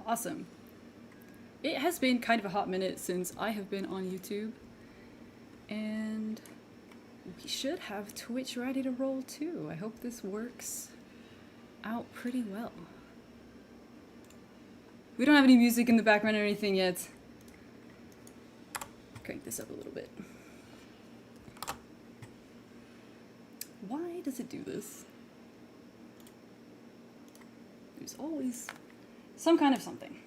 Awesome. It has been kind of a hot minute since I have been on YouTube. And we should have Twitch ready to roll too. I hope this works out pretty well. We don't have any music in the background or anything yet. Crank this up a little bit. Why does it do this? There's always some kind of something.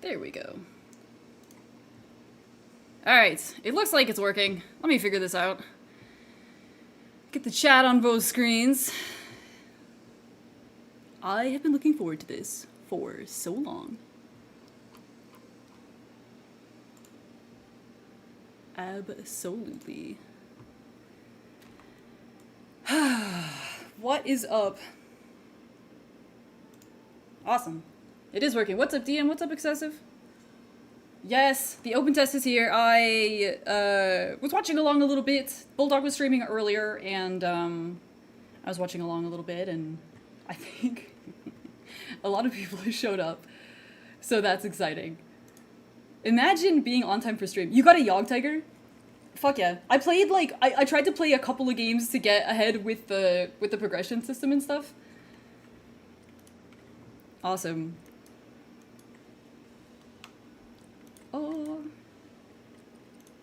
There we go. Alright, it looks like it's working. Let me figure this out. Get the chat on both screens. I have been looking forward to this for so long. Absolutely. What is up? Awesome. It is working. What's up, DM? What's up, Excessive? Yes, the open test is here. I was watching along a little bit. Bulldog was streaming earlier, and I was watching along a little bit, and I think a lot of people have showed up. So that's exciting. Imagine being on time for stream. You got a Yog Tiger? Fuck yeah. I played, like, I tried to play a couple of games to get ahead with the progression system and stuff. Awesome. Oh.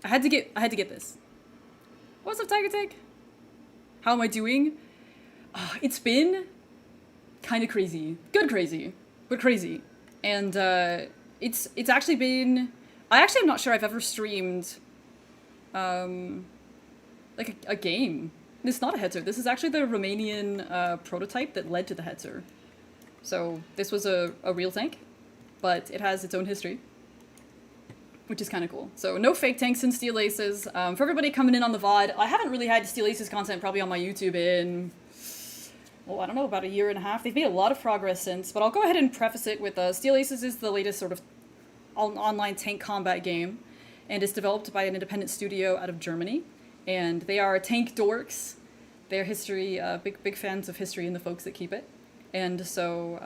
I had to get this. What's up, Tiger Tech? How am I doing? It's been kind of crazy. Good crazy, but crazy. And it's actually been, I actually am not sure I've ever streamed like a game. It's not a Hetzer. This is actually the Romanian prototype that led to the Hetzer. So this was a real tank, but it has its own history, which is kind of cool. So no fake tanks and steel aces. For everybody coming in on the VOD, I haven't really had steel aces content probably on my YouTube in, well, I don't know, about a year and a half. They've made a lot of progress since, but I'll go ahead and preface it with Steel Aces is the latest sort of online tank combat game, and it's developed by an independent studio out of Germany, and they are tank dorks. They're history, big fans of history and the folks that keep it. And so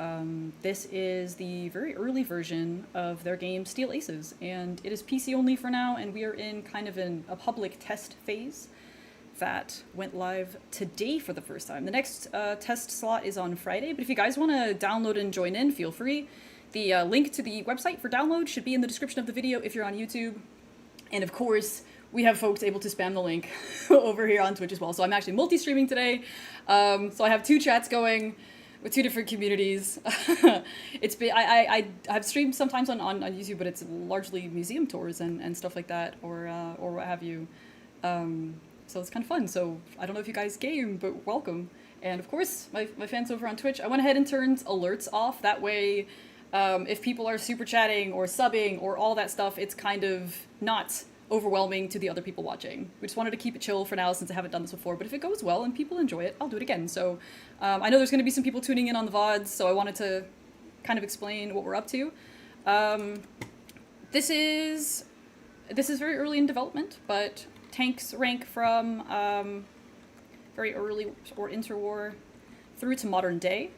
this is the very early version of their game Steel Aces, and it is PC only for now, and we are in kind of a public test phase that went live today for the first time. The next test slot is on Friday, but if you guys want to download and join in, feel free. The link to the website for download should be in the description of the video if you're on YouTube. And of course, we have folks able to spam the link over here on Twitch as well. So I'm actually multi-streaming today. So I have two chats going with two different communities. It's been, I've streamed sometimes on YouTube, but it's largely museum tours and stuff like that, or what have you. So it's kind of fun. So I don't know if you guys game, but welcome. And of course, my fans over on Twitch, I went ahead and turned alerts off. That way, if people are super chatting or subbing or all that stuff, it's kind of not overwhelming to the other people watching. We just wanted to keep it chill for now since I haven't done this before, but if it goes well and people enjoy it, I'll do it again. So I know there's going to be some people tuning in on the VODs, so I wanted to kind of explain what we're up to. This is very early in development, but tanks rank from very early or interwar through to modern day,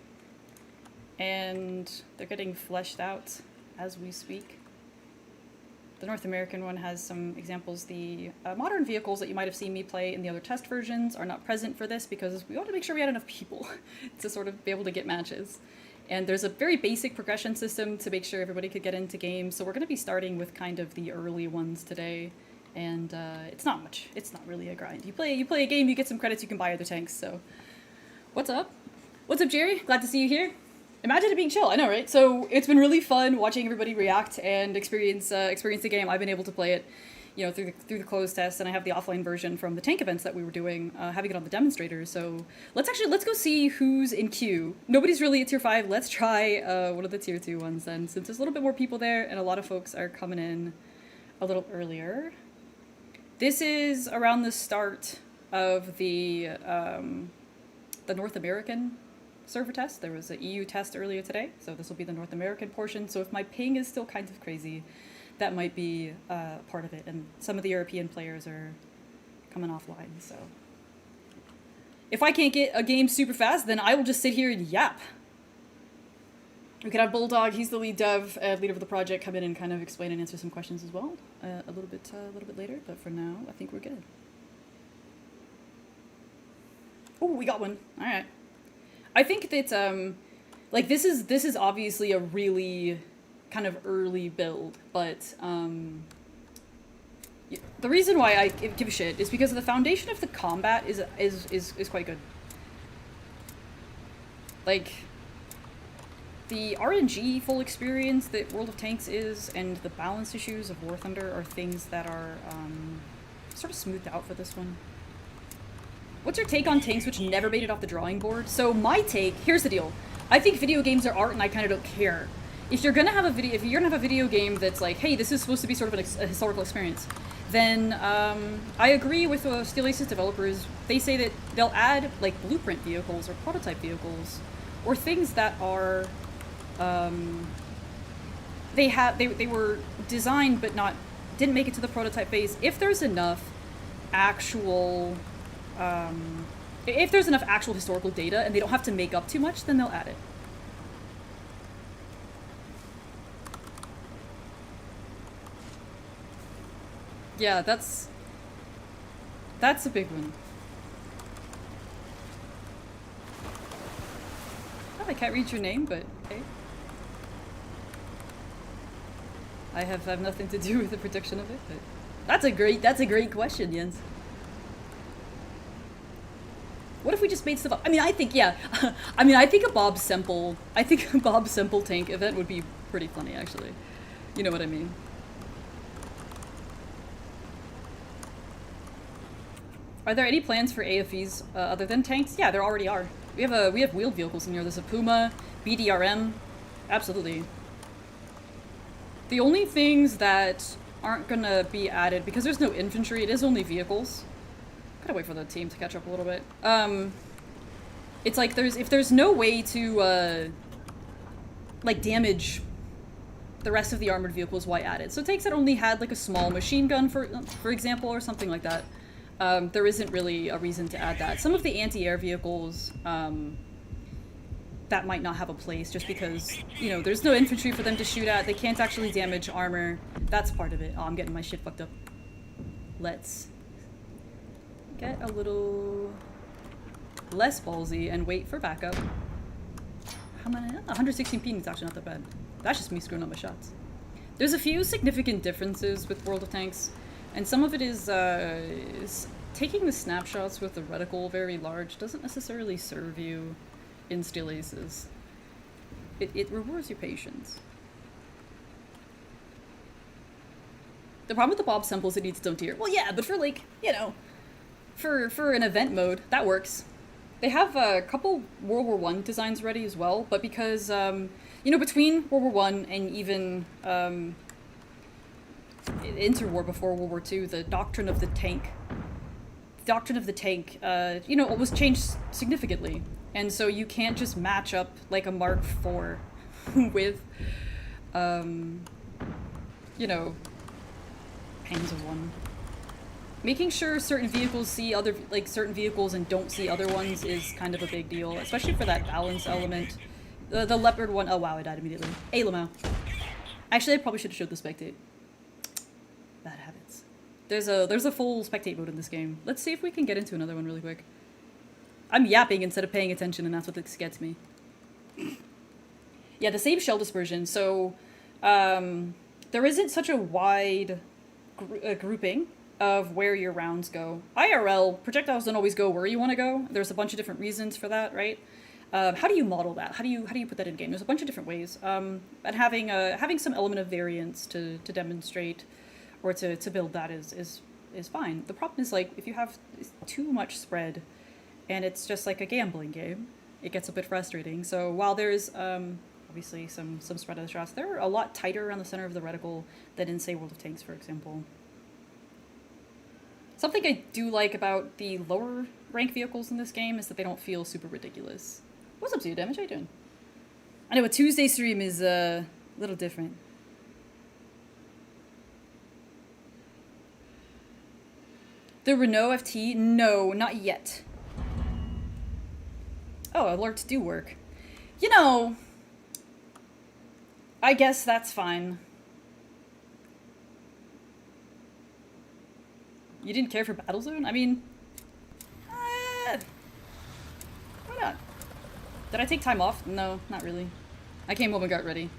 and they're getting fleshed out as we speak. The North American one has some examples. The modern vehicles that you might have seen me play in the other test versions are not present for this because we wanted to make sure we had enough people to sort of be able to get matches. And there's a very basic progression system to make sure everybody could get into games. So we're going to be starting with kind of the early ones today. And it's not much. It's not really a grind. You play a game, you get some credits, you can buy other tanks. So what's up? What's up, Jerry? Glad to see you here. Imagine it being chill. I know, right? So it's been really fun watching everybody react and experience the game. I've been able to play it, you know, through the closed test, and I have the offline version from the tank events that we were doing, having it on the demonstrator. So let's go see who's in queue. Nobody's really at tier 5. Let's try one of the tier 2 ones then, since there's a little bit more people there and a lot of folks are coming in a little earlier. This is around the start of the North American server test. There was an EU test earlier today, so this will be the North American portion. So if my ping is still kind of crazy, that might be part of it. And some of the European players are coming offline, so. If I can't get a game super fast, then I will just sit here and yap. We could have Bulldog. He's the lead dev, leader of the project. Come in and kind of explain and answer some questions as well a little bit later. But for now, I think we're good. Oh, we got one. All right. I think that like this is obviously a really kind of early build, but the reason why I give a shit is because the foundation of the combat is quite good. Like, the RNG full experience that World of Tanks is, and the balance issues of War Thunder are things that are sort of smoothed out for this one. What's your take on tanks which never made it off the drawing board? So my take, here's the deal. I think video games are art and I kind of don't care. If you're gonna have a video game that's like, hey, this is supposed to be sort of a historical experience, then I agree with Steel Ace's developers. They say that they'll add like blueprint vehicles or prototype vehicles or things that are they were designed but didn't make it to the prototype phase. If there's enough actual historical data and they don't have to make up too much, then they'll add it. Yeah, that's a big one. Oh, I can't read your name, but okay. I have nothing to do with the production of it, but that's a great question, Jens. What if we just made stuff up? I mean, I think, yeah. I mean, I think a Bob Semple tank event would be pretty funny, actually. You know what I mean? Are there any plans for AFVs other than tanks? Yeah, there already are. We have wheeled vehicles in here. There's a Puma, BDRM, absolutely. The only things that aren't gonna be added, because there's no infantry, it is only vehicles. Gotta wait for the team to catch up a little bit. It's like if there's no way to like damage the rest of the armored vehicles, why add it? So tanks that only had like a small machine gun, for example, or something like that. There isn't really a reason to add that. Some of the anti-air vehicles, that might not have a place just because, you know, there's no infantry for them to shoot at. They can't actually damage armor. That's part of it. Oh, I'm getting my shit fucked up. Let's get a little less ballsy and wait for backup. How many? 116 ping is actually not that bad. That's just me screwing up my shots. There's a few significant differences with World of Tanks. And some of it is taking the snapshots with the reticle very large doesn't necessarily serve you in Steel Aces. It rewards your patience. The problem with the Bob Semple is it needs its own tier. Well, yeah, but for like, you know, for an event mode, that works. They have a couple World War I designs ready as well, but because, you know, between World War I and even interwar before World War II, the doctrine of the tank, you know, was changed significantly. And so you can't just match up like a Mark IV with, you know, Panzer I. Making sure certain vehicles see certain vehicles and don't see other ones is kind of a big deal, especially for that balance element. The Leopard one, oh wow, I died immediately. Hey, Lamau. Actually, I probably should have showed the spectate. Bad habits. There's a full spectate mode in this game. Let's see if we can get into another one really quick. I'm yapping instead of paying attention, and that's what this gets me. Yeah, the same shell dispersion. So, there isn't such a wide grouping of where your rounds go. IRL, projectiles don't always go where you want to go. There's a bunch of different reasons for that, right? How do you model that? How do you put that in game? There's a bunch of different ways. And having some element of variance to demonstrate or to build that is fine. The problem is, like, if you have too much spread and it's just like a gambling game, it gets a bit frustrating. So while there's obviously some spread of the shots, they're a lot tighter around the center of the reticle than in, say, World of Tanks, for example. Something I do like about the lower rank vehicles in this game is that they don't feel super ridiculous. What's up to you, Damage? How you doing? I know a Tuesday stream is a little different. The Renault FT? No, not yet. Oh, alerts do work. You know, I guess that's fine. You didn't care for Battlezone? I mean, why not? Did I take time off? No, not really. I came home and got ready.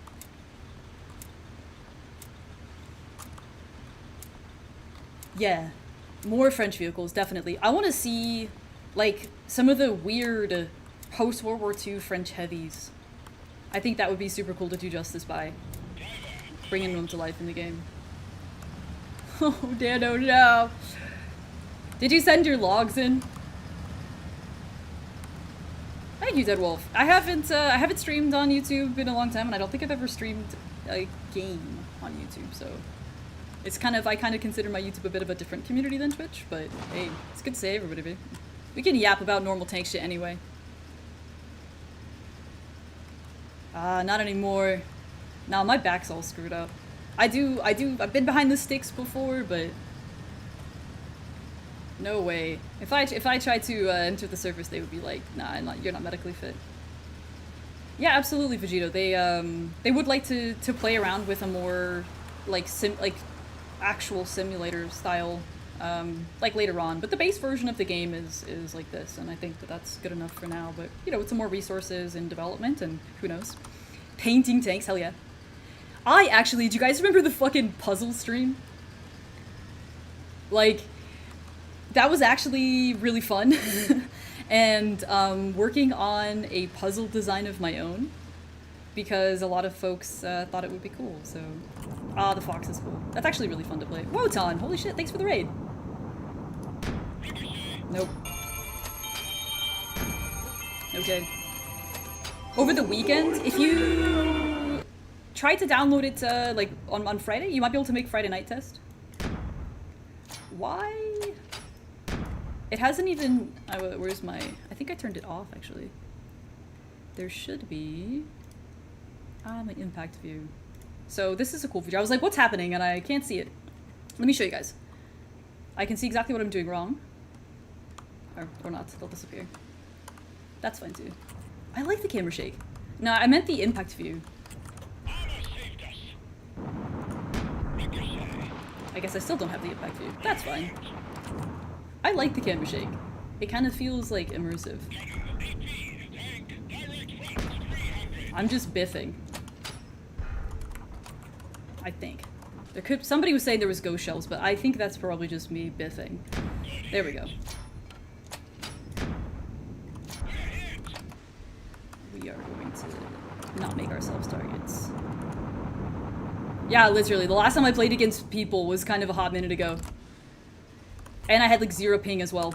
Yeah, more French vehicles, definitely. I want to see, like, some of the weird post-World War II French heavies. I think that would be super cool to do justice by. Bringing them to life in the game. Oh, Dano, no. Did you send your logs in? Thank you, Dead Wolf. I haven't streamed on YouTube in a long time, and I don't think I've ever streamed a game on YouTube, so it's I kind of consider my YouTube a bit of a different community than Twitch, but hey, it's good to say everybody. We can yap about normal tank shit anyway. Not anymore. No, my back's all screwed up. I've been behind the sticks before, but no way. If I tried to enter the service, they would be like, nah, you're not medically fit. Yeah, absolutely, Vegito. They would like to play around with a more like actual simulator style like later on. But the base version of the game is like this, and I think that's good enough for now. But you know, with some more resources in development, and who knows, painting tanks, hell yeah. Do you guys remember the fucking puzzle stream? Like, that was actually really fun. And working on a puzzle design of my own, because a lot of folks thought it would be cool, so... the fox is cool. That's actually really fun to play. Wotan, holy shit, thanks for the raid. Nope. Okay. Over the weekend, if you try to download it like on Friday, you might be able to make Friday night test. Why? It hasn't even... where's my... I think I turned it off, actually. There should be... my impact view. So this is a cool feature. I was like, what's happening? And I can't see it. Let me show you guys. I can see exactly what I'm doing wrong. Or not. They'll disappear. That's fine, too. I like the camera shake. No, I meant the impact view. I guess I still don't have the impact view. That's fine. I like the camera shake. It kind of feels like immersive. I'm just biffing. I think. Somebody was saying there was ghost shells, but I think that's probably just me biffing. There we go. We are going to not make ourselves targets. Yeah, literally. The last time I played against people was kind of a hot minute ago. And I had like 0 ping as well.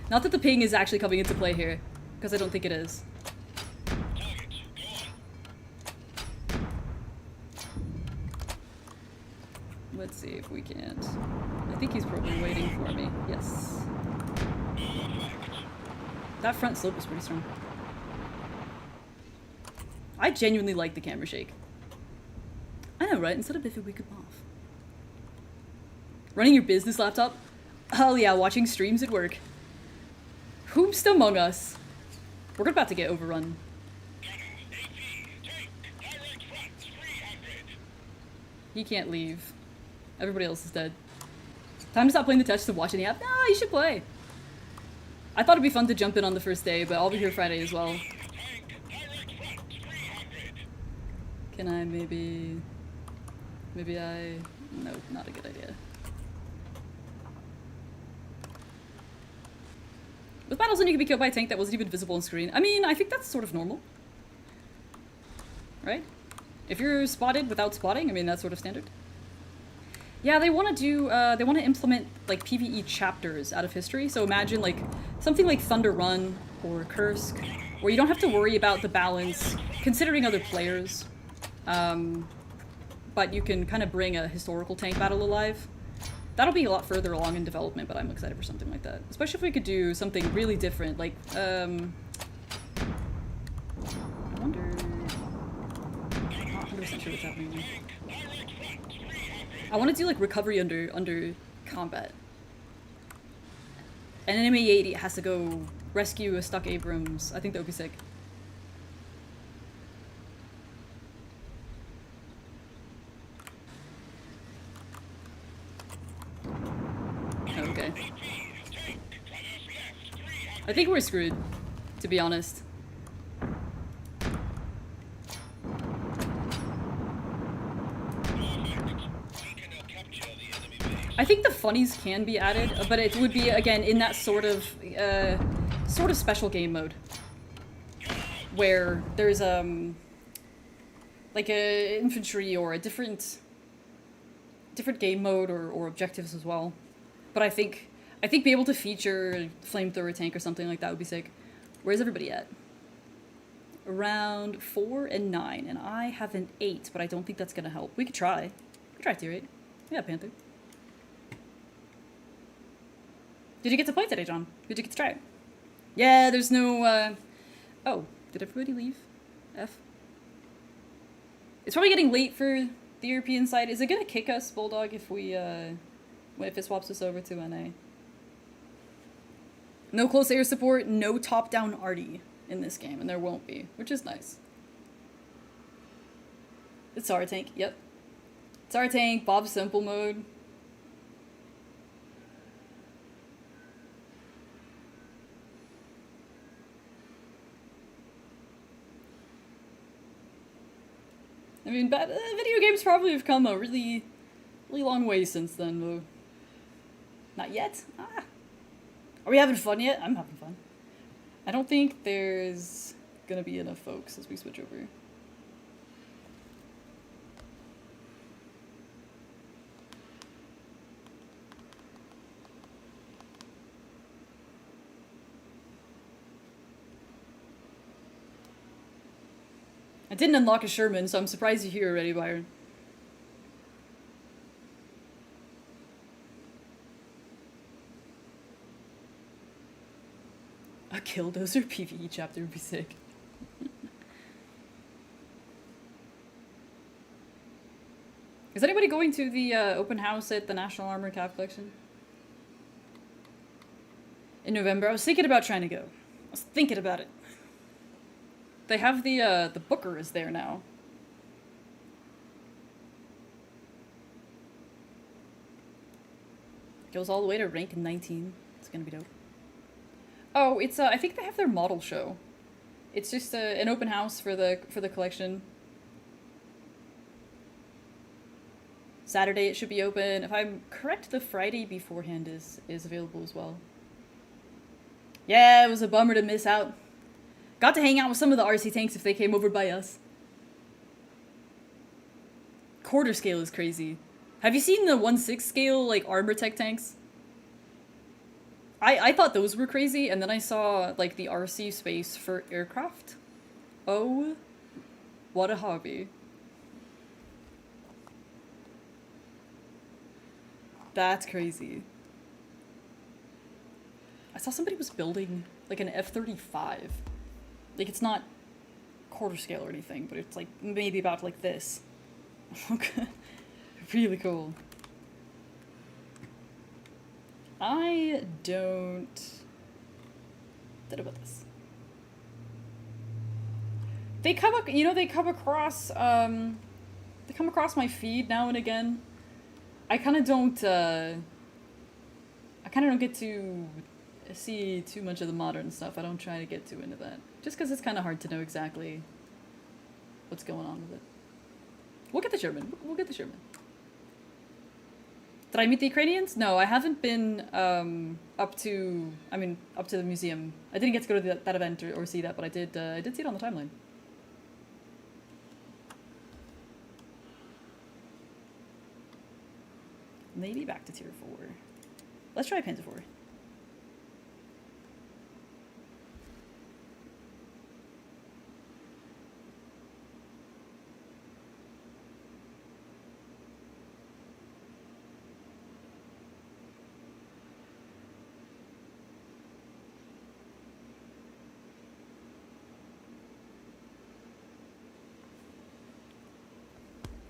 Not that the ping is actually coming into play here, because I don't think it is. Let's see if we can't. I think he's probably waiting for me. Yes. That front slope is pretty strong. I genuinely like the camera shake. I know, right? Instead of biffing, we could off. Running your business laptop? Hell yeah, watching streams at work. Whomst among us? We're about to get overrun. He can't leave. Everybody else is dead. Time to stop playing the test and watching the app? Nah, you should play. I thought it'd be fun to jump in on the first day, but I'll be here Friday as well. Can I maybe... No, not a good idea. With Battlezone, you can be killed by a tank that wasn't even visible on screen. I mean, I think that's sort of normal. Right? If you're spotted without spotting, I mean, that's sort of standard. Yeah, they want to do, they want to implement, like, PvE chapters out of history. So imagine, like, something like Thunder Run or Kursk, where you don't have to worry about the balance, considering other players. But you can kind of bring a historical tank battle alive. That'll be a lot further along in development, but I'm excited for something like that. Especially if we could do something really different, like, I wonder... I'm not 100% sure what's happening here. I want to do, like, recovery under combat. And an MA-80 has to go rescue a stuck Abrams. I think that would be sick. I think we're screwed, to be honest. I think the funnies can be added, but it would be, again, in that sort of special game mode. Where there's, like a infantry or a different game mode or objectives as well. But I think be able to feature flamethrower tank or something like that would be sick. Where's everybody at? Around 4 and 9, and I have an 8, but I don't think that's gonna help. We could try. We could try tier 8. Yeah, Panther. Did you get to play today, John? Did you get to try it? Yeah, there's no, Oh, did everybody leave? F? It's probably getting late for the European side. Is it gonna kick us, Bulldog, if we, if it swaps us over to NA? No close air support, no top-down arty in this game, and there won't be, which is nice. It's our tank, yep. It's our tank, Bob's simple mode. I mean, video games probably have come a really long way since then, though. Not yet? Ah. Are we having fun yet? I'm having fun. I don't think there's gonna be enough folks as we switch over. I didn't unlock a Sherman, so I'm surprised you're here already, Byron. A Killdozer PvE chapter would be sick. Is anybody going to the open house at the National Armor Cav Collection? In November? I was thinking about trying to go. I was thinking about it. They have the Booker is there now. Goes all the way to rank 19. It's gonna be dope. Oh, it's I think they have their model show. It's just an open house for the collection. Saturday it should be open. If I'm correct, the Friday beforehand is available as well. Yeah, it was a bummer to miss out. Got to hang out with some of the RC tanks if they came over by us. Quarter scale is crazy. Have you seen the 1/6 scale, like, armor tech tanks? I thought those were crazy, and then I saw, like, the RC space for aircraft. Oh, what a hobby. That's crazy. I saw somebody was building, like, an F-35. Like, it's not quarter scale or anything, but it's, like, maybe about, like, this. Okay. Really cool. I don't know about this. They come across my feed now and again. I kind of don't get to see too much of the modern stuff. I don't try to get too into that. Just because it's kind of hard to know exactly what's going on with it. We'll get the Sherman. We'll get the Sherman. Did I meet the Ukrainians? No, I haven't been up to the museum. I didn't get to go to that event or see that, but I did see it on the timeline. Maybe back to tier 4. Let's try Panther 4.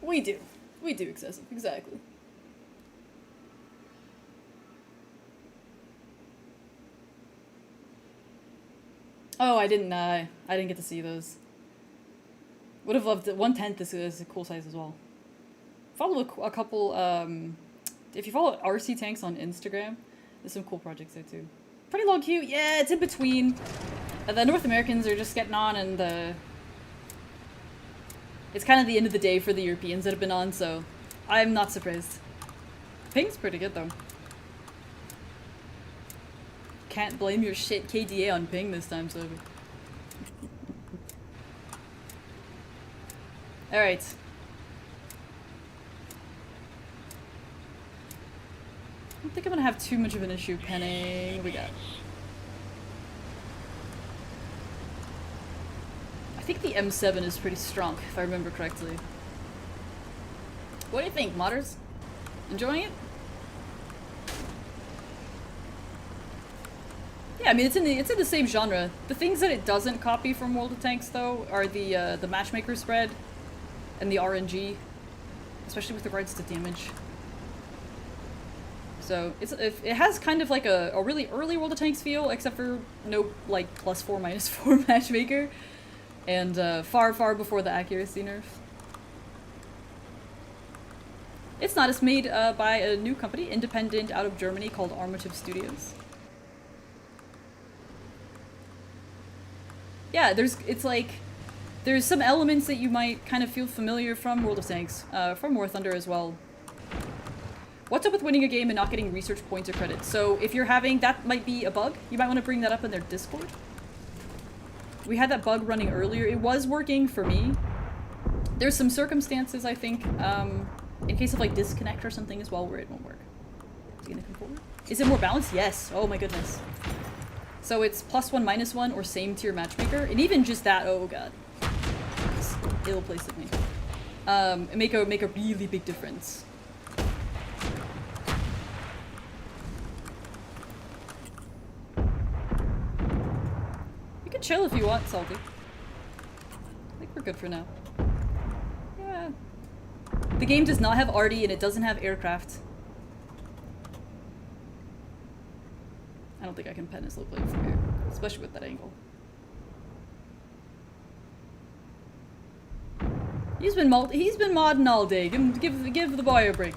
We do. We do excessive, exactly. Oh, I didn't get to see those. Would have loved it. 1/10 is a cool size as well. Follow a couple, if you follow RC Tanks on Instagram, there's some cool projects there too. Pretty low queue. Yeah, it's in between. The North Americans are just getting on, and it's kind of the end of the day for the Europeans that have been on, so I'm not surprised. Ping's pretty good, though. Can't blame your shit KDA on ping this time, so. Alright. I don't think I'm gonna have too much of an issue penning. What we got? I think the M7 is pretty strong, if I remember correctly. What do you think, modders? Enjoying it? Yeah, I mean it's in the same genre. The things that it doesn't copy from World of Tanks though are the matchmaker spread and the RNG, especially with regards to damage. So it has kind of like a really early World of Tanks feel, except for no like +4 -4 matchmaker, and far before the accuracy nerf. It's not. It's made by a new company, independent, out of Germany, called Armative Studios. Yeah, there's some elements that you might kind of feel familiar from World of Tanks, from War Thunder as well. What's up with winning a game and not getting research points or credits? So if you're having, that might be a bug. You might want to bring that up in their Discord. We had that bug running earlier. It was working for me. There's some circumstances, I think, in case of like disconnect or something as well, where it won't work. Is it gonna come forward? Is it more balanced? Yes. Oh my goodness. So it's +1 -1 or same tier matchmaker, and even just that, oh god, it's ill placed at me. Make a really big difference. You can chill if you want, Salty. I think we're good for now. Yeah. The game does not have arty and it doesn't have aircraft. I don't think I can pen his low plate from here, especially with that angle. He's been modding all day. Give the boy a break.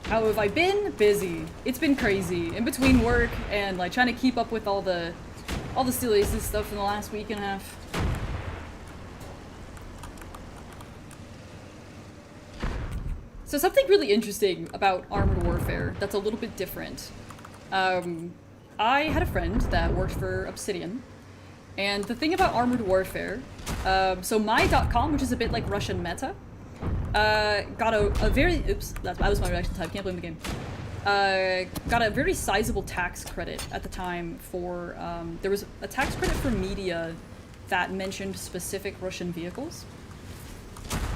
How have I been? Busy. It's been crazy. In between work and like trying to keep up with all the Steel Aces stuff in the last week and a half. So something really interesting about Armored Warfare that's a little bit different. I had a friend that worked for Obsidian, and the thing about Armored Warfare, so my.com, which is a bit like Russian Meta, got a very, oops, that was my reaction time, can't blame the game, got a very sizable tax credit at the time for, there was a tax credit for media that mentioned specific Russian vehicles,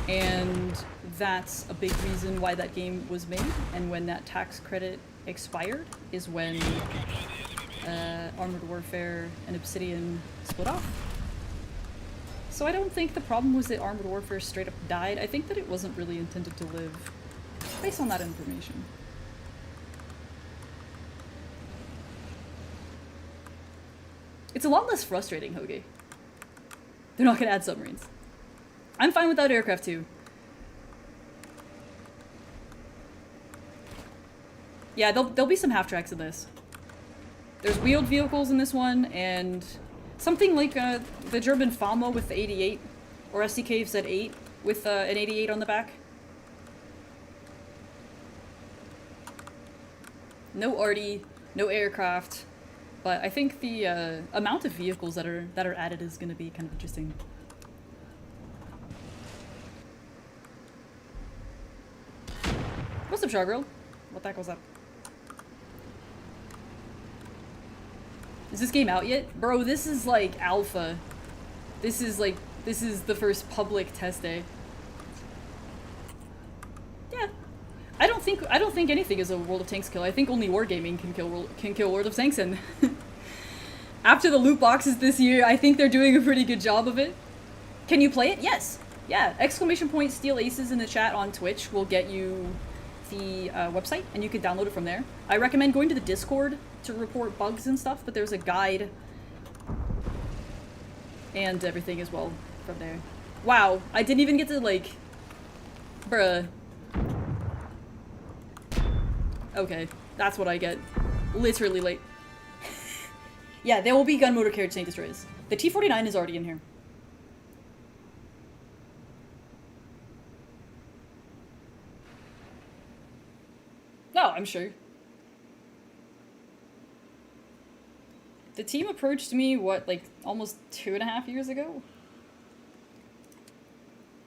and that's a big reason why that game was made, and when that tax credit expired is when Armored Warfare and Obsidian split off. So I don't think the problem was that Armored Warfare straight up died. I think that it wasn't really intended to live, based on that information. It's a lot less frustrating, Hoagie. They're not gonna add submarines. I'm fine without aircraft too. Yeah, there'll be some half-tracks in this. There's wheeled vehicles in this one, and something like the German FAMA with the 88, or SDK Z8 with an 88 on the back. No arty, no aircraft, but I think the amount of vehicles that are added is going to be kind of interesting. What's up, Shawgirl? What the heck was up? Is this game out yet? Bro, this is like alpha. This is the first public test day. Yeah. I don't think anything is a World of Tanks kill. I think only Wargaming can kill World of Tanks, and after the loot boxes this year, I think they're doing a pretty good job of it. Can you play it? Yes. Yeah. ! Steel Aces in the chat on Twitch will get you the website, and you can download it from there. I recommend going to the Discord to report bugs and stuff, but there's a guide and everything as well from there. Wow, I didn't even get to like, bruh. Okay, that's what I get. Literally late. Yeah, there will be gun motor carriage tank destroyers. The T-49 is already in here. No, I'm sure. The team approached me, what, like, almost 2.5 years ago?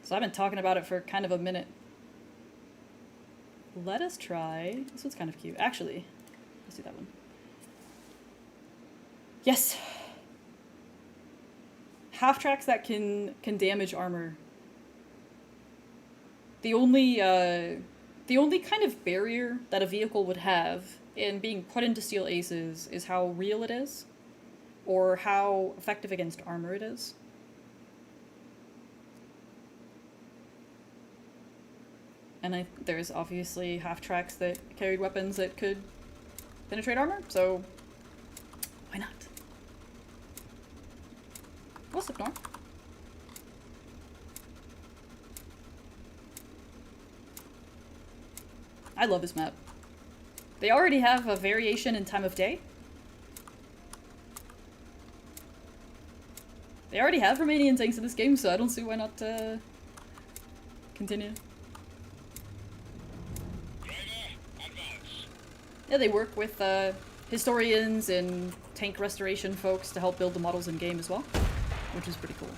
So I've been talking about it for kind of a minute. Let us try... This one's kind of cute. Actually, let's do that one. Yes! Half-tracks that can damage armor. The only kind of barrier that a vehicle would have in being put into steel aces is how real it is, or how effective against armor it is. And there's obviously half-tracks that carried weapons that could penetrate armor, so why not? What's up, Norm? I love this map. They already have a variation in time of day. They already have Romanian tanks in this game, so I don't see why not continue. Yeah, they work with historians and tank restoration folks to help build the models in game as well, which is pretty cool.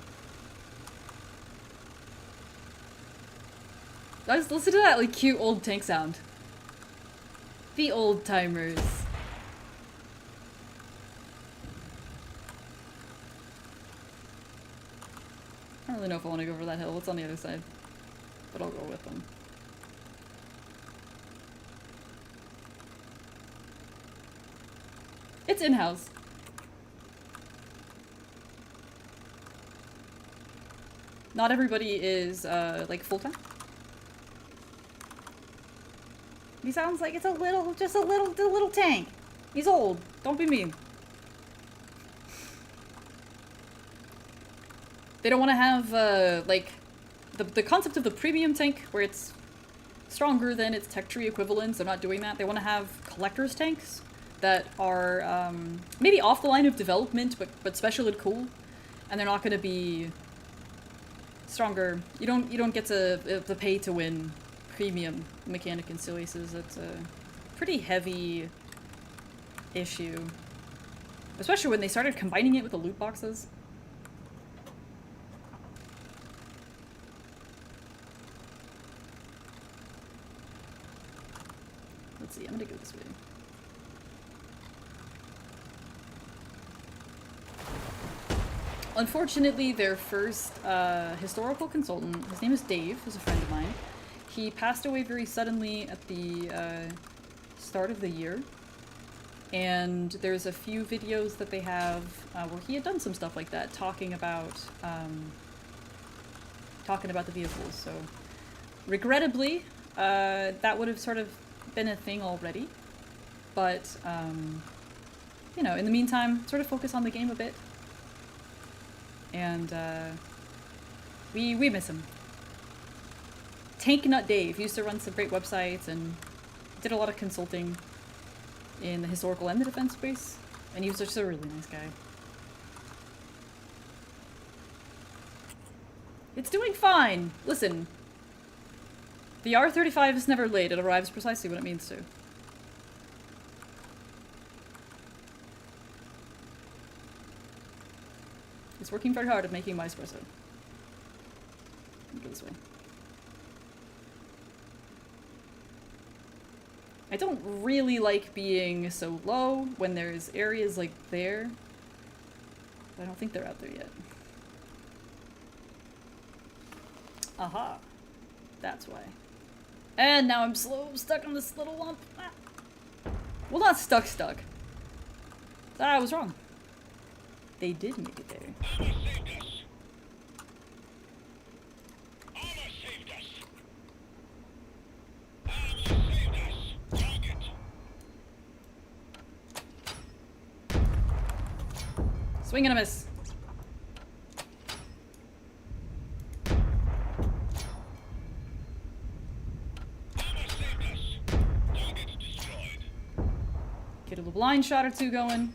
Guys, listen to that like cute old tank sound. The old timers. I don't really know if I want to go over that hill. What's on the other side? But I'll go with them. It's in-house. Not everybody is, like, full-time. He sounds like it's a little tank. He's old. Don't be mean. They don't want to have, like, the concept of the premium tank, where it's stronger than its tech tree equivalents. They're not doing that. They want to have collector's tanks that are, maybe off the line of development, but special and cool. And they're not going to be stronger. You don't get the pay to win premium mechanic and steel aces. That's a pretty heavy issue. Especially when they started combining it with the loot boxes. Let's see, I'm gonna go this way. Unfortunately, their first historical consultant, his name is Dave, who's a friend of mine. He passed away very suddenly at the start of the year. And there's a few videos that they have where he had done some stuff like that, talking about the vehicles. So, regrettably, that would have sort of been a thing already. But, you know, in the meantime, sort of focus on the game a bit. And we miss him. Tank Nut Dave used to run some great websites and did a lot of consulting in the historical and the defense space, and he was just a really nice guy. It's doing fine! Listen, the R-35 is never late, it arrives precisely when it means to. It's working very hard at making my espresso. Go this way. I don't really like being so low when there's areas like there. But I don't think they're out there yet. Aha. That's why. And now I'm stuck on this little lump. Ah. Well, not stuck. I was wrong. They did make it there. Swing and a miss. Get a little blind shot or two going.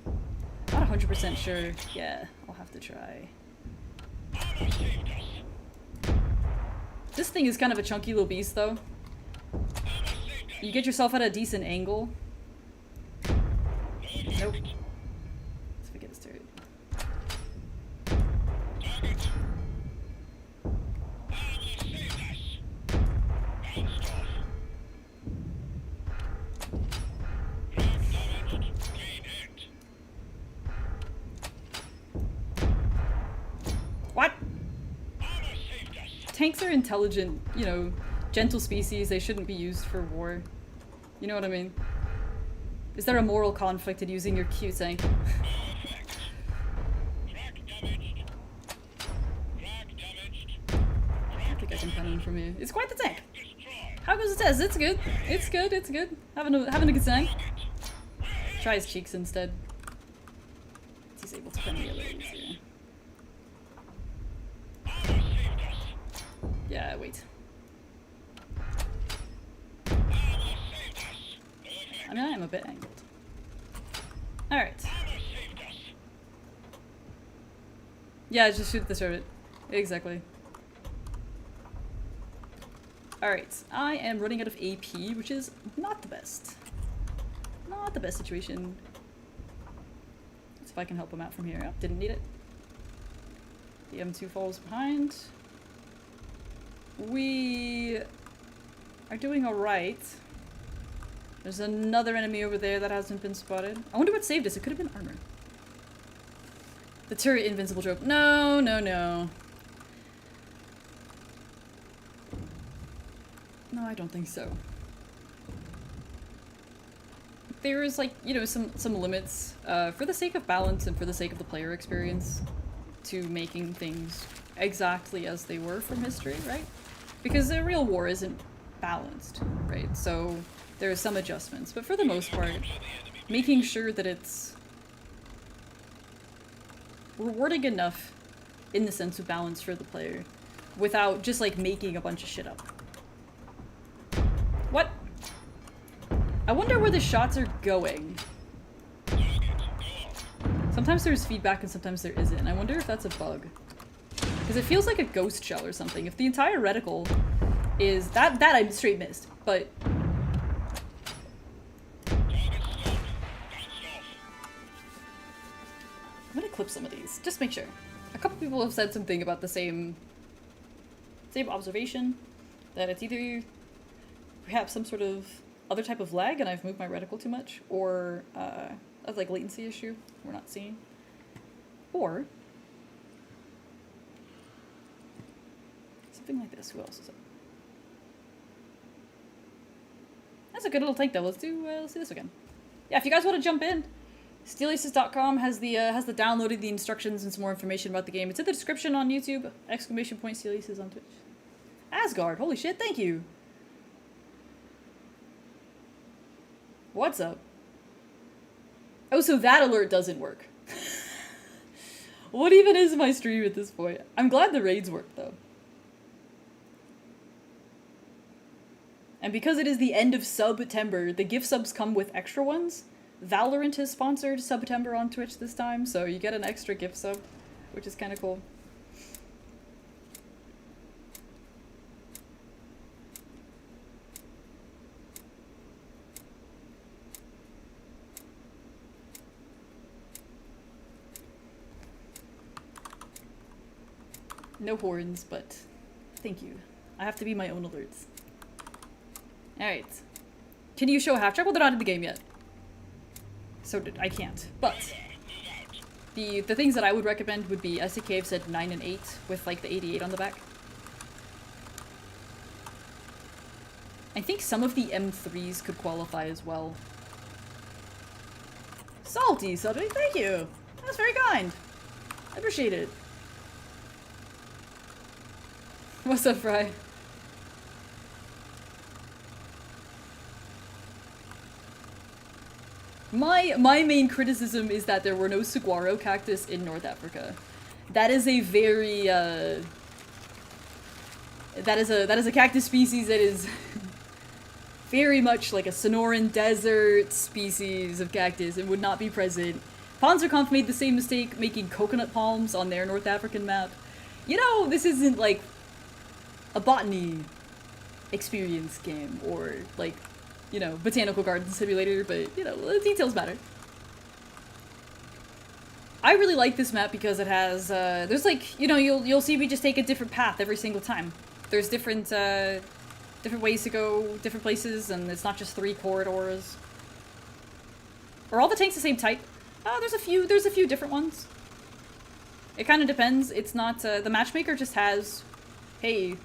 Not 100% sure. Yeah, I'll have to try. This thing is kind of a chunky little beast, though. You get yourself at a decent angle. Nope. Let's forget his turret. What? Tanks are intelligent, you know, gentle species. They shouldn't be used for war. You know what I mean? Is there a moral conflict in using your Q tank? I think I can pen him from here. It's quite the tank. How goes the test? It's good. It's good. It's good. Having a good time. Try his cheeks instead. He's able to pen me a little easier. Yeah, wait. I mean, I am a bit angled. Alright. Yeah, just shoot the turret. Exactly. Alright, I am running out of AP, which is not the best. Not the best situation. Let's see if I can help him out from here. Oh, didn't need it. The M2 falls behind. We are doing alright. There's another enemy over there that hasn't been spotted. I wonder what saved us. It could have been armor. The turret invincible joke. No, no, no. No, I don't think so. There is, like, you know, some limits, for the sake of balance and for the sake of the player experience, to making things exactly as they were from history, right? Because the real war isn't balanced, right? So there are some adjustments, but for the most part, making sure that it's rewarding enough in the sense of balance for the player without just, like, making a bunch of shit up. What? I wonder where the shots are going. Sometimes there's feedback and sometimes there isn't. I wonder if that's a bug. Because it feels like a ghost shell or something. If the entire reticle is... That I straight missed, but... I'm gonna clip some of these. Just make sure. A couple people have said something about the same observation. That it's either perhaps some sort of other type of lag and I've moved my reticle too much, or a like latency issue we're not seeing, or something like this. Who else is it? That's a good little tank though. Let's do this again. Yeah, if you guys want to jump in, steelaces.com has the downloaded the instructions and some more information about the game. It's in the description on YouTube. ! Steelaces on Twitch. Asgard, holy shit, thank you. What's up? Oh, so that alert doesn't work. What even is my stream at this point? I'm glad the raids work, though. And because it is the end of September, the gift subs come with extra ones. Valorant has sponsored September on Twitch this time, so you get an extra gift sub, which is kind of cool. No horns, but thank you. I have to be my own alerts. Alright. Can you show half track? Well, they're not in the game yet. So I can't. But the things that I would recommend would be, SDK have said 9 and 8 with like the 88 on the back. I think some of the M3s could qualify as well. Salty, Subby, thank you! That's very kind. I appreciate it. What's up, Fry? My main criticism is that there were no saguaro cactus in North Africa. That is a very that is a cactus species that is very much like a Sonoran desert species of cactus and would not be present. Panzerkampf made the same mistake making coconut palms on their North African map. You know, this isn't like a botany experience game or like, you know, botanical garden simulator, but you know, the details matter. I really like this map because it has, there's like, you know, you'll see me just take a different path every single time. There's different ways to go, different places, and it's not just 3 corridors. Are all the tanks the same type? There's a few different ones. It kind of depends. It's not, the matchmaker just has, hey,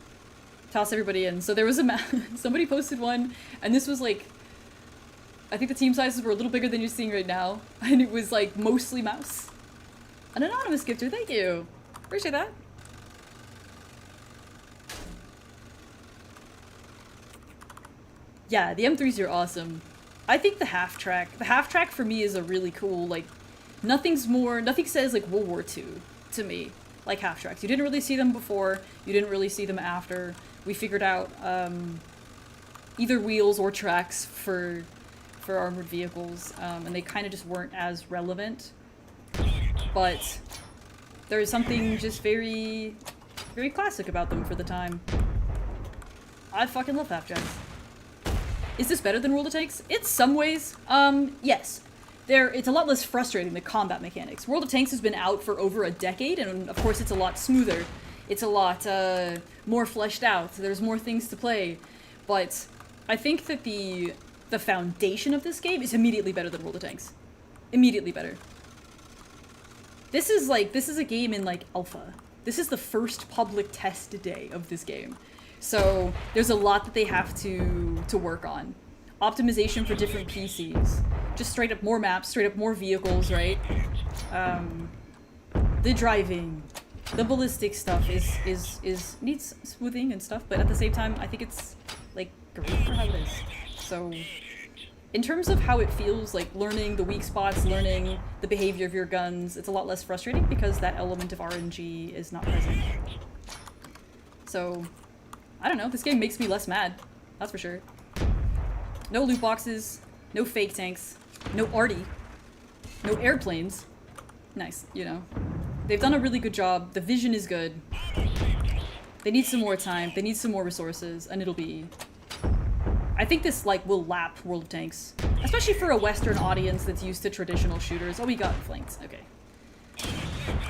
toss everybody in. So there was a somebody posted one, and this was like, I think the team sizes were a little bigger than you're seeing right now, and it was like mostly mouse. An anonymous gifter, thank you. Appreciate that. Yeah, the M3s are awesome. I think the half track for me is a really cool, like, nothing says like World War II to me like half tracks. You didn't really see them before, you didn't really see them after. We figured out either wheels or tracks for armored vehicles, and they kind of just weren't as relevant. But there is something just very, very classic about them for the time. I fucking love half tracks. Is this better than World of Tanks? In some ways, yes. It's a lot less frustrating, the combat mechanics. World of Tanks has been out for over a decade, and of course it's a lot smoother. It's a lot more fleshed out. There's more things to play. But I think that the foundation of this game is immediately better than World of Tanks. Immediately better. This is a game in like alpha. This is the first public test day of this game. So there's a lot that they have to work on. Optimization for different PCs. Just straight up more maps, straight up more vehicles, right? The driving, the ballistic stuff needs smoothing and stuff, but at the same time, I think it's like great for how it is. So in terms of how it feels, like learning the weak spots, learning the behavior of your guns, it's a lot less frustrating because that element of RNG is not present. So I don't know, this game makes me less mad, that's for sure. No loot boxes, no fake tanks, no arty, no airplanes. Nice, you know. They've done a really good job, the vision is good. They need some more time, they need some more resources, and it'll be... I think this, like, will lap World of Tanks. Especially for a Western audience that's used to traditional shooters. Oh, we got flanked, okay.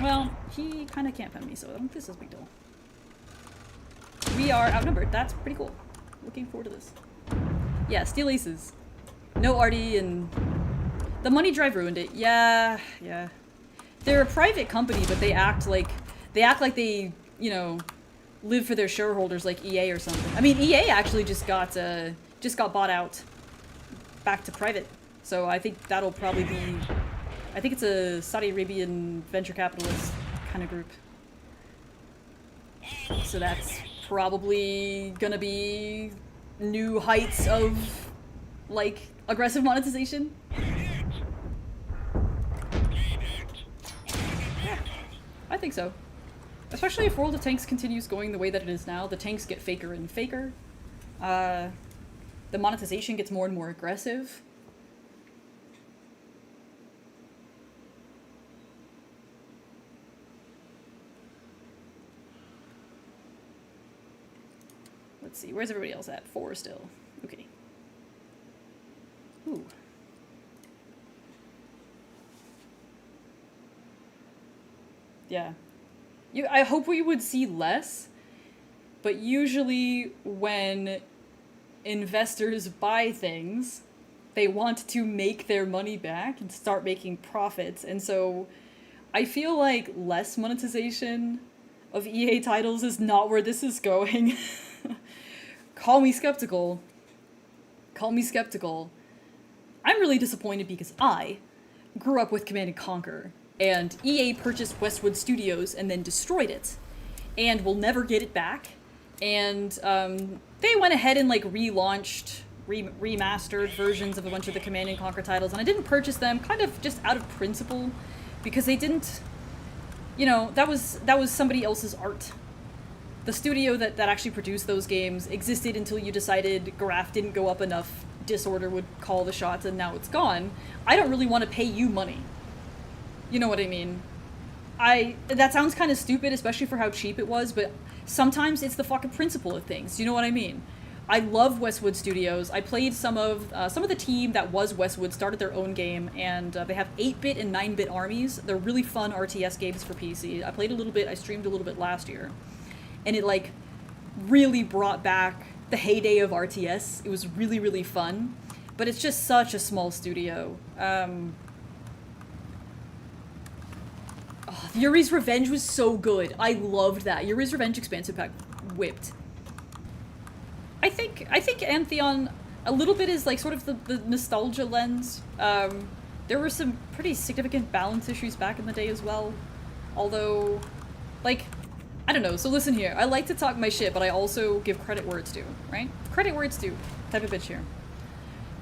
Well, he kinda can't pen me, so I don't think this is a big deal. We are outnumbered. That's pretty cool. Looking forward to this. Yeah, Steel Aces. No arty and... The money drive ruined it. Yeah. They're a private company, but they act like they, you know, live for their shareholders like EA or something. I mean, EA actually just got bought out back to private. So I think that'll probably be... I think it's a Saudi Arabian venture capitalist kind of group. So that's probably gonna be new heights of, like, aggressive monetization. Yeah, I think so. Especially if World of Tanks continues going the way that it is now. The tanks get faker and faker. The monetization gets more and more aggressive. Let's see, where's everybody else at? 4 still. Okay. Ooh. Yeah. I hope we would see less, but usually when investors buy things, they want to make their money back and start making profits. And so I feel like less monetization of EA titles is not where this is going. Call me skeptical. Call me skeptical. I'm really disappointed because I grew up with Command & Conquer, and EA purchased Westwood Studios and then destroyed it, and will never get it back. And they went ahead and like relaunched, remastered versions of a bunch of the Command & Conquer titles, and I didn't purchase them kind of just out of principle, because they didn't, you know, that was somebody else's art. the studio that actually produced those games existed until you decided graph didn't go up enough, Disorder would call the shots, and now it's gone. I don't really want to pay you money. You know what I mean? That sounds kind of stupid, especially for how cheap it was, but sometimes it's the fucking principle of things. You know what I mean? I love Westwood Studios. I played some of the team that was Westwood started their own game, and they have 8-bit and 9-bit armies. They're really fun RTS games for PC. I played a little bit, I streamed a little bit last year, and it like really brought back the heyday of RTS. It was really, really fun, but it's just such a small studio. Yuri's Revenge was so good. I loved that. Yuri's Revenge expansive pack whipped. I think Antheon a little bit is like sort of the nostalgia lens. There were some pretty significant balance issues back in the day as well. Although, like, I don't know. So listen here. I like to talk my shit, but I also give credit where it's due, right? Credit where it's due type of bitch here.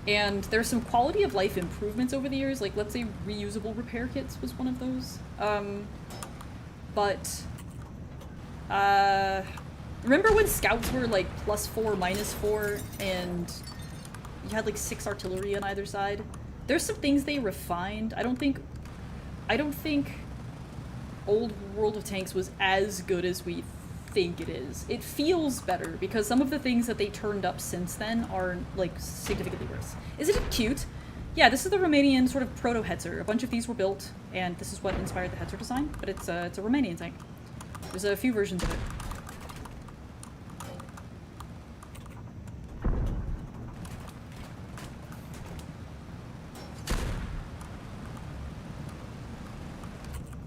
And there's some quality of life improvements over the years. Like, let's say reusable repair kits was one of those. Remember when scouts were like +4, -4, and you had like 6 artillery on either side? There's some things they refined. I don't think old World of Tanks was as good as we think it is. It feels better because some of the things that they turned up since then are like significantly worse. Isn't it cute? Yeah, this is the Romanian sort of proto-Hetzer. A bunch of these were built, and this is what inspired the Hetzer design, but it's a Romanian tank. There's a few versions of it.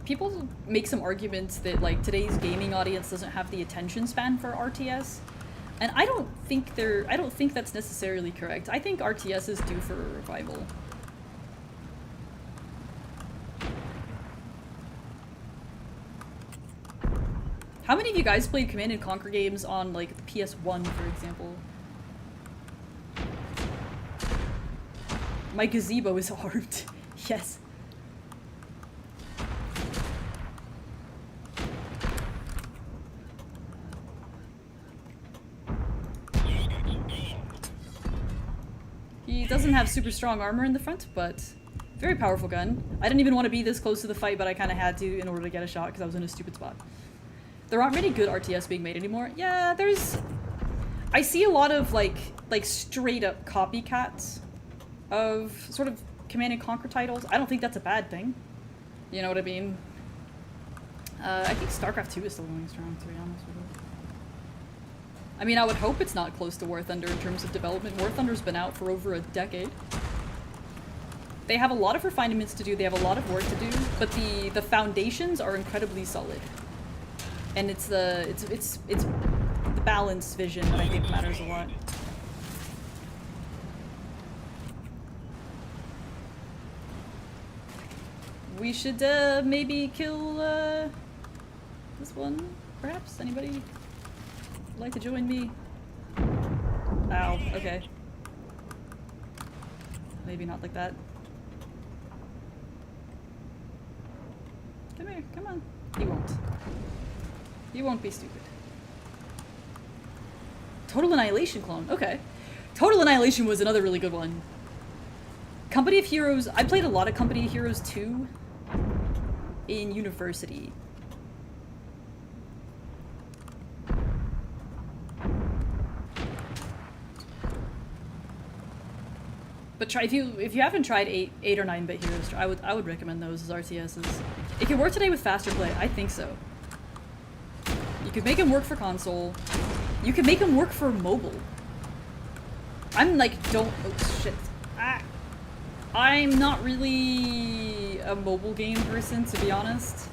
People make some arguments that like today's gaming audience doesn't have the attention span for RTS, and I don't think that's necessarily correct. I think RTS is due for a revival. How many of you guys played Command & Conquer games on like the PS1, for example? My gazebo is armed. Yes. He doesn't have super strong armor in the front, but very powerful gun. I didn't even want to be this close to the fight, but I kind of had to in order to get a shot because I was in a stupid spot. There aren't many good RTS being made anymore. Yeah, I see a lot of like straight up copycats of sort of Command & Conquer titles. I don't think that's a bad thing. You know what I mean? I think StarCraft 2 is still going strong, to be honest with you. I mean, I would hope it's not close to War Thunder in terms of development. War Thunder's been out for over a decade. They have a lot of refinements to do, they have a lot of work to do, but the foundations are incredibly solid. And it's the balanced vision that I think matters a lot. We should maybe kill this one, perhaps? Anybody like to join me? Ow, okay. Maybe not like that. Come here, come on. He won't. He won't be stupid. Total Annihilation clone, okay. Total Annihilation was another really good one. Company of Heroes, I played a lot of Company of Heroes 2 in university. But try if you haven't tried 8 or 9-bit Heroes, I would recommend those as RTSs. It can work today with faster play, I think so. You could make them work for console. You could make them work for mobile. I'm like, oh shit. Ah. I'm not really a mobile game person, to be honest.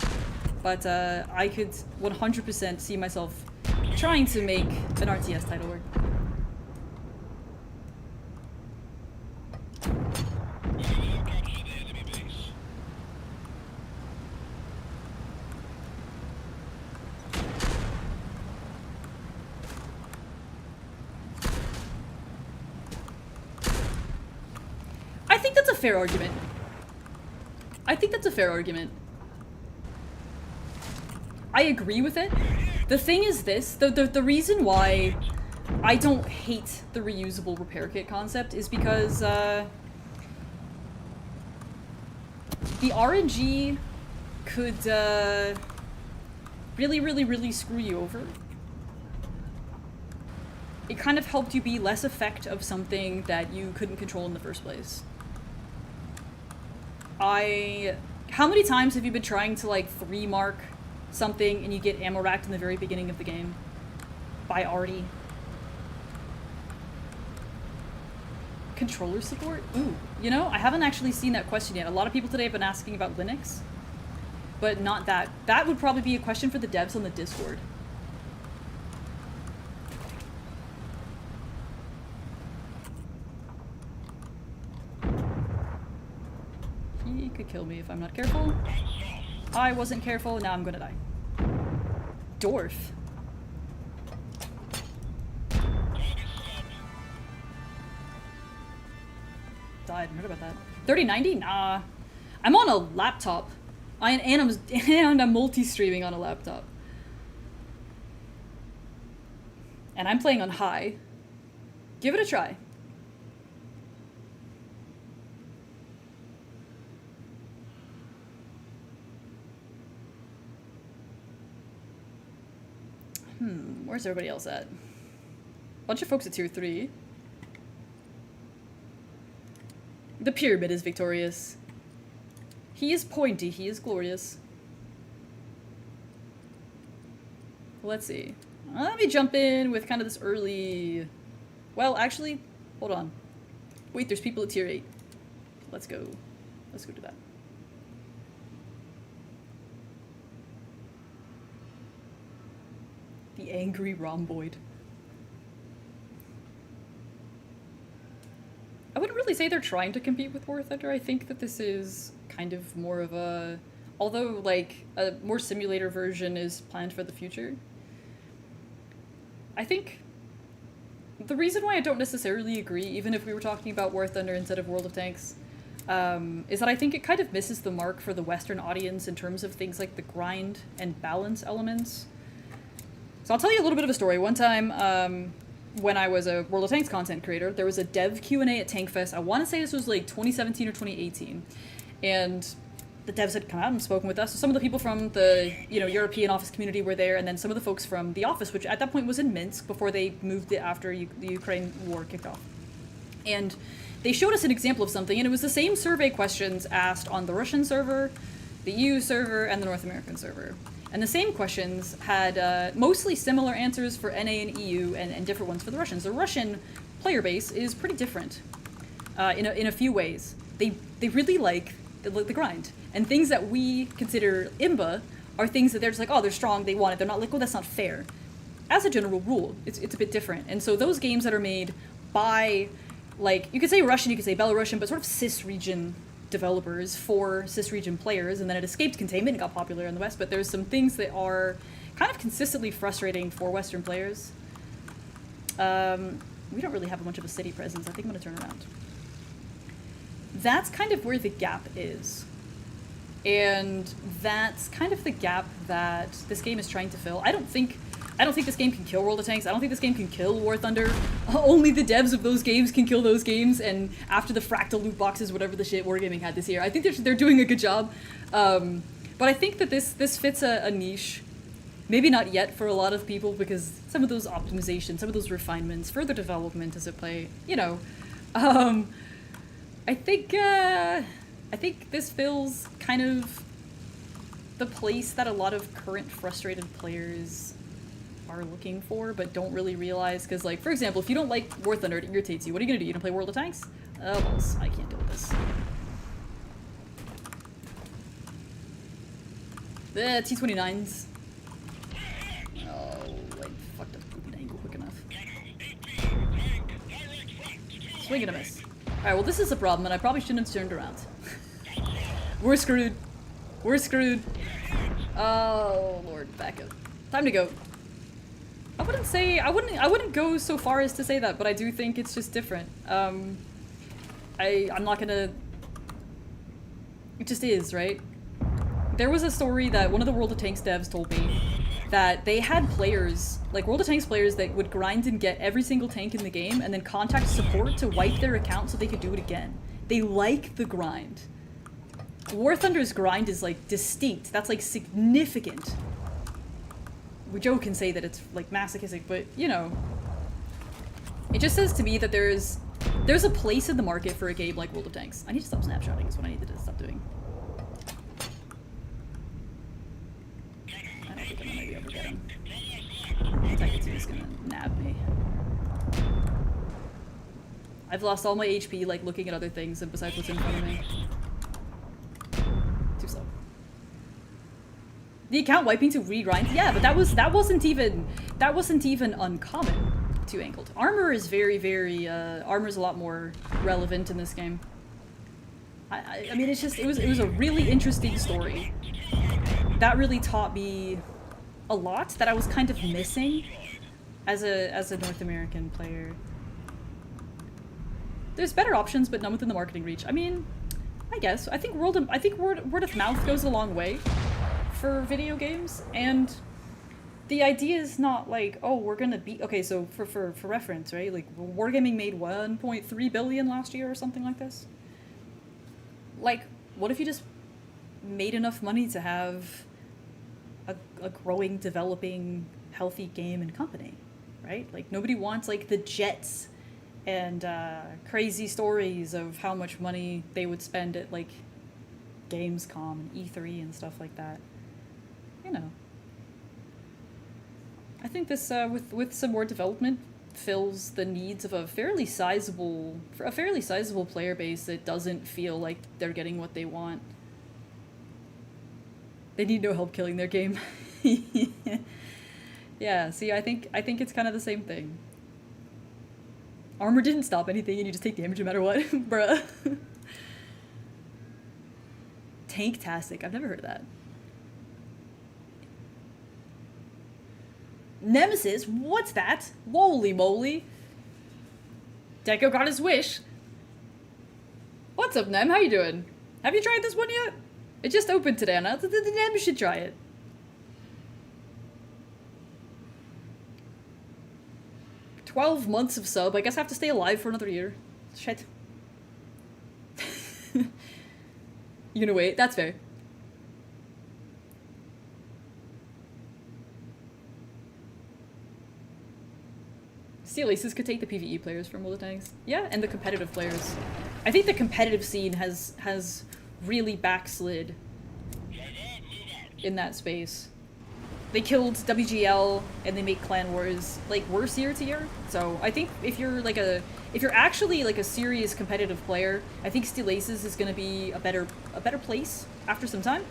But I could 100% see myself trying to make an RTS title work. I think that's a fair argument. I think that's a fair argument. I agree with it, The thing is this, the reason why I don't hate the reusable repair kit concept is because, the RNG could, really screw you over. It kind of helped you be less effect of something that you couldn't control in the first place. How many times have you been trying to, like, 3-mark something and you get ammo racked in the very beginning of the game? By Artie. Controller support? Ooh. You know, I haven't actually seen that question yet. A lot of people today have been asking about Linux. But not that. That would probably be a question for the devs on the Discord. He could kill me if I'm not careful. I wasn't careful, now I'm gonna die. Dwarf. Died, I heard about that. 3090? Nah. I'm on a laptop. And I'm multi-streaming on a laptop. And I'm playing on high. Give it a try. Where's everybody else at? Bunch of folks at tier 3. The pyramid is victorious. He is pointy, he is glorious. Let's see. Let me jump in with kind of this early... Well, actually, hold on. Wait, there's people at tier 8. Let's go. Let's go do that. The angry rhomboid. I wouldn't really say they're trying to compete with War Thunder. I think that this is kind of more of a... Although, like, a more simulator version is planned for the future. I think the reason why I don't necessarily agree, even if we were talking about War Thunder instead of World of Tanks, is that I think it kind of misses the mark for the Western audience in terms of things like the grind and balance elements. So I'll tell you a little bit of a story. One time, when I was a World of Tanks content creator, there was a dev Q&A at Tankfest. I want to say this was like 2017 or 2018. And the devs had come out and spoken with us. So some of the people from the, you know, European office community were there, and then some of the folks from the office, which at that point was in Minsk before they moved it after the Ukraine war kicked off. And they showed us an example of something, and it was the same survey questions asked on the Russian server, the EU server, and the North American server. And the same questions had mostly similar answers for NA and EU and different ones for the Russians. The Russian player base is pretty different in a few ways. They really like the grind. And things that we consider imba are things that they're just like, oh, they're strong, they want it. They're not like, oh, that's not fair. As a general rule, it's a bit different. And so those games that are made by, like, you could say Russian, you could say Belarusian, but sort of cis-region developers for cis-region players, and then it escaped containment and got popular in the West, but there's some things that are kind of consistently frustrating for Western players. We don't really have much of a city presence. I think I'm going to turn around. That's kind of where the gap is. And that's kind of the gap that this game is trying to fill. I don't think this game can kill World of Tanks. I don't think this game can kill War Thunder. Only the devs of those games can kill those games, and after the fractal loot boxes, whatever the shit Wargaming had this year, I think they're doing a good job. But I think that this fits a niche. Maybe not yet for a lot of people, because some of those optimizations, some of those refinements, further development as it play, you know. I think this fills kind of the place that a lot of current frustrated players are looking for, but don't really realize, because, like, for example, if you don't like War Thunder, it irritates you. What are you gonna do? You gonna play World of Tanks? Oh, well, I can't deal with this. The T-29s. Oh, I fucked up the angle quick enough. Swing and a miss. Alright, well, this is a problem, and I probably shouldn't have turned around. We're screwed. We're screwed. Oh, Lord, back up. Time to go. I wouldn't go so far as to say that, but I do think it's just different. I'm not gonna... It just is, right? There was a story that one of the World of Tanks devs told me that they had players, like World of Tanks players, that would grind and get every single tank in the game and then contact support to wipe their account so they could do it again. They like the grind. War Thunder's grind is like distinct. That's like significant. We joke and say that it's like masochistic, but you know, it just says to me that there's a place in the market for a game like World of Tanks. I need to stop snapshotting is what I need to stop doing. I don't think I'm gonna be able to get him. Tiger 2 is gonna nab me. I've lost all my HP like looking at other things and besides what's in front of me. Too slow. The account wiping to regrind? Yeah, but that wasn't even uncommon to angled. Armor is very armor's a lot more relevant in this game. I mean it's just it was a really interesting story. That really taught me a lot that I was kind of missing as a North American player. There's better options, but none within the marketing reach. I mean, I guess. I think word of mouth goes a long way for video games, and the idea is not like, oh, we're gonna be okay. So for reference, right? Like Wargaming made 1.3 billion last year or something like this. Like, what if you just made enough money to have a growing, developing, healthy game and company, right? Like nobody wants like the jets and crazy stories of how much money they would spend at like Gamescom and E3 and stuff like that. You know, I think this with some more development fills the needs of a fairly sizable player base that doesn't feel like they're getting what they want. They need no help killing their game. Yeah, see, I think it's kind of the same thing. Armor didn't stop anything and you just take damage no matter what. Bruh. Tanktastic. I've never heard of that. Nemesis? What's that? Holy moly. Deco got his wish. What's up, Nem? How you doing? Have you tried this one yet? It just opened today and the Nem should try it. "12 months of sub. I guess I have to stay alive for another year. Shit." You know, wait. That's fair. Steel Aces could take the PvE players from World of Tanks. Yeah, and the competitive players. I think the competitive scene has really backslid in that space. They killed WGL and they make Clan Wars like worse year to year. So I think if you're actually like a serious competitive player, I think Steel Aces is going to be a better place after some time.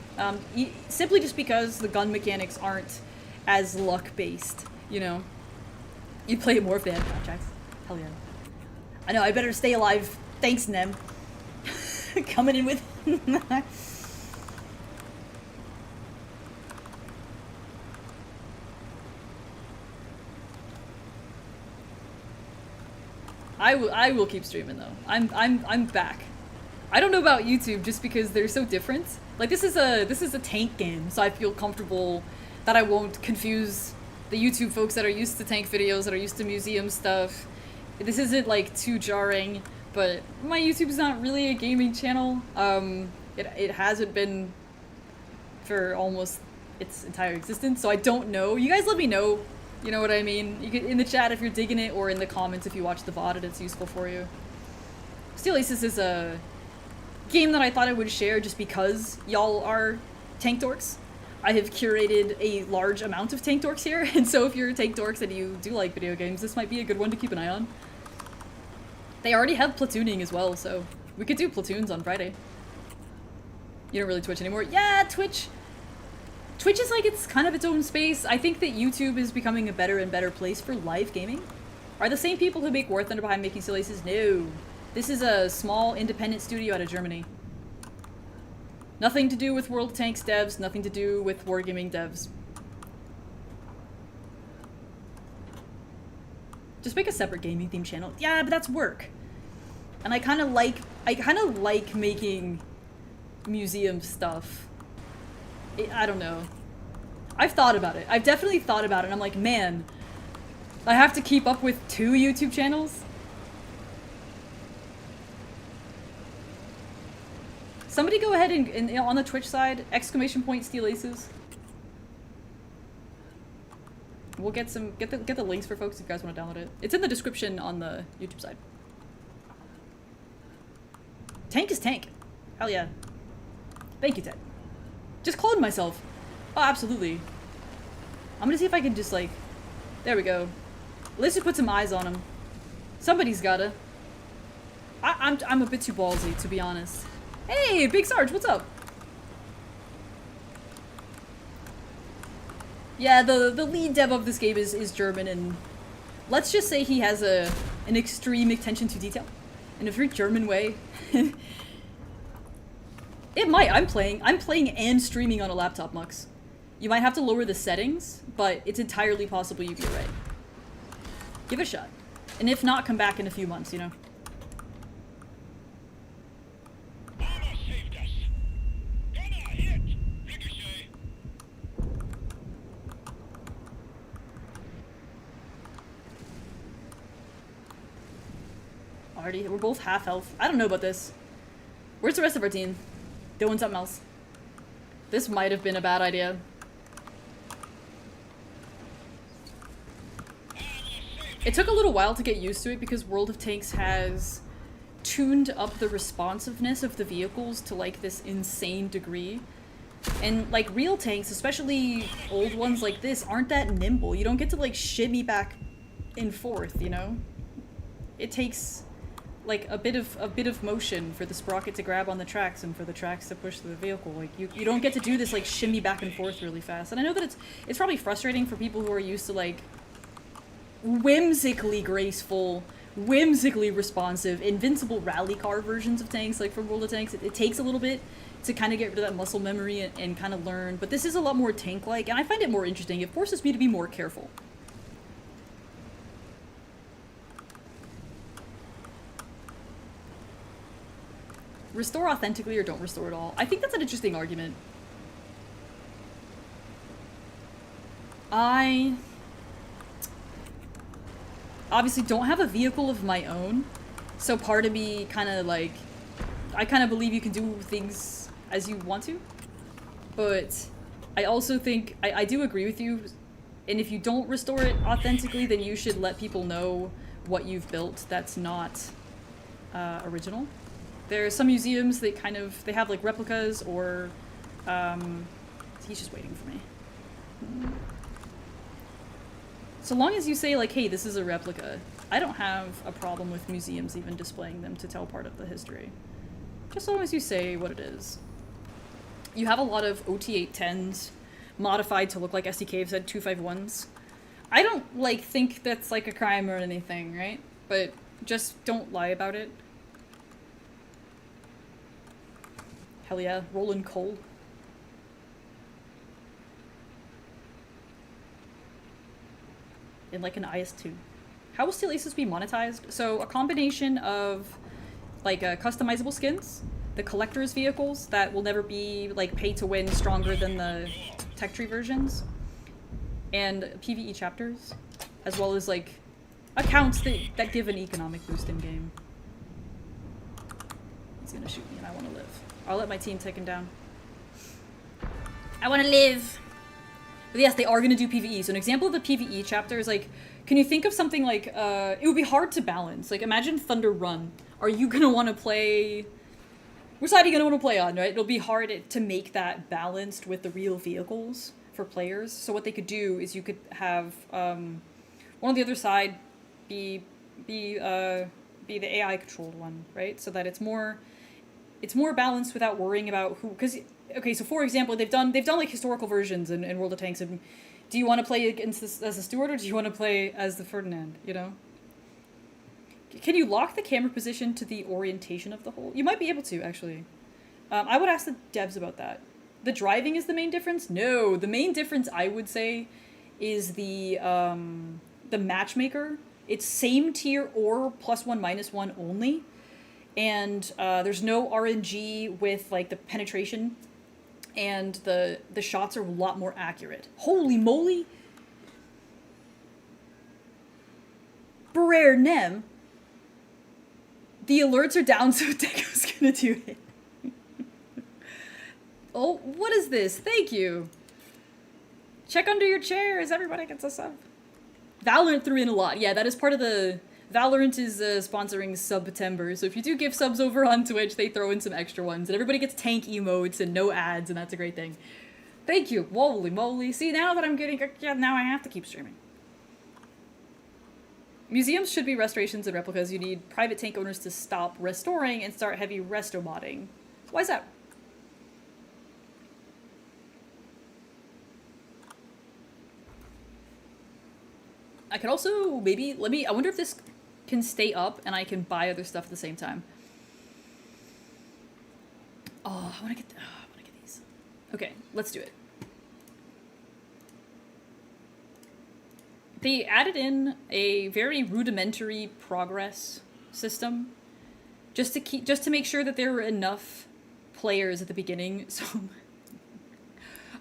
Simply just because the gun mechanics aren't as luck based, you know. You play it more if they have contracts. Hell yeah. I know, I better stay alive. Thanks, Nem. Coming in with I will keep streaming though. I'm back. I don't know about YouTube just because they're so different. Like this is a tank game, so I feel comfortable that I won't confuse the YouTube folks that are used to tank videos, that are used to museum stuff. This isn't like too jarring, but my YouTube's not really a gaming channel. It hasn't been for almost its entire existence, so I don't know. You guys let me know. You know what I mean? You can in the chat if you're digging it, or in the comments if you watch the VOD and it's useful for you. Steel Aces is a game that I thought I would share just because y'all are tank dorks. I have curated a large amount of tank dorks here, and so if you're tank dorks and you do like video games, this might be a good one to keep an eye on. They already have platooning as well, so we could do platoons on Friday. You don't really Twitch anymore? Yeah, Twitch is like, it's kind of its own space. I think that YouTube is becoming a better and better place for live gaming. Are the same people who make War Thunder behind making Steel Aces? No. This is a small independent studio out of Germany. Nothing to do with World of Tanks devs, nothing to do with Wargaming devs. Just make a separate gaming themed channel. Yeah, but that's work. And I kind of like making museum stuff. I don't know. I've thought about it. I've definitely thought about it. And I'm like, man, I have to keep up with 2 YouTube channels? Somebody go ahead and on the Twitch side, !Steel Aces. We'll get the links for folks if you guys want to download it. It's in the description on the YouTube side. Tank is tank. Hell yeah. Thank you, Ted. Just clone myself. Oh, absolutely. I'm gonna see if I can just like... There we go. Let's just put some eyes on him. Somebody's gotta. I'm a bit too ballsy, to be honest. Hey, Big Sarge, what's up? Yeah, the lead dev of this game is German, and let's just say he has an extreme attention to detail in a very German way. It might. I'm playing and streaming on a laptop, Mux. You might have to lower the settings, but it's entirely possible you'd be right. Give it a shot. And if not, come back in a few months, you know? Already, we're both half health. I don't know about this. Where's the rest of our team? Doing something else. This might have been a bad idea. It took a little while to get used to it because World of Tanks has tuned up the responsiveness of the vehicles to like this insane degree. And like real tanks, especially old ones like this, aren't that nimble. You don't get to like shimmy back and forth, you know? It takes like a bit of motion for the sprocket to grab on the tracks and for the tracks to push the vehicle. Like you don't get to do this like shimmy back and forth really fast. And I know that it's probably frustrating for people who are used to like whimsically graceful, whimsically responsive, invincible rally car versions of tanks like from World of Tanks. It takes a little bit to kind of get rid of that muscle memory and kind of learn, but this is a lot more tank-like, and I find it more interesting. It forces me to be more careful. Restore authentically or don't restore at all. I think that's an interesting argument. I obviously don't have a vehicle of my own, so part of me kind of like, I kind of believe you can do things as you want to, but I also think, I do agree with you, and if you don't restore it authentically, then you should let people know what you've built that's not original. There are some museums that kind of, they have like replicas or, he's just waiting for me. So long as you say like, hey, this is a replica, I don't have a problem with museums even displaying them to tell part of the history. Just so long as you say what it is. You have a lot of OT810s modified to look like SDK Z251s. I don't like think that's like a crime or anything, right? But just don't lie about it. Hell yeah, rolling coal. In like an IS-2. How will Steel Aces be monetized? So a combination of like customizable skins, the collector's vehicles that will never be like pay to win stronger than the tech tree versions, and PvE chapters, as well as like accounts that give an economic boost in game. He's gonna shoot me and I want to live. I'll let my team take him down. I want to live! But yes, they are going to do PvE. So an example of the PvE chapter is like, can you think of something like, it would be hard to balance. Like imagine Thunder Run. Are you going to want to play, which side are you going to want to play on, right? It'll be hard to make that balanced with the real vehicles for players. So what they could do is you could have one on the other side be the AI controlled one, right? So that it's more balanced without worrying about who, because okay, so for example, they've done like historical versions in World of Tanks. And do you want to play against this as the Steward or do you want to play as the Ferdinand? You know, can you lock the camera position to the orientation of the hole? You might be able to actually. I would ask the devs about that. The driving is the main difference. No, the main difference I would say is the matchmaker. It's same tier or +1 -1 only. And there's no RNG with like the penetration and the shots are a lot more accurate. Holy moly! Brer Nem. The alerts are down, so Deco's gonna do it. Oh, what is this? Thank you. Check under your chairs. Everybody gets a sub. Valorant threw in a lot. Yeah, that is part of the... Valorant is sponsoring September, so if you do give subs over on Twitch, they throw in some extra ones, and everybody gets tank emotes and no ads, and that's a great thing. Thank you. Holy moly. See, now that I'm getting... Yeah, now I have to keep streaming. Museums should be restorations and replicas. You need private tank owners to stop restoring and start heavy resto modding. Why is that? I could also maybe... I wonder if this can stay up and I can buy other stuff at the same time. Oh, I want to get these. Okay, let's do it. They added in a very rudimentary progress system just to make sure that there were enough players at the beginning. So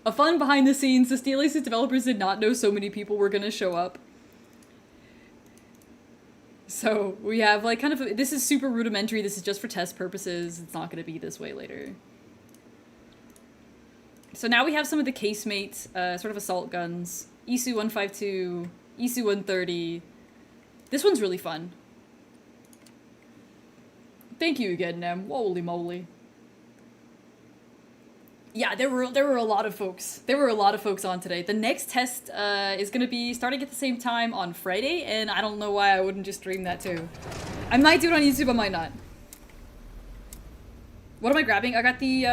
a fun behind the scenes, the Steel Aces developers did not know so many people were going to show up. So we have like kind of this is super rudimentary. This is just for test purposes. It's not going to be this way later. So now we have some of the casemate sort of assault guns. ISU 152, ISU 130. This one's really fun. Thank you again, Nem. Holy moly. Yeah, there were a lot of folks. There were a lot of folks on today. The next test is going to be starting at the same time on Friday, and I don't know why I wouldn't just stream that too. I might do it on YouTube, I might not. What am I grabbing? I got the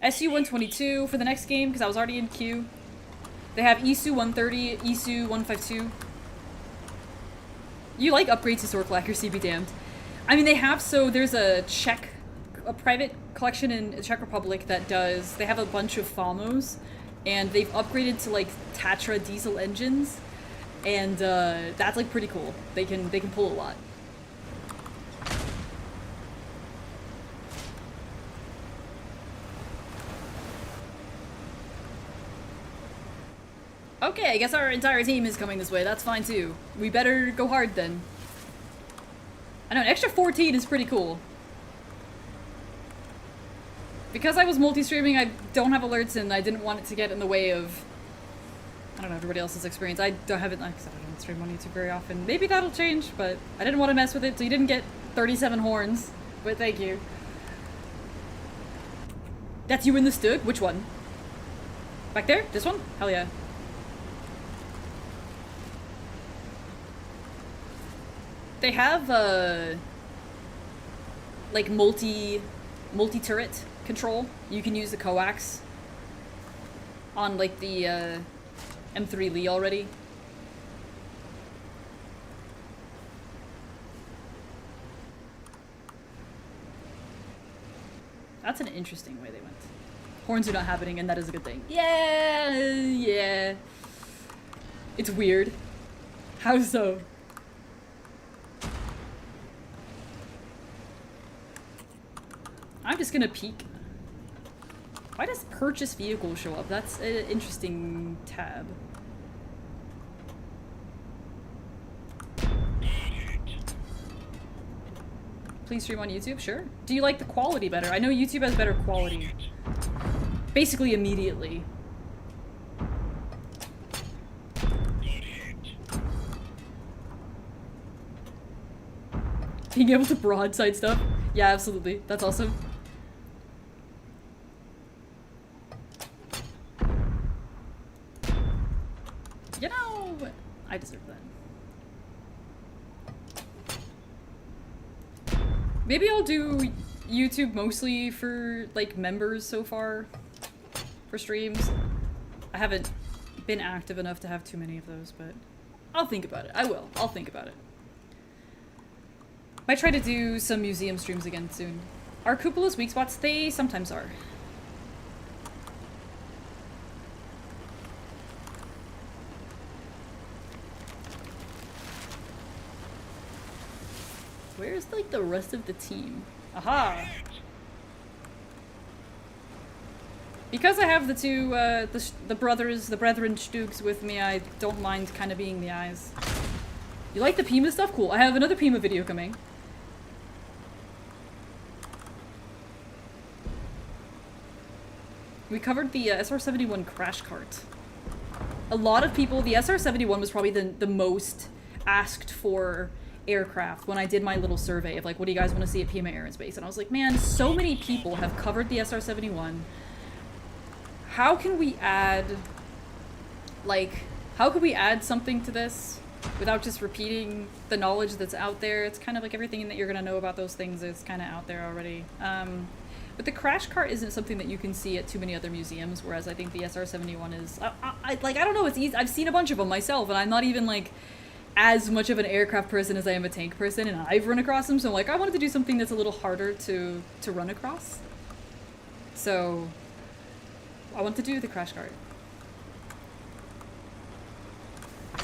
SU 122 for the next game because I was already in queue. They have ISU 130, ISU 152. You like upgrades to Historical Accuracy, be damned. I mean, they have, so there's a private collection in the Czech Republic that does, they have a bunch of FAMOs, and they've upgraded to like Tatra diesel engines, and that's like pretty cool. They can pull a lot. Okay, I guess our entire team is coming this way. That's fine too. We better go hard then. I know, an extra 14 is pretty cool. Because I was multi-streaming, I don't have alerts and I didn't want it to get in the way of, I don't know, everybody else's experience. I don't have it, I don't stream on YouTube very often. Maybe that'll change, but I didn't want to mess with it, so you didn't get 37 horns. But thank you. That's you in the Stug? Which one? Back there? This one? Hell yeah. They have, like multi-turret control. You can use the coax on like the M3 Lee already. That's an interesting way they went. Horns are not happening, and that is a good thing. Yeah, yeah. It's weird. How so? I'm just gonna peek. Why does purchase vehicle show up? That's an interesting tab. Please stream on YouTube? Sure. Do you like the quality better? I know YouTube has better quality. Basically immediately. Being able to broadside stuff? Yeah, absolutely. That's awesome. You know, I deserve that. Maybe I'll do YouTube mostly for, like, members so far. For streams. I haven't been active enough to have too many of those, but I'll think about it. I will. I'll think about it. Might try to do some museum streams again soon. Are cupolas weak spots? They sometimes are. Where's, like, the rest of the team? Aha! Because I have the two, the brethren Stoogs with me, I don't mind kind of being the eyes. You like the Pima stuff? Cool. I have another Pima video coming. We covered the SR-71 crash cart. A lot of people, the SR-71 was probably the most asked for aircraft when I did my little survey of like, what do you guys want to see at Pima Air and Space? And I was like, man, so many people have covered the SR-71. How can we add, like, how could we add something to this without just repeating the knowledge that's out there? It's kind of like everything that you're going to know about those things is kind of out there already. But the crash cart isn't something that you can see at too many other museums, whereas I think the SR-71 is, I don't know, it's easy. I've seen a bunch of them myself, and I'm not even, like, as much of an aircraft person as I am a tank person, and I've run across them, so like, I wanted to do something that's a little harder to run across. So, I want to do the crash cart.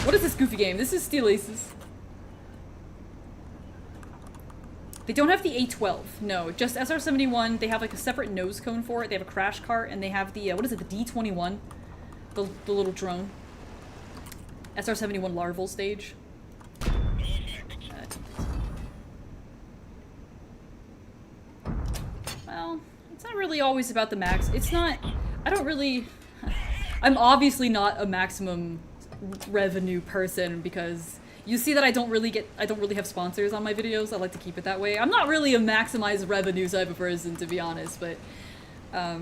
What is this goofy game? This is Steel Aces. They don't have the A12, no, just SR-71. They have like a separate nose cone for it. They have a crash cart, and they have the, what is it, the D-21? The little drone. SR-71 larval stage. Well, it's not really always about the max. It's not, I don't really, I'm obviously not a maximum revenue person because you see that I don't really have sponsors on my videos. I like to keep it that way. I'm not really a maximize revenue type of person, to be honest, but I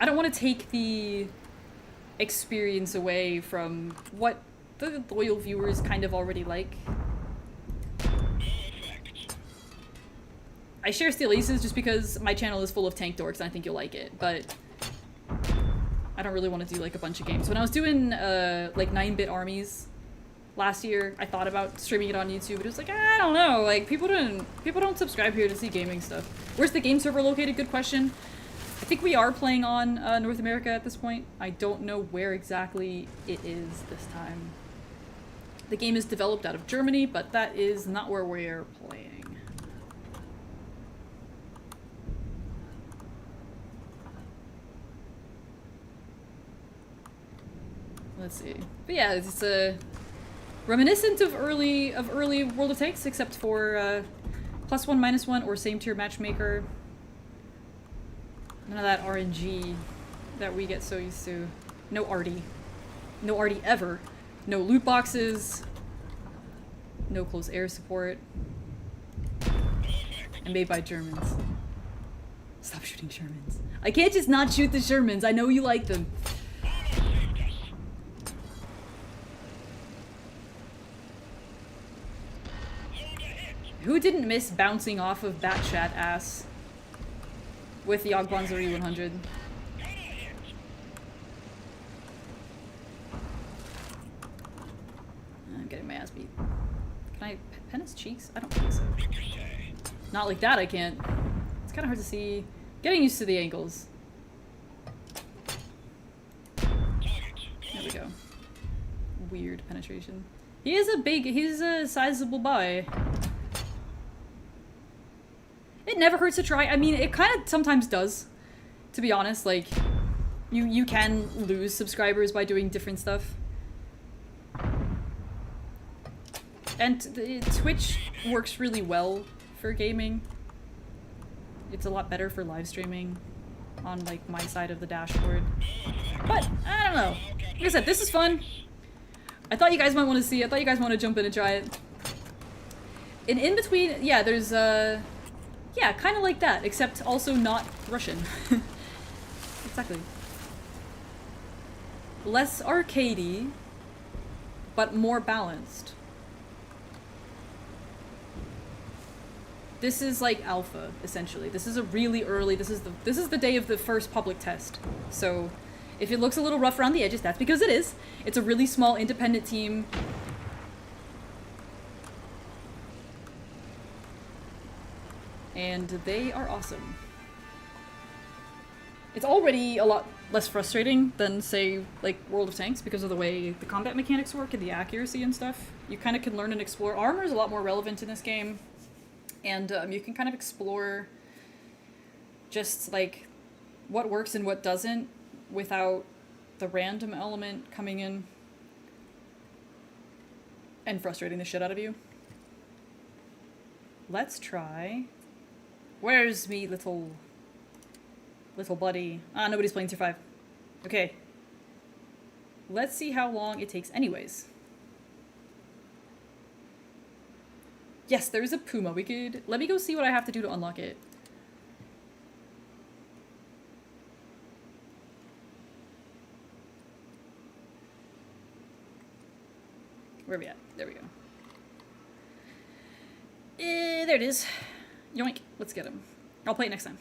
don't want to take the experience away from what the loyal viewers kind of already like. I share Steel Aces just because my channel is full of tank dorks and I think you'll like it, but I don't really want to do like a bunch of games. When I was doing like 9-bit armies last year, I thought about streaming it on YouTube, but it was like, I don't know, like people don't subscribe here to see gaming stuff. Where's the game server located? Good question. I think we are playing on North America at this point. I don't know where exactly it is this time. The game is developed out of Germany, but that is not where we're playing. Let's see. But yeah, it's reminiscent of early World of Tanks, except for +1, -1, or same tier matchmaker. None of that RNG that we get so used to. No arty. No arty ever. No loot boxes. No close air support. And made by Germans. Stop shooting Shermans. I can't just not shoot the Shermans. I know you like them. Who didn't miss bouncing off of Batchat ass with the Ogbanzari 100? I'm getting my ass beat. Can I pen his cheeks? I don't think so. Not like that, I can't. It's kind of hard to see. Getting used to the angles. There we go. Weird penetration. He's a sizable boy. It never hurts to try. I mean, it kind of sometimes does, to be honest. Like, you can lose subscribers by doing different stuff. And Twitch works really well for gaming. It's a lot better for live streaming on, like, my side of the dashboard. But, I don't know. Like I said, this is fun. I thought you guys might want to see it. I thought you guys want to jump in and try it. And in between, yeah, there's, yeah, kind of like that, except also not Russian. Exactly. Less arcadey, but more balanced. This is like alpha, essentially. This is a really early, this is the day of the first public test. So if it looks a little rough around the edges, that's because it is. It's a really small independent team. And they are awesome. It's already a lot less frustrating than, say, like World of Tanks because of the way the combat mechanics work and the accuracy and stuff. You kind of can learn and explore. Armor is a lot more relevant in this game. And you can kind of explore just, like, what works and what doesn't without the random element coming in and frustrating the shit out of you. Let's try... Where's me little buddy? Ah, nobody's playing tier 5. Okay. Let's see how long it takes anyways. Yes, there's a puma. We could... Let me go see what I have to do to unlock it. Where are we at? There we go. There it is. Yoink. Let's get him. I'll play it next time.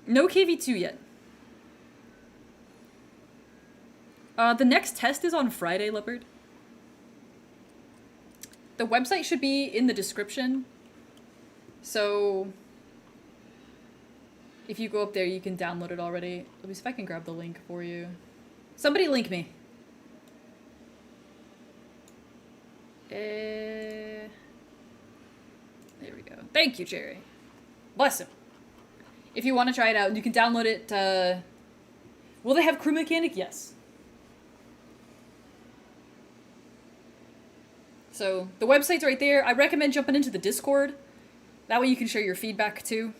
No KV2 yet. The next test is on Friday, Leopard. The website should be in the description. So if you go up there, you can download it already. Let me see if I can grab the link for you. Somebody link me. There we go. Thank you, Jerry. Bless him. If you want to try it out, you can download it. Will they have crew mechanic? Yes. So the website's right there. I recommend jumping into the Discord. That way you can share your feedback too.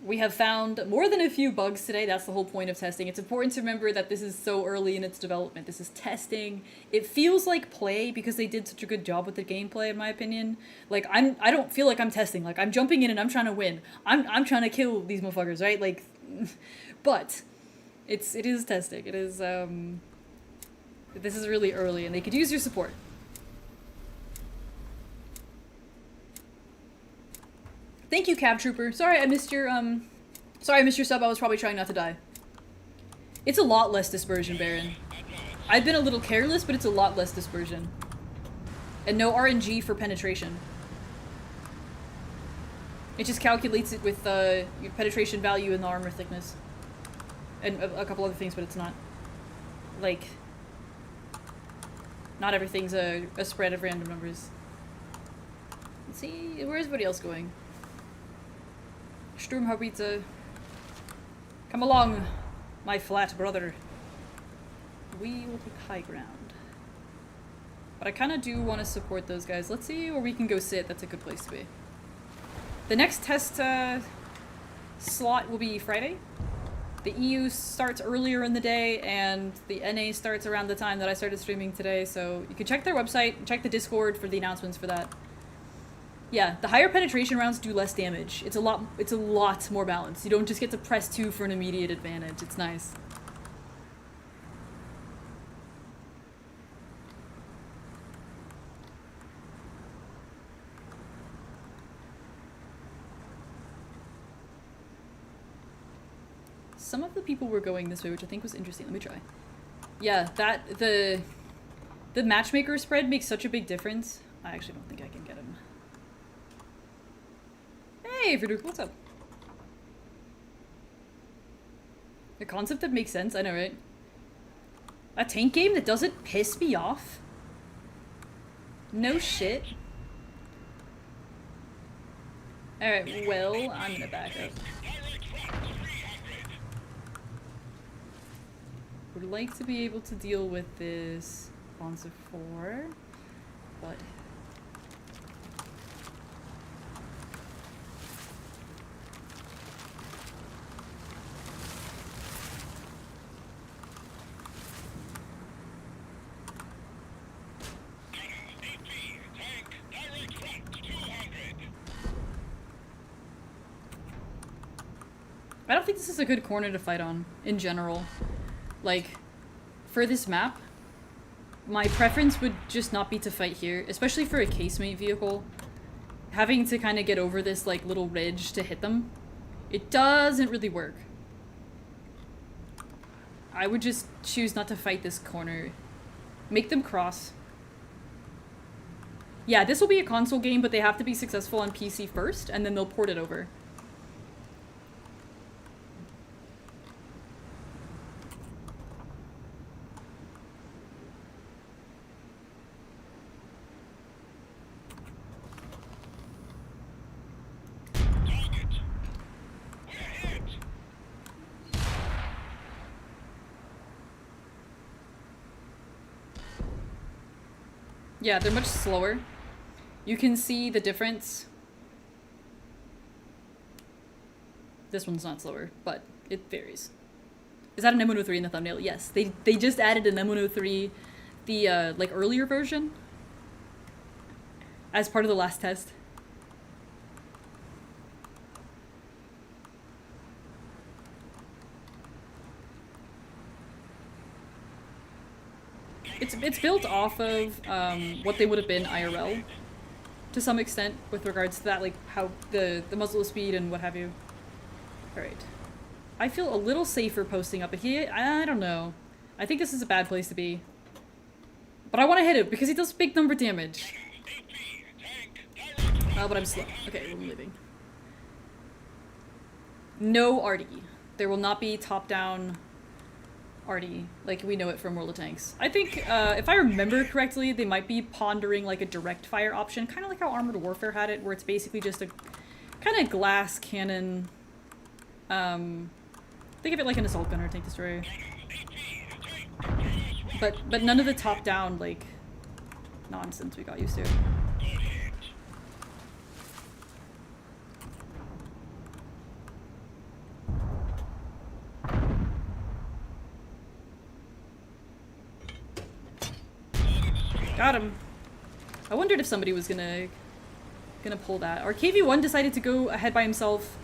We have found more than a few bugs today. That's the whole point of testing. It's important to remember that this is so early in its development. This is testing. It feels like play because they did such a good job with the gameplay, in my opinion. Like, I don't feel like I'm testing. Like, I'm jumping in and I'm trying to win. I'm trying to kill these motherfuckers, right? Like, but it is testing. It is, this is really early and they could use your support. Thank you, Cab Trooper. Sorry I missed your sub. I was probably trying not to die. It's a lot less dispersion, Baron. I've been a little careless, but it's a lot less dispersion. And no RNG for penetration. It just calculates it with your penetration value and the armor thickness. And a couple other things, but it's not. Like, not everything's a spread of random numbers. Let's see, where's everybody else going? Sturmhaubize. Come along, my flat brother. We will take high ground. But I kind of do want to support those guys. Let's see where we can go sit. That's a good place to be. The next test slot will be Friday. The EU starts earlier in the day, and the NA starts around the time that I started streaming today, so you can check their website, check the Discord for the announcements for that. Yeah, the higher penetration rounds do less damage. It's a lot more balanced. You don't just get to press 2 for an immediate advantage. It's nice. Some of the people were going this way, which I think was interesting. Let me try. Yeah, the matchmaker spread makes such a big difference. I actually don't think I can get him. Hey, Verduk, what's up? A concept that makes sense, I know, right? A tank game that doesn't piss me off? No shit. Alright, well, I'm gonna back up. Would like to be able to deal with this Bonza 4, but... I don't think this is a good corner to fight on, in general. Like, for this map, my preference would just not be to fight here, especially for a casemate vehicle. Having to kind of get over this, like, little ridge to hit them, it doesn't really work. I would just choose not to fight this corner. Make them cross. Yeah, this will be a console game, but they have to be successful on PC first, and then they'll port it over. Yeah, they're much slower. You can see the difference. This one's not slower, but it varies. Is that an M103 in the thumbnail? Yes, they just added an M103, the like earlier version, as part of the last test. It's built off of what they would have been IRL, to some extent, with regards to that, like how the muzzle speed and what have you. All right, I feel a little safer posting up here. I don't know. I think this is a bad place to be, but I want to hit it because he does big number damage. But I'm slow. Okay, I'm leaving. No arty. There will not be top-down arty like we know it from World of Tanks. I think, if I remember correctly, they might be pondering like a direct fire option, kind of like how Armored Warfare had it, where it's basically just a kind of glass cannon. Think of it like an assault gun or tank destroyer. But none of the top-down like nonsense we got used to. Got him. I wondered if somebody was gonna pull that. Or KV1 decided to go ahead by himself.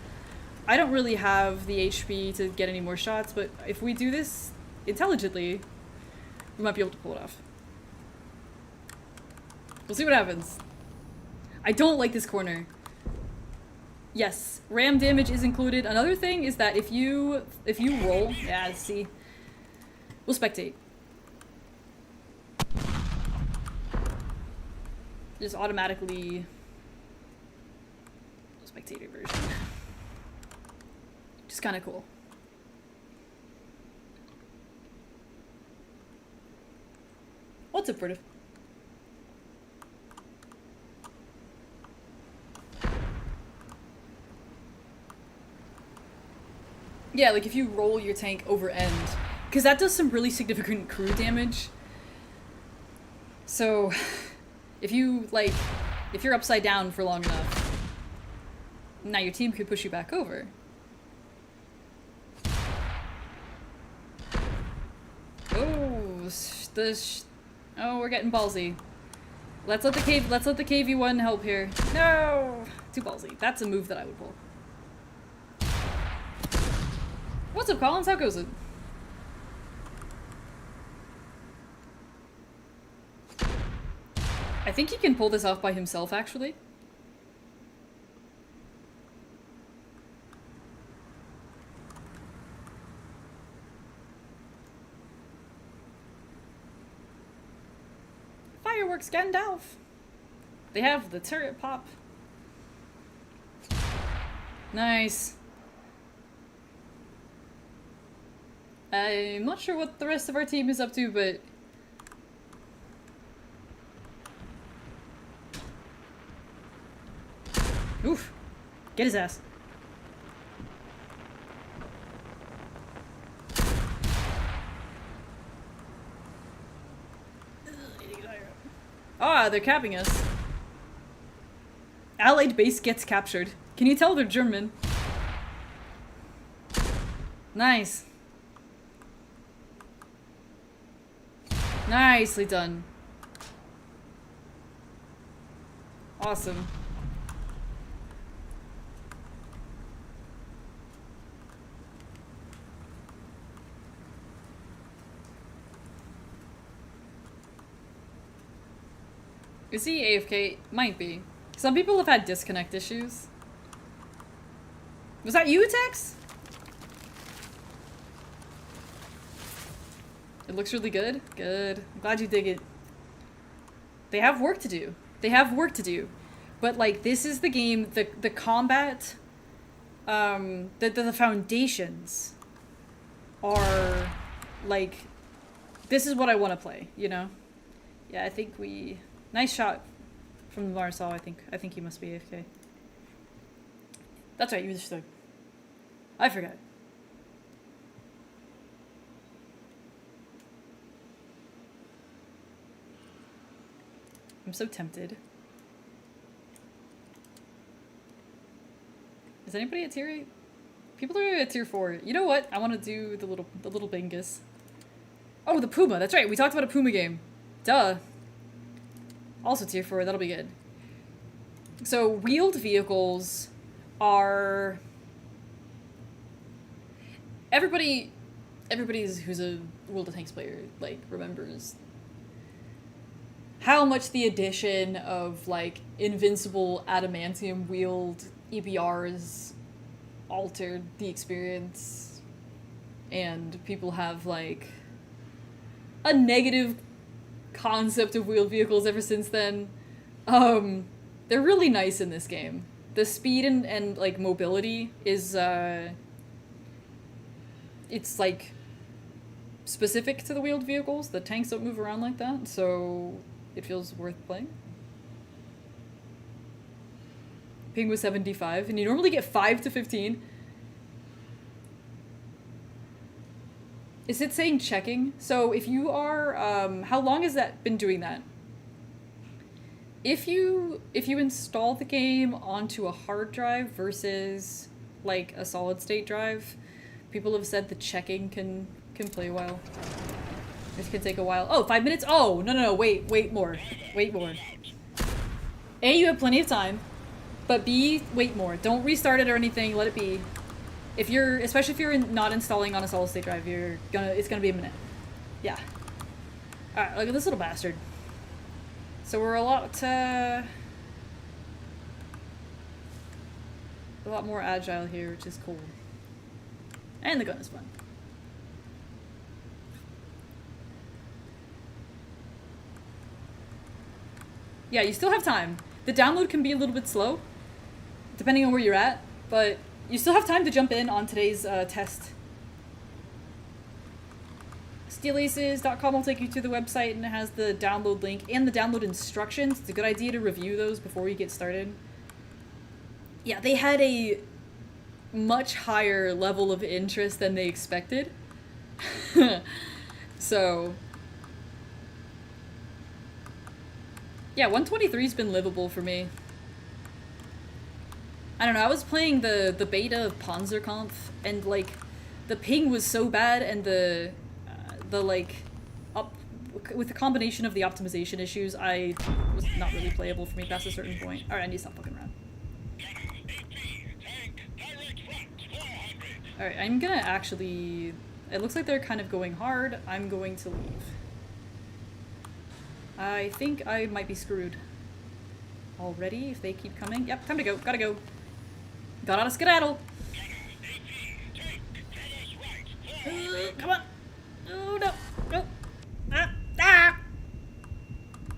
I don't really have the HP to get any more shots, but if we do this intelligently, we might be able to pull it off. We'll see what happens. I don't like this corner. Yes, ram damage is included. Another thing is that if you roll, yeah, see, we'll spectate. Just automatically spectator version. Just kind of cool. What's up, British? Yeah, like if you roll your tank over end, because that does some really significant crew damage. So if you, like, if you're upside down for long enough, now your team could push you back over. Oh, oh, we're getting ballsy. Let's let the KV1 help here. No, too ballsy. That's a move that I would pull. What's up, Collins? How goes it? I think he can pull this off by himself, actually. Fireworks Gandalf! They have the turret pop. Nice. I'm not sure what the rest of our team is up to, but... Oof. Get his ass. Ah, they're capping us. Allied base gets captured. Can you tell they're German? Nice. Nicely done. Awesome. Is he AFK? Might be. Some people have had disconnect issues. Was that you, Tex? It looks really good. Good. I'm glad you dig it. They have work to do. They have work to do. But, like, this is the game, the combat, the foundations are, like, this is what I want to play, you know? Yeah, I think we... Nice shot from Marisol, I think he must be AFK. That's right, you just... I forgot. I'm so tempted. Is anybody at tier 8? People are at tier 4. You know what? I want to do the little bingus. Oh, the Puma. That's right. We talked about a Puma game. Duh. Also tier 4. That'll be good. So, wheeled vehicles are... Everybody who's a World of Tanks player, like, remembers how much the addition of, like, invincible adamantium wheeled EBRs altered the experience, and people have, like, a negative concept of wheeled vehicles ever since then. They're really nice in this game. The speed and like, mobility is, it's, like, specific to the wheeled vehicles. The tanks don't move around like that, so it feels worth playing. Ping was 75, and you normally get 5 to 15. Is it saying checking? So if you are, how long has that been doing that? If you install the game onto a hard drive versus, like, a solid state drive, people have said the checking can play a while. This can take a while. Oh, 5 minutes? Oh, no, wait more. Wait more. A, you have plenty of time, but B, wait more. Don't restart it or anything, let it be. If you're, especially if you're not installing on a solid state drive, it's gonna be a minute. Yeah. Alright, look at this little bastard. So we're a lot more agile here, which is cool. And the gun is fun. Yeah, you still have time. The download can be a little bit slow, depending on where you're at, but you still have time to jump in on today's test. SteelAces.com will take you to the website, and it has the download link and the download instructions. It's a good idea to review those before you get started. Yeah, they had a much higher level of interest than they expected. So... yeah, 123's been livable for me. I don't know, I was playing the beta of Panzerkampf, and, like, the ping was so bad, and the like, with the combination of the optimization issues, I was not really playable for me past a certain point. Alright, I need to stop fucking around. Alright, I'm gonna actually... It looks like they're kind of going hard. I'm going to leave. I think I might be screwed already if they keep coming. Yep, time to go. Gotta go. Got out of skedaddle. Come on. Oh, no. Go. Ah.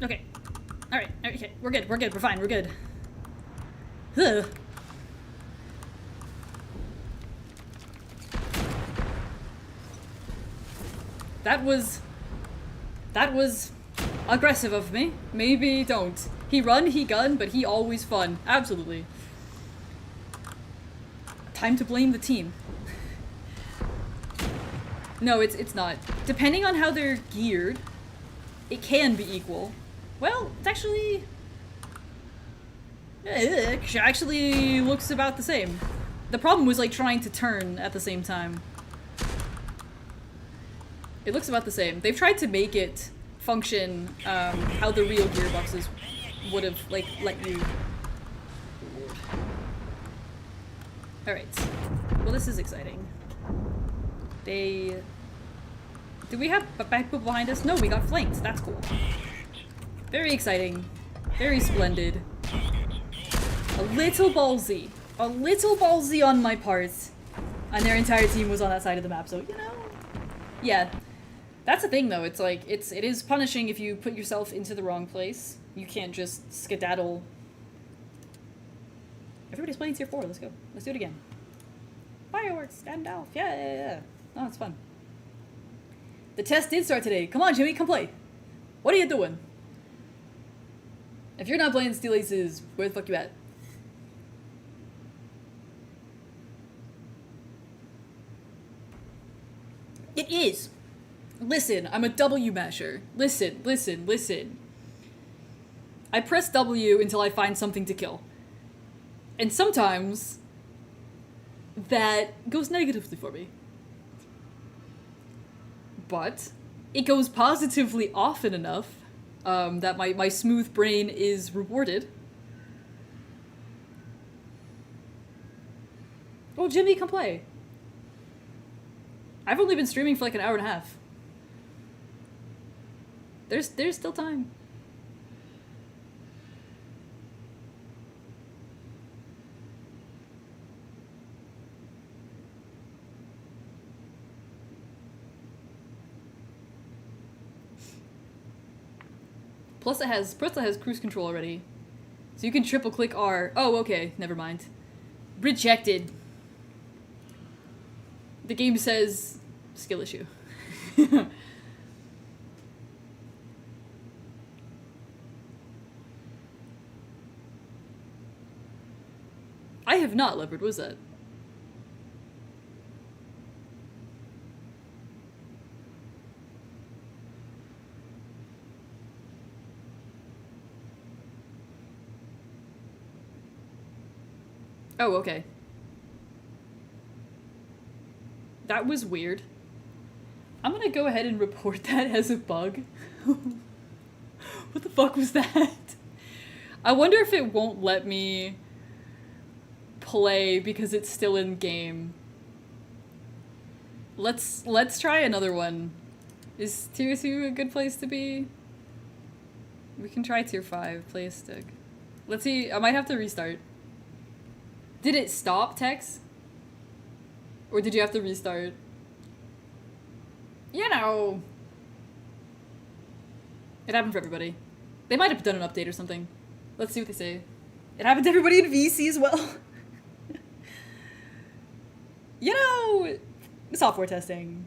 Okay. Alright. Okay. We're good. We're good. We're fine. We're good. Ugh. That was aggressive of me. Maybe don't. He run, he gun, but he always fun. Absolutely. Time to blame the team. No, it's not. Depending on how they're geared, it can be equal. Well, it's actually... it actually looks about the same. The problem was, like, trying to turn at the same time. It looks about the same. They've tried to make it function how the real gearboxes would have, like, let you. Alright. Well, this is exciting. Do we have people behind us? No, we got flanked. That's cool. Very exciting. Very splendid. A little ballsy. A little ballsy on my part. And their entire team was on that side of the map, so, you know. Yeah. That's the thing, though. It's like, it is punishing if you put yourself into the wrong place. You can't just skedaddle. Everybody's playing tier 4. Let's go. Let's do it again. Fireworks, Gandalf. Yeah. Oh, it's fun. The test did start today. Come on, Jimmy, come play. What are you doing? If you're not playing Steel Aces, where the fuck you at? It is. Listen, I'm a W masher. Listen. I press W until I find something to kill. And sometimes that goes negatively for me. But it goes positively often enough that my smooth brain is rewarded. Oh, Jimmy, come play. I've only been streaming for like an hour and a half. There's still time. Plus it has cruise control already. So you can triple click R. Oh, okay, never mind. Rejected. The game says skill issue. I have not, Leopard. What was that? Oh, okay. That was weird. I'm gonna go ahead and report that as a bug. What the fuck was that? I wonder if it won't let me play because it's still in game. Let's try another one. Is tier 2 a good place to be? We can try tier 5, play a stick. Let's see, I might have to restart. Did it stop, Tex? Or did you have to restart? You know. It happened for everybody. They might have done an update or something. Let's see what they say. It happened to everybody in VC as well. You know, software testing.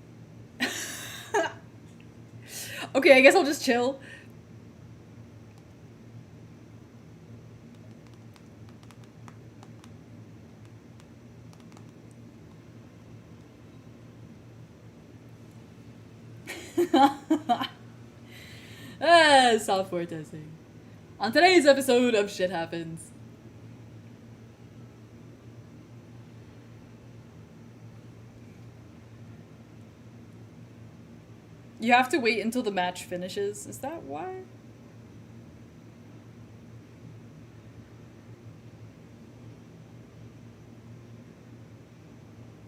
Okay, I guess I'll just chill. Software testing. On today's episode of Shit Happens. You have to wait until the match finishes. Is that why?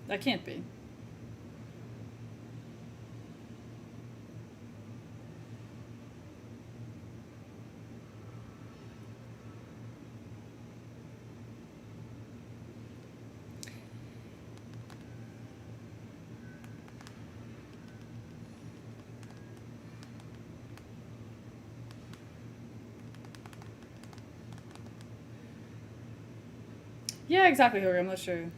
That can't be. Yeah, exactly, Hillary. I'm not sure.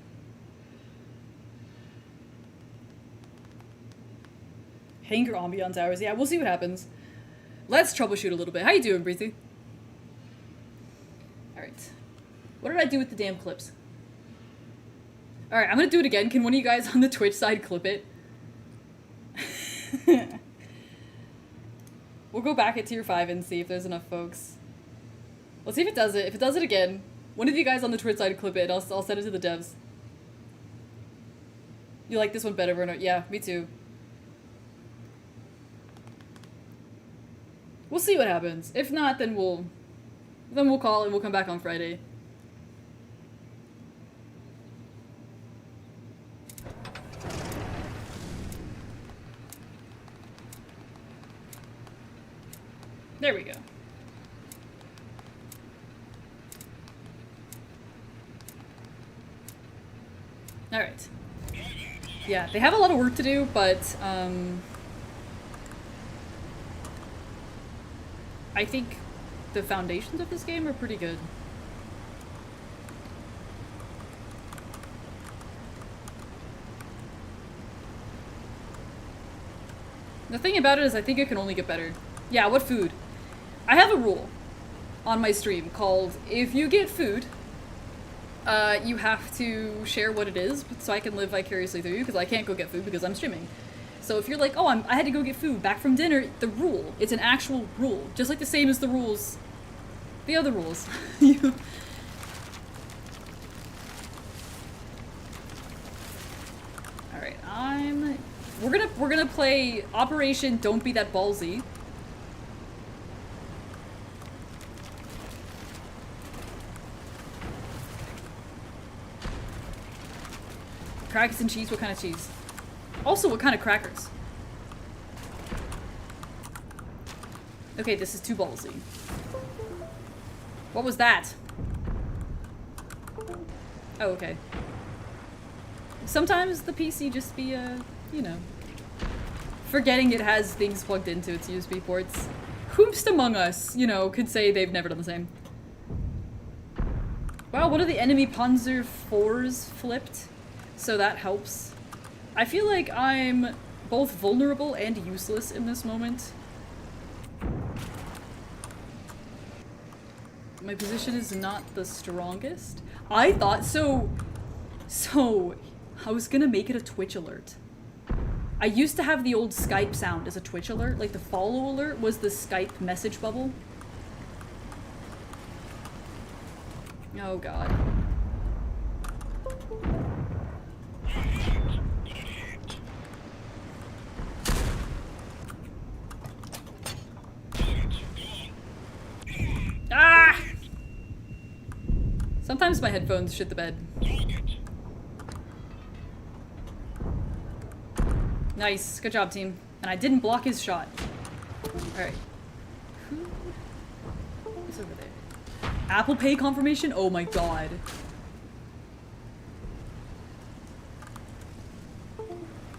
Hanger ambiance hours. Yeah, we'll see what happens. Let's troubleshoot a little bit. How you doing, Breezy? Alright. What did I do with the damn clips? Alright, I'm gonna do it again. Can one of you guys on the Twitch side clip it? We'll go back at tier 5 and see if there's enough folks. Let's see if it does it. If it does it again, one of you guys on the Twitch side clip it. I'll send it to the devs. You like this one better, Werner? Yeah, me too. We'll see what happens. If not, then we'll call and we'll come back on Friday. There we go. Alright. Yeah, they have a lot of work to do, but, I think the foundations of this game are pretty good. The thing about it is I think it can only get better. Yeah, what food? I have a rule on my stream called, if you get food, you have to share what it is so I can live vicariously through you, because I can't go get food because I'm streaming. So if you're like, oh, I had to go get food back from dinner, the rule, it's an actual rule. Just like the same as the rules The other rules. You... Alright, we're gonna play Operation Don't Be That Ballsy. Crackers and cheese? What kind of cheese? Also, what kind of crackers? Okay, this is too ballsy. What was that? Oh, okay. Sometimes the PC just be, you know, forgetting it has things plugged into its USB ports. Whomst among us, you know, could say they've never done the same. Wow, one of the enemy Panzer IVs flipped, so that helps. I feel like I'm both vulnerable and useless in this moment. My position is not the strongest. I thought so. I was gonna make it a Twitch alert. I used to have the old Skype sound as a Twitch alert. Like the follow alert was the Skype message bubble. Oh god. Ah! Sometimes my headphones shit the bed. Nice. Good job, team. And I didn't block his shot. Alright. Who is over there? Apple Pay confirmation? Oh my god.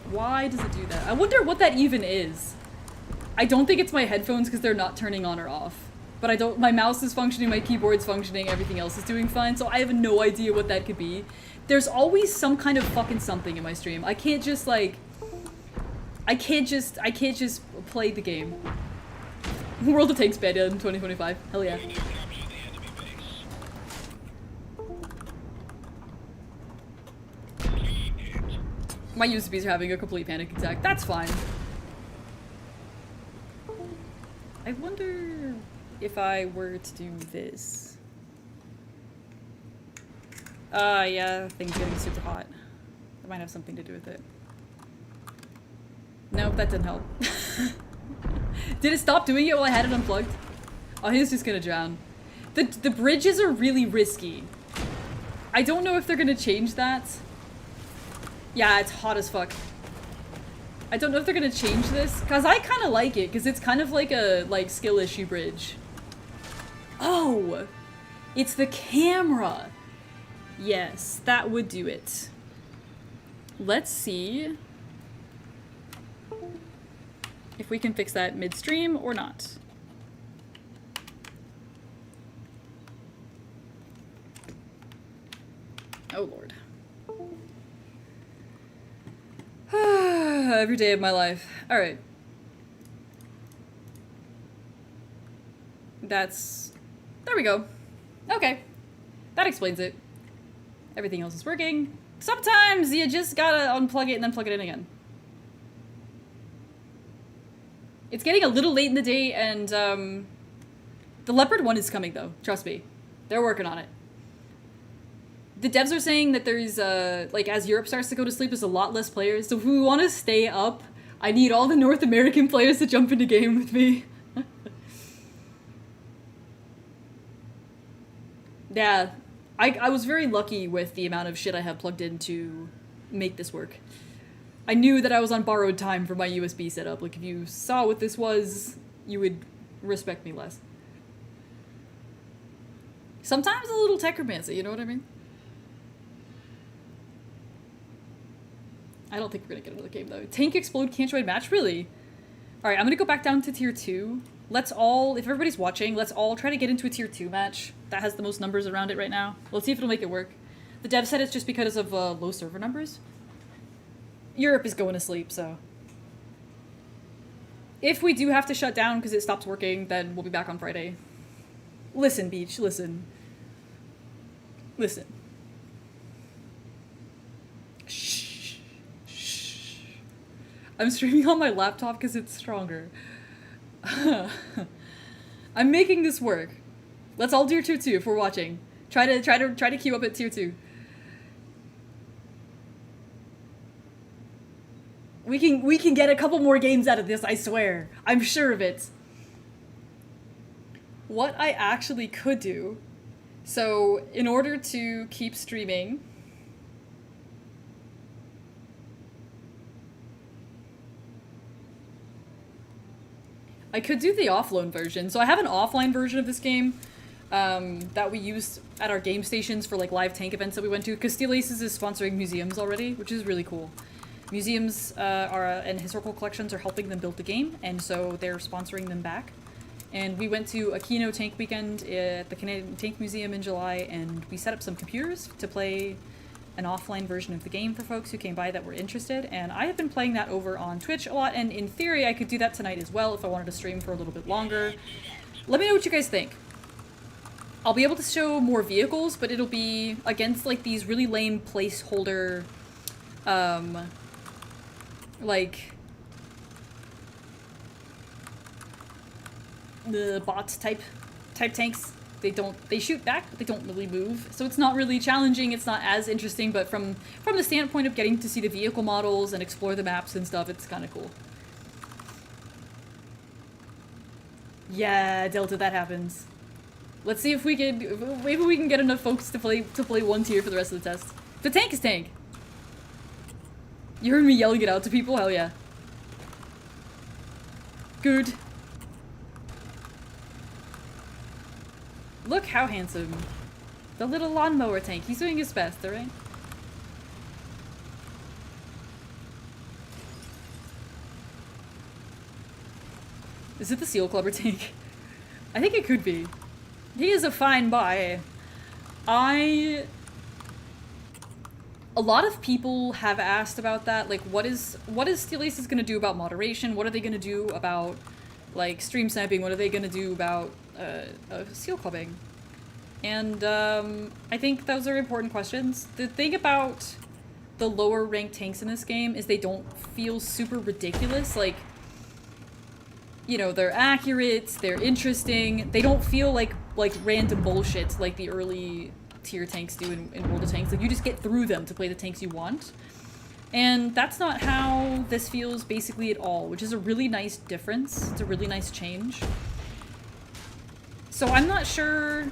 Why does it do that? I wonder what that even is. I don't think it's my headphones because they're not turning on or off. But I don't- my mouse is functioning, my keyboard's functioning, everything else is doing fine, so I have no idea what that could be. There's always some kind of fucking something in my stream. I can't just like... I can't just play the game. World of Tanks beta in 2025. Hell yeah. My USBs are having a complete panic attack. That's fine. I wonder if I were to do this. Yeah, things getting super hot. That might have something to do with it. Nope, that didn't help. Did it stop doing it while I had it unplugged? Oh, he's just gonna drown. The bridges are really risky. I don't know if they're gonna change that. Yeah, it's hot as fuck. I don't know if they're gonna change this, cause I kind of like it, cause it's kind of like a skill issue bridge. Oh, it's the camera. Yes, that would do it. Let's see if we can fix that midstream or not. Oh lord. Every day of my life. Alright. That's... There we go. Okay. That explains it. Everything else is working. Sometimes you just gotta unplug it and then plug it in again. It's getting a little late in the day, and the Leopard 1 is coming, though. Trust me. They're working on it. The devs are saying that there's, like, as Europe starts to go to sleep, there's a lot less players. So if we want to stay up, I need all the North American players to jump into game with me. Yeah. I was very lucky with the amount of shit I have plugged in to make this work. I knew that I was on borrowed time for my USB setup. Like, if you saw what this was, you would respect me less. Sometimes a little techromancy, you know what I mean? I don't think we're gonna get another game, though. Tank Explode Can't Join Match? Really? Alright, I'm gonna go back down to Tier 2. Let's all, if everybody's watching, let's all try to get into a Tier 2 match. That has the most numbers around it right now. Let's see if it'll make it work. The dev said it's just because of low server numbers. Europe is going to sleep, so... If we do have to shut down because it stops working, then we'll be back on Friday. Listen, Beach, listen. Listen. Shh. Shh. I'm streaming on my laptop because it's stronger. I'm making this work. Let's all do tier 2 if we're watching. Try to queue up at tier 2. We can get a couple more games out of this, I swear. I'm sure of it. What I actually could do, so in order to keep streaming, I could do the offline version. So I have an offline version of this game that we used at our game stations for like live tank events that we went to, because Steel Aces is sponsoring museums already, which is really cool. Museums and historical collections are helping them build the game, and so they're sponsoring them back. And we went to a Kino Tank weekend at the Canadian Tank Museum in July, and we set up some computers to play an offline version of the game for folks who came by that were interested. And I have been playing that over on Twitch a lot, and in theory I could do that tonight as well if I wanted to stream for a little bit longer. Let me know what you guys think. I'll be able to show more vehicles, but it'll be against like these really lame placeholder like the bot type tanks. They shoot back, but they don't really move, so it's not really challenging. It's not as interesting, but from the standpoint of getting to see the vehicle models and explore the maps and stuff, it's kind of cool. Yeah, Delta, that happens. Let's see if we can, maybe we can get enough folks to play one tier for the rest of the test. The tank is tank. You heard me yelling it out to people? Hell yeah. Good. Look how handsome. The little lawnmower tank. He's doing his best, alright? Is it the Seal Clubber tank? I think it could be. He is a fine boy. A lot of people have asked about that, like what is Steel Aces gonna do about moderation? What are they gonna do about like stream sniping? What are they gonna do about seal clubbing? And I think those are important questions. The thing about the lower ranked tanks in this game is they don't feel super ridiculous. Like, you know, they're accurate, they're interesting, they don't feel like random bullshit like the early tier tanks do in World of Tanks. Like, you just get through them to play the tanks you want. And that's not how this feels basically at all, which is a really nice difference. It's a really nice change. So I'm not sure...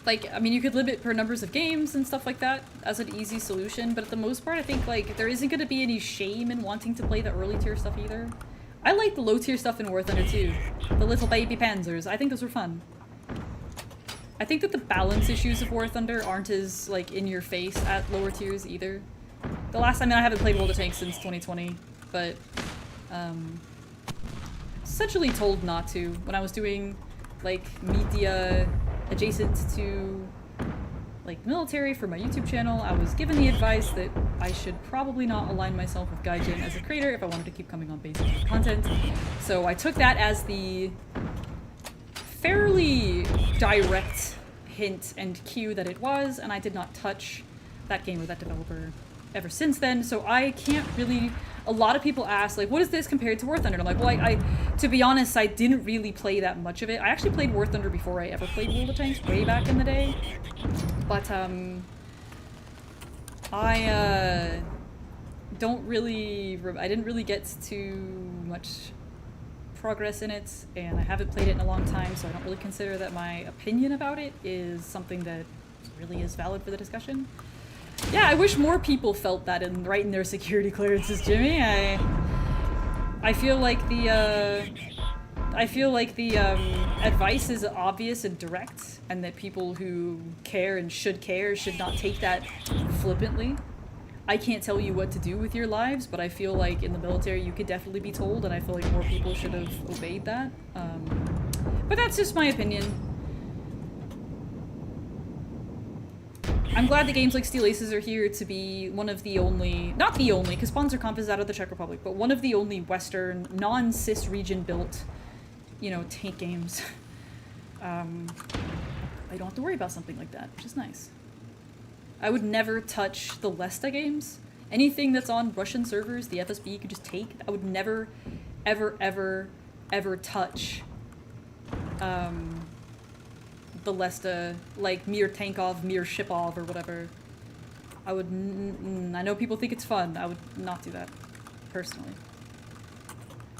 Like, I mean, you could limit per numbers of games and stuff like that as an easy solution, but at the most part, I think, like, there isn't going to be any shame in wanting to play the early tier stuff either. I like the low tier stuff in War Thunder too. The little baby panzers. I think those were fun. I think that the balance issues of War Thunder aren't as, like, in your face at lower tiers either. The last time, I haven't played World of Tanks since 2020, but, essentially told not to. When I was doing, like, media adjacent to, like, military for my YouTube channel, I was given the advice that I should probably not align myself with Gaijin as a creator if I wanted to keep coming on basic content. So I took that as the fairly direct hint and cue that it was, and I did not touch that game or that developer ever since then, so I can't really... A lot of people ask, like, what is this compared to War Thunder? And I'm like, well, to be honest, I didn't really play that much of it. I actually played War Thunder before I ever played World of Tanks, way back in the day. But, I didn't really get too much progress in it, and I haven't played it in a long time, so I don't really consider that my opinion about it is something that really is valid for the discussion. Yeah, I wish more people felt that right in their security clearances, Jimmy. I feel like the advice is obvious and direct, and that people who care and should not take that flippantly. I can't tell you what to do with your lives, but I feel like in the military you could definitely be told, and I feel like more people should have obeyed that. But that's just my opinion. I'm glad that games like Steel Aces are here to be one of the only, not the only, because Panzerkampf is out of the Czech Republic, but one of the only Western, non-cis region built, you know, tank games. I don't have to worry about something like that, which is nice. I would never touch the Lesta games. Anything that's on Russian servers, the FSB you could just take. I would never, ever, ever, ever touch the Lesta, like, Mir Tankov, Mir Shipov, or whatever. I would, I know people think it's fun, I would not do that, personally.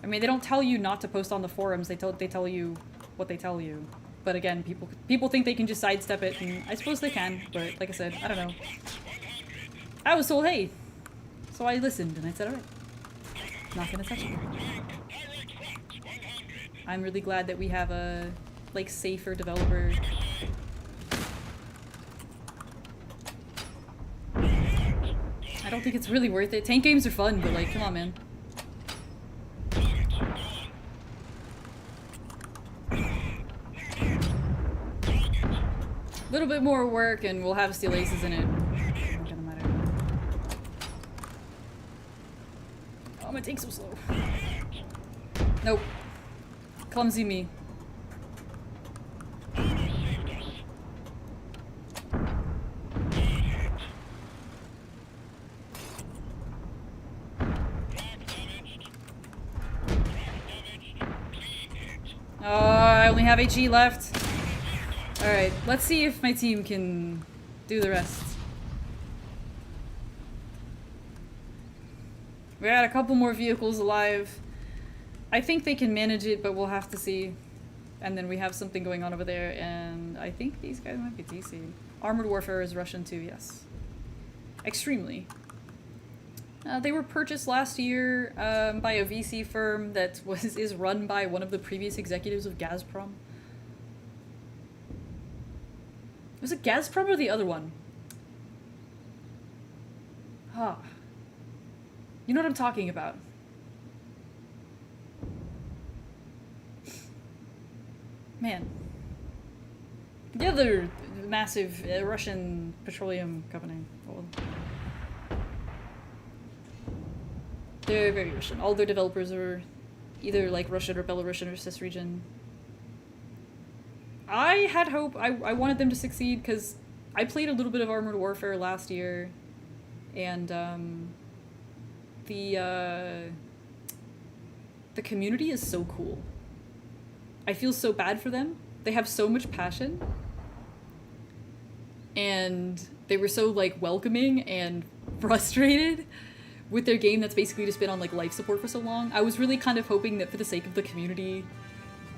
I mean, they don't tell you not to post on the forums, they tell you what they tell you. But again, people think they can just sidestep it, and I suppose they can, but like I said, I don't know. I was told, hey! So I listened, and I said, alright. Not gonna touch it. I'm really glad that we have a, like, safer developer. I don't think it's really worth it. Tank games are fun, but like, come on, man. A little bit more work and we'll have steel aces in it. Not gonna matter. Oh, my tank's so slow. Nope. Clumsy me. Oh, I only have HE left. Alright, let's see if my team can do the rest. We got a couple more vehicles alive. I think they can manage it, but we'll have to see. And then we have something going on over there, and I think these guys might be DC. Armored Warfare is Russian too, yes. Extremely. They were purchased last year by a VC firm that is run by one of the previous executives of Gazprom. Was it Gazprom or the other one? Huh. You know what I'm talking about. Man. The other massive Russian petroleum company. Well, they're very Russian. All their developers are either like Russian or Belarusian or cis region. I had hope. I wanted them to succeed because I played a little bit of Armored Warfare last year, and the community is so cool. I feel so bad for them. They have so much passion, and they were so like welcoming and frustrated with their game that's basically just been on like life support for so long. I was really kind of hoping that for the sake of the community,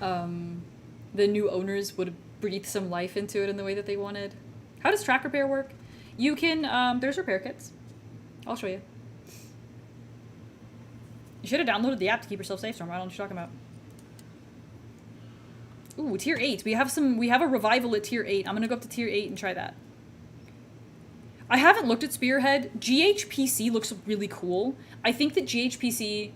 the new owners would breathe some life into it in the way that they wanted. How does track repair work? You can, there's repair kits. I'll show you. You should have downloaded the app to keep yourself safe, Storm. I don't know what you're talking about. Ooh, tier 8. We have a revival at tier 8. I'm gonna go up to tier 8 and try that. I haven't looked at Spearhead. GHPC looks really cool. I think that GHPC,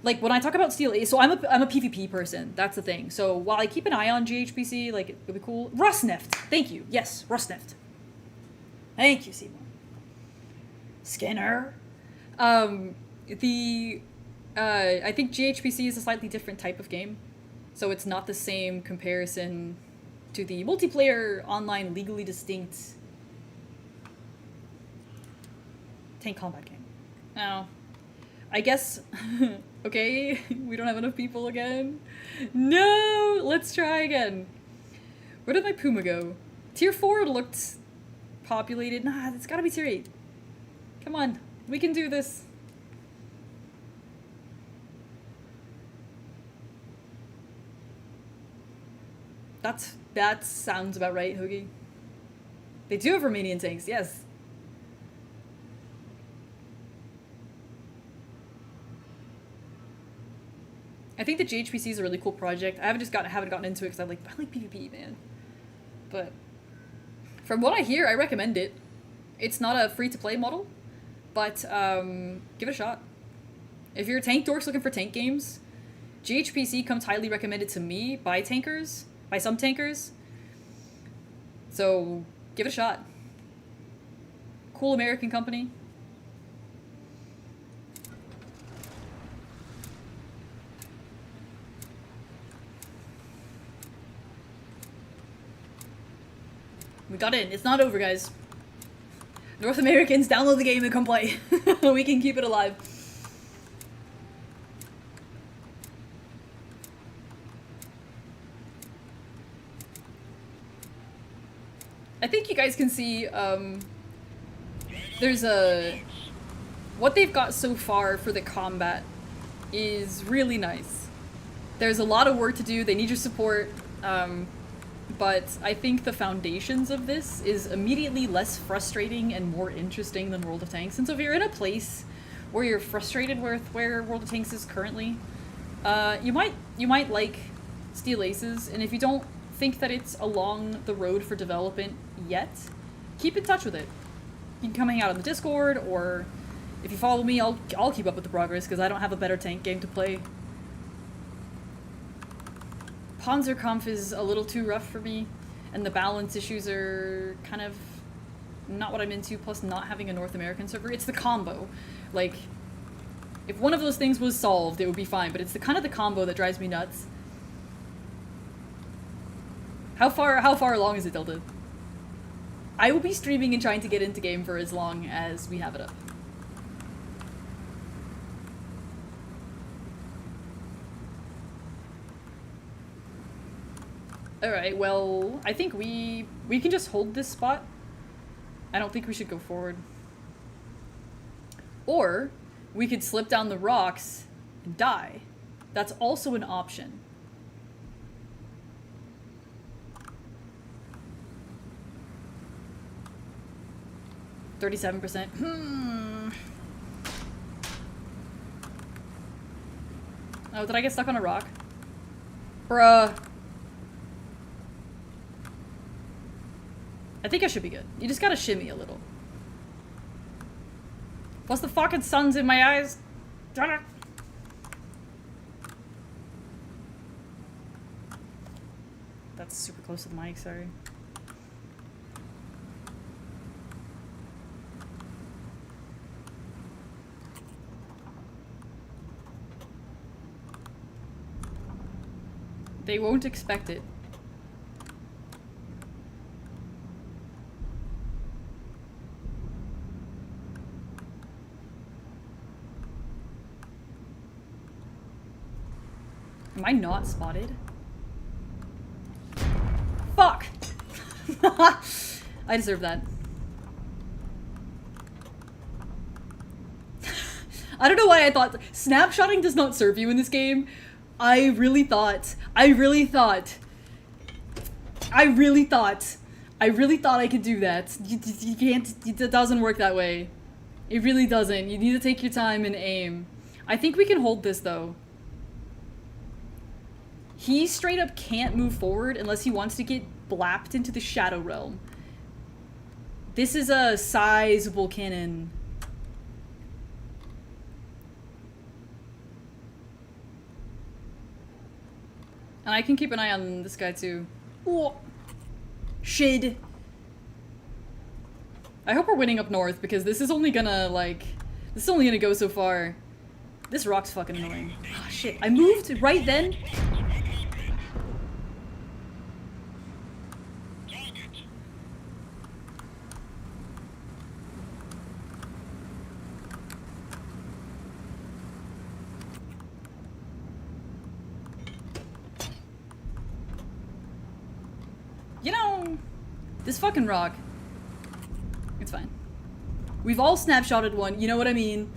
like when I talk about Steel 8, so I'm a PvP person. That's the thing. So while I keep an eye on GHPC, like it'll be cool. Rosneft. Thank you. Yes, Rosneft. Thank you, Seymour. Skinner. I think GHPC is a slightly different type of game. So it's not the same comparison to the multiplayer online legally distinct tank combat game. Now, I guess, okay, we don't have enough people again. No, let's try again. Where did my Puma go? Tier 4 looked populated. Nah, it's gotta be tier 8. Come on, we can do this. That sounds about right, Hoogie. They do have Romanian tanks, yes. I think the GHPC is a really cool project. I haven't gotten into it because I like PvP, man. But from what I hear, I recommend it. It's not a free-to-play model, but give it a shot. If you're tank dorks looking for tank games, GHPC comes highly recommended to me by some tankers. So give it a shot. Cool American company. We got in. It's not over, guys. North Americans, download the game and come play. We can keep it alive. I think you guys can see, there's a... What they've got so far for the combat is really nice. There's a lot of work to do, they need your support, but I think the foundations of this is immediately less frustrating and more interesting than World of Tanks. And so if you're in a place where you're frustrated with where World of Tanks is currently, you might like Steel Aces, and if you don't think that it's along the road for development yet, keep in touch with it. You can come hang out on the Discord, or if you follow me, I'll keep up with the progress, because I don't have a better tank game to play. Panzerkampf is a little too rough for me, and the balance issues are kind of not what I'm into, plus not having a North American server. It's the combo. Like, if one of those things was solved, it would be fine, but it's the kind of the combo that drives me nuts. How far along is it, Delta? I will be streaming and trying to get into game for as long as we have it up. Alright, well, I think we can just hold this spot. I don't think we should go forward. Or, we could slip down the rocks and die. That's also an option. $37%. Oh, did I get stuck on a rock? Bruh. I think I should be good. You just gotta shimmy a little. Plus the fucking sun's in my eyes. Damn it. That's super close to the mic, sorry. They won't expect it. Am I not spotted? Fuck! I deserve that. I don't know why I thought snapshotting does not serve you in this game. I really thought I could do that. You can't, it doesn't work that way. It really doesn't. You need to take your time and aim. I think we can hold this though. He straight up can't move forward unless he wants to get blapped into the Shadow Realm. This is a sizable cannon. And I can keep an eye on this guy too. Ooh. Shade. I hope we're winning up north because this is only gonna, like... This is only gonna go so far. This rock's fucking annoying. Oh, shit. I moved right then? You know, this fucking rock. It's fine. We've all snapshotted one, you know what I mean?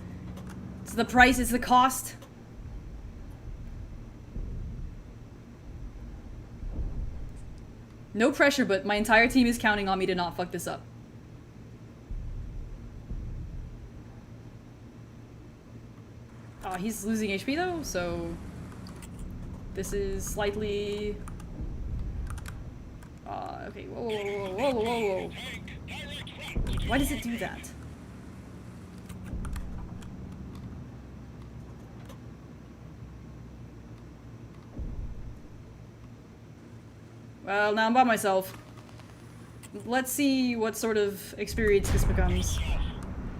It's the price, it's the cost. No pressure, but my entire team is counting on me to not fuck this up. Oh, he's losing HP though, so... This is slightly... okay, whoa, whoa, whoa, whoa, whoa, whoa. Why does it do that? Well, now I'm by myself. Let's see what sort of experience this becomes.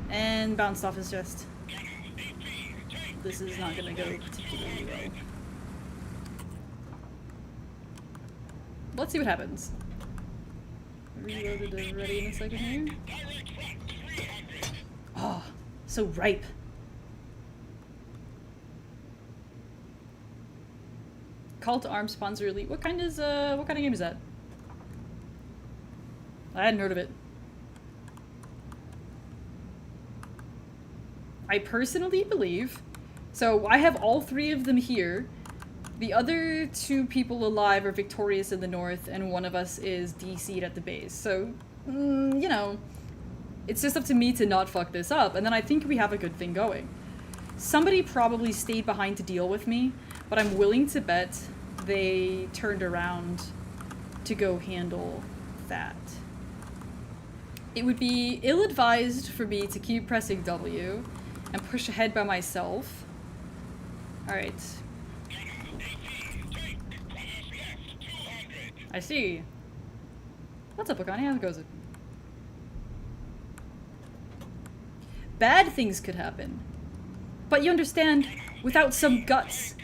And bounced off his chest. This is not gonna go particularly well. Let's see what happens. Reloaded and ready in a second here. Oh, so ripe. Call to Arms sponsor elite. What kind of game is that? I hadn't heard of it. I personally believe... So, I have all 3 of them here. The other 2 people alive are victorious in the north, and one of us is DC'd at the base. So, you know, it's just up to me to not fuck this up, and then I think we have a good thing going. Somebody probably stayed behind to deal with me, but I'm willing to bet they turned around to go handle that. It would be ill-advised for me to keep pressing W and push ahead by myself. Alright. I see. What's up, Akani? How goes it? Bad things could happen. But you understand, without some guts,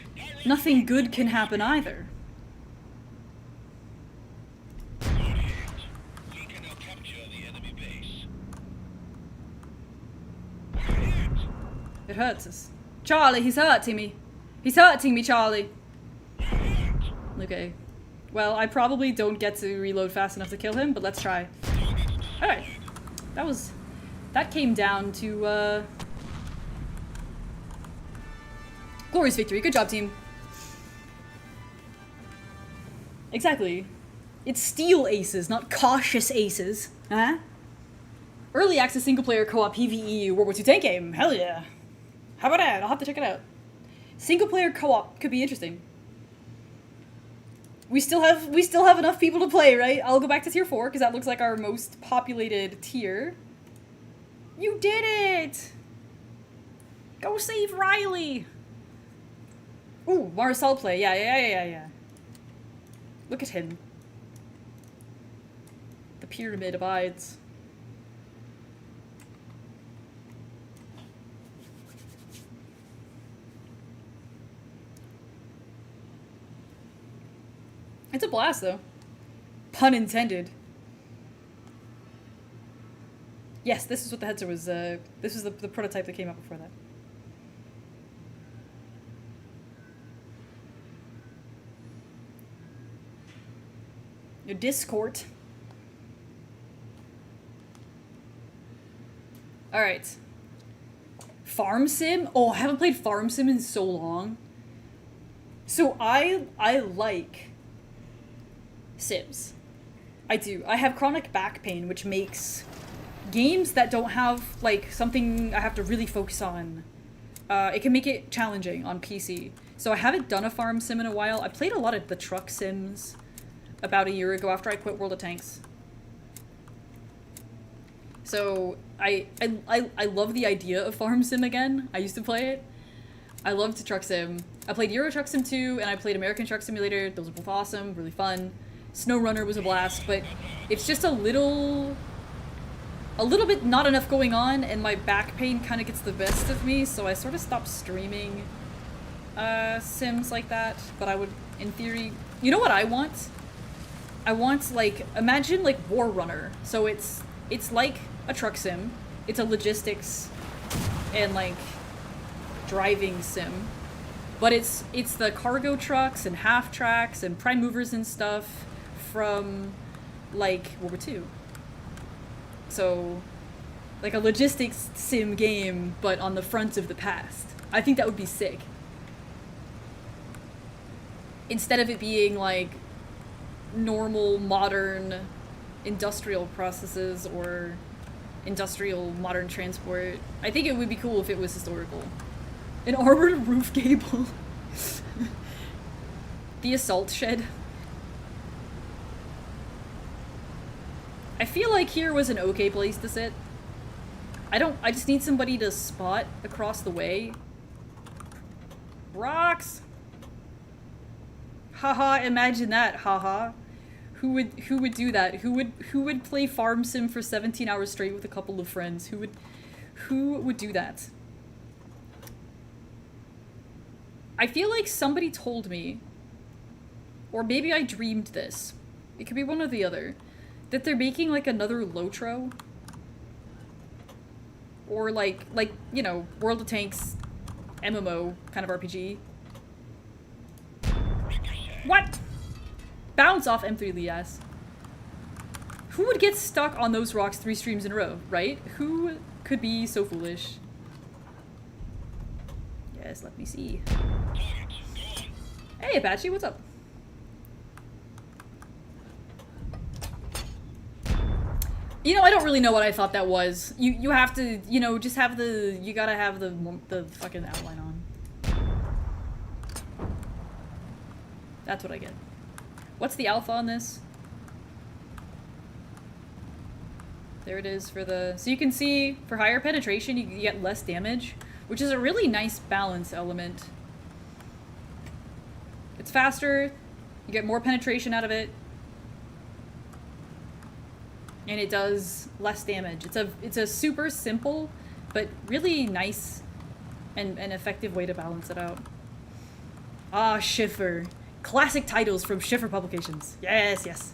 nothing good can happen either. It hurts us. Charlie, he's hurting me. He's hurting me, Charlie. Okay. Well, I probably don't get to reload fast enough to kill him, but let's try. Alright. That came down to, glorious victory. Good job, team. Exactly. It's steal aces, not cautious aces. Huh? Early access single-player co-op PvE World War II tank game. Hell yeah. How about that? I'll have to check it out. Single-player co-op could be interesting. We still have enough people to play, right? I'll go back to tier 4 because that looks like our most populated tier. You did it! Go save Riley! Ooh, Marcel play. Yeah. Look at him. The pyramid abides. It's a blast, though. Pun intended. Yes, this is what the Hetzer was, this was the prototype that came out before that. Your Discord. Alright. Farm Sim? Oh, I haven't played Farm Sim in so long. So I like Sims. I do. I have chronic back pain, which makes games that don't have, like, something I have to really focus on, it can make it challenging on PC. So I haven't done a farm sim in a while. I played a lot of the truck sims about a year ago after I quit World of Tanks. So I love the idea of farm sim again. I used to play it. I loved truck sim. I played Euro Truck Sim 2 and I played American Truck Simulator. Those were both awesome, really fun. SnowRunner was a blast, but it's just a little bit not enough going on, and my back pain kind of gets the best of me, so I sort of stopped streaming Sims like that. But I would, in theory, you know what I want? I want, like, imagine like War Runner. So it's like a truck sim. It's a logistics and like driving sim, but it's the cargo trucks and half tracks and prime movers and stuff from like World War II. So, like a logistics sim game, but on the front of the past. I think that would be sick. Instead of it being like normal modern industrial processes or industrial modern transport, I think it would be cool if it was historical. An armored roof gable. The assault shed. I feel like here was an okay place to sit. I just need somebody to spot across the way. Rocks! Haha, imagine that, haha. Who would do that? Who would play farm sim for 17 hours straight with a couple of friends? Who would do that? I feel like somebody told me, or maybe I dreamed this, it could be one or the other, that they're making like another Lotro. Or like, you know, World of Tanks MMO kind of RPG. What? Bounce off M3 Lias. Who would get stuck on those rocks 3 streams in a row, right? Who could be so foolish? Yes, let me see. Hey, Apache, what's up? You know, I don't really know what I thought that was. You have to, you know, just have the, you gotta have the fucking outline on. That's what I get. What's the alpha on this? There it is for the, so you can see for higher penetration you get less damage, which is a really nice balance element. It's faster, you get more penetration out of it, and it does less damage. It's a super simple, but really nice and effective way to balance it out. Ah, Schiffer. Classic titles from Schiffer Publications. Yes, yes.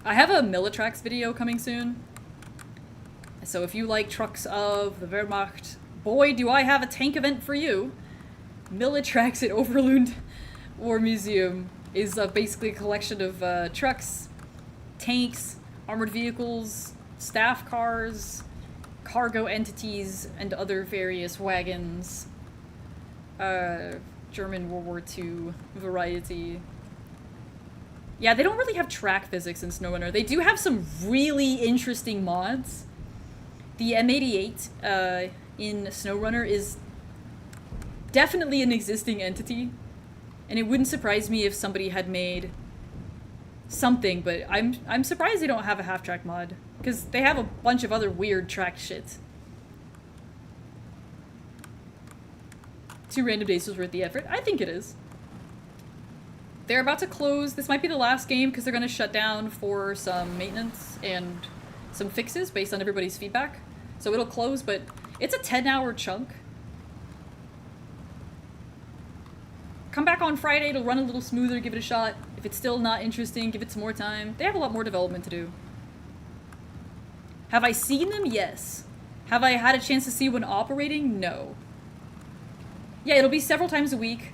I have a Millitrax video coming soon. So if you like trucks of the Wehrmacht, boy, do I have a tank event for you. Millitrax at Overlund War Museum is basically a collection of trucks, tanks, armored vehicles, staff cars, cargo entities, and other various wagons. German World War II variety. Yeah, they don't really have track physics in SnowRunner. They do have some really interesting mods. The M88 in SnowRunner is definitely an existing entity, and it wouldn't surprise me if somebody had made something, but I'm surprised they don't have a half-track mod, because they have a bunch of other weird track shit. 2 random days was worth the effort. I think it is. They're about to close. This might be the last game because they're going to shut down for some maintenance and some fixes based on everybody's feedback. So it'll close, but it's a 10-hour chunk. Come back on Friday, it'll run a little smoother, give it a shot. If it's still not interesting, give it some more time. They have a lot more development to do. Have I seen them? Yes. Have I had a chance to see one operating? No. Yeah, it'll be several times a week.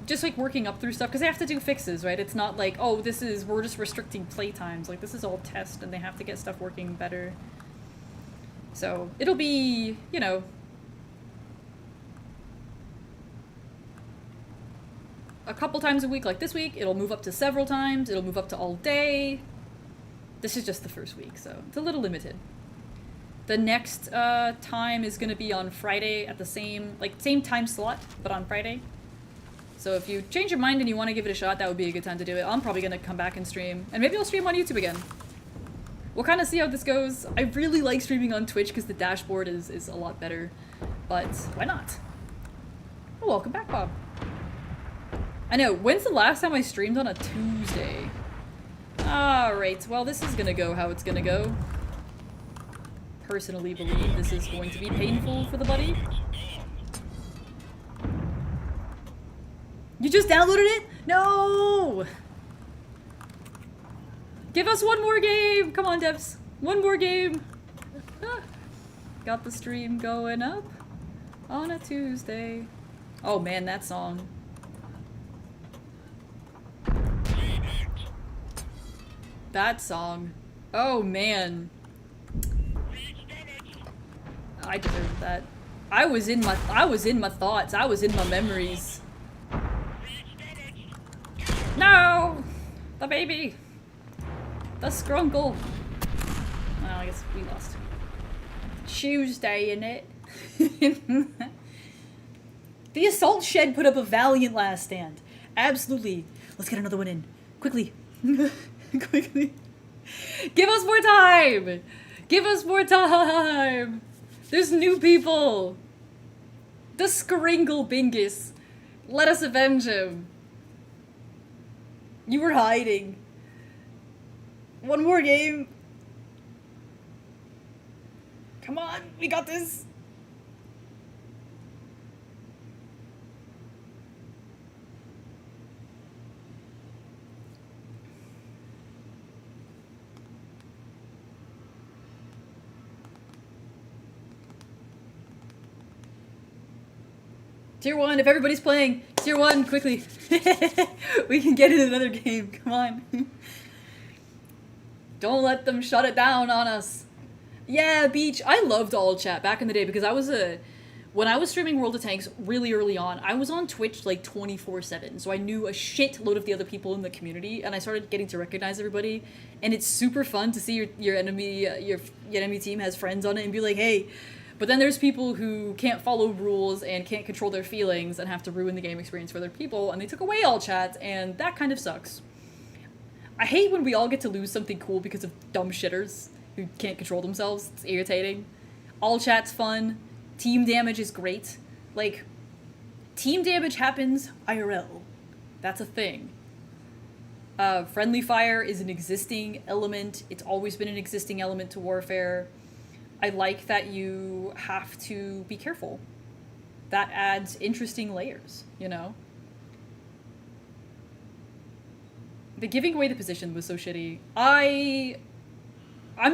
Just like working up through stuff, because they have to do fixes, right? It's not like, oh, we're just restricting playtimes. Like, this is all test, and they have to get stuff working better. So, it'll be, you know, a couple times a week, like this week. It'll move up to several times. It'll move up to all day. This is just the first week, so it's a little limited. The next time is going to be on Friday at the same time slot, but on Friday. So if you change your mind and you want to give it a shot, that would be a good time to do it. I'm probably going to come back and stream, and maybe I'll stream on YouTube again. We'll kind of see how this goes. I really like streaming on Twitch because the dashboard is a lot better, but why not? Oh, welcome back, Bob. I know, when's the last time I streamed on a Tuesday? Alright, well this is gonna go how it's gonna go. Personally believe this is going to be painful for the buddy. You just downloaded it? No! Give us one more game! Come on, devs. One more game! Got the stream going up on a Tuesday. Oh man, that song. That song. Oh man. I deserved that. I was in my thoughts. I was in my memories. No! The baby! The scrunkle! Well, I guess we lost. Tuesday, innit? The assault shed put up a valiant last stand. Absolutely. Let's get another one in. Quickly. Quickly. Give us more time! Give us more time! There's new people! The Skringle Bingus. Let us avenge him. You were hiding. One more game. Come on, we got this. Tier 1, if everybody's playing, Tier 1, quickly. We can get in another game, come on. Don't let them shut it down on us. Yeah, Beach, I loved all chat back in the day because when I was streaming World of Tanks really early on, I was on Twitch like 24/7, so I knew a shitload of the other people in the community, and I started getting to recognize everybody, and it's super fun to see your enemy team has friends on it and be like, hey. But then there's people who can't follow rules and can't control their feelings and have to ruin the game experience for other people, and they took away all chat, and that kind of sucks. I hate when we all get to lose something cool because of dumb shitters who can't control themselves. It's irritating. All chat's fun. Team damage is great. Like, team damage happens IRL. That's a thing. Friendly fire is an existing element. It's always been an existing element to Warfare. I like that you have to be careful. That adds interesting layers, you know? The giving away the position was so shitty. I'm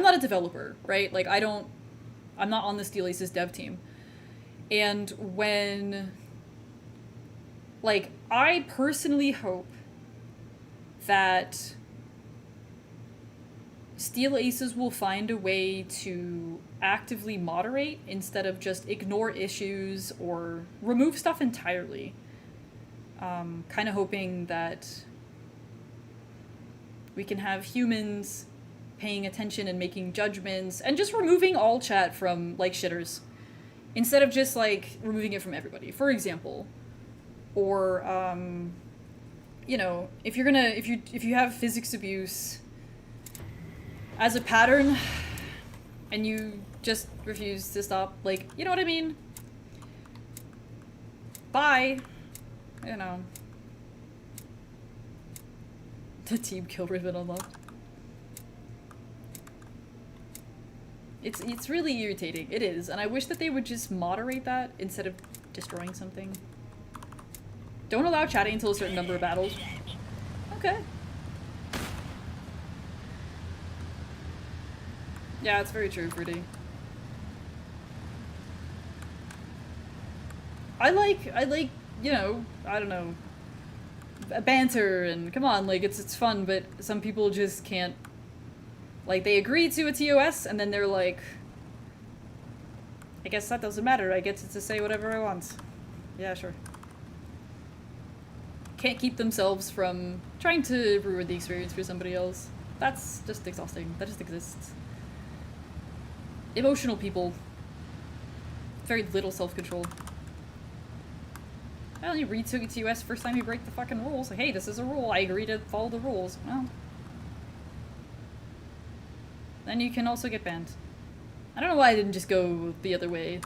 not a developer, right? Like, I'm not on the Steel Aces dev team. And when, like, I personally hope that Steel Aces will find a way to actively moderate instead of just ignore issues or remove stuff entirely. Kind of hoping that we can have humans paying attention and making judgments and just removing all chat from, like, shitters instead of just, like, removing it from everybody, for example. Or, you know, if you have physics abuse as a pattern and you just refuse to stop, like, you know what I mean? Bye. You know. The team kill ribbon unlocked. It's really irritating. It is, and I wish that they would just moderate that instead of destroying something. Don't allow chatting until a certain number of battles. Okay. Yeah, it's very true, Fruity. I like, you know, I don't know, banter and come on, like, it's fun, but some people just can't, like, they agree to a TOS and then they're like, I guess that doesn't matter, I get to say whatever I want. Yeah, sure. Can't keep themselves from trying to ruin the experience for somebody else. That's just exhausting. That just exists. Emotional people. Very little self-control. Well, you read to TOS first time you break the fucking rules. Like, hey, this is a rule. I agree to follow the rules. Well. Then you can also get banned. I don't know why I didn't just go the other way.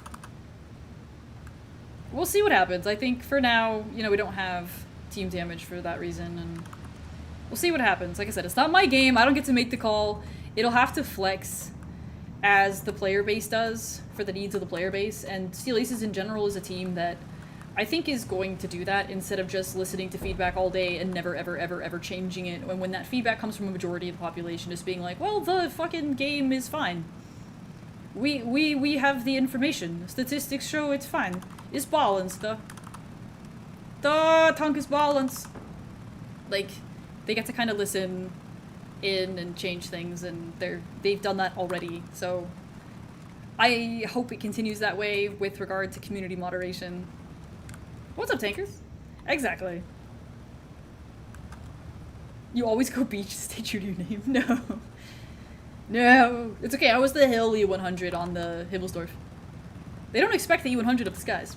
We'll see what happens. I think for now, you know, we don't have team damage for that reason, and we'll see what happens. Like I said, it's not my game. I don't get to make the call. It'll have to flex as the player base does for the needs of the player base, and Steel Aces in general is a team that I think is going to do that instead of just listening to feedback all day and never ever ever ever changing it. And when that feedback comes from a majority of the population, just being like, well, the fucking game is fine. We have the information. Statistics show it's fine. It's balanced. The tank is balanced. Like, they get to kind of listen in and change things, and they've done that already. So I hope it continues that way with regard to community moderation. What's up, tankers? Exactly. You always go beach to stay true to your name. No. No. It's okay, I was the Hill E100 on the Himmelsdorf. They don't expect the E100 of the skies.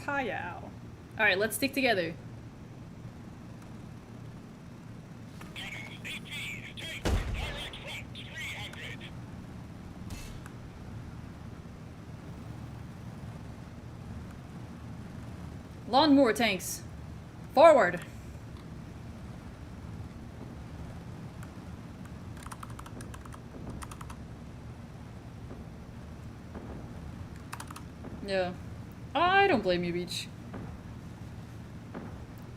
Payow. Alright, let's stick together. Lawnmower tanks. Forward. Yeah. I don't blame you, Beach.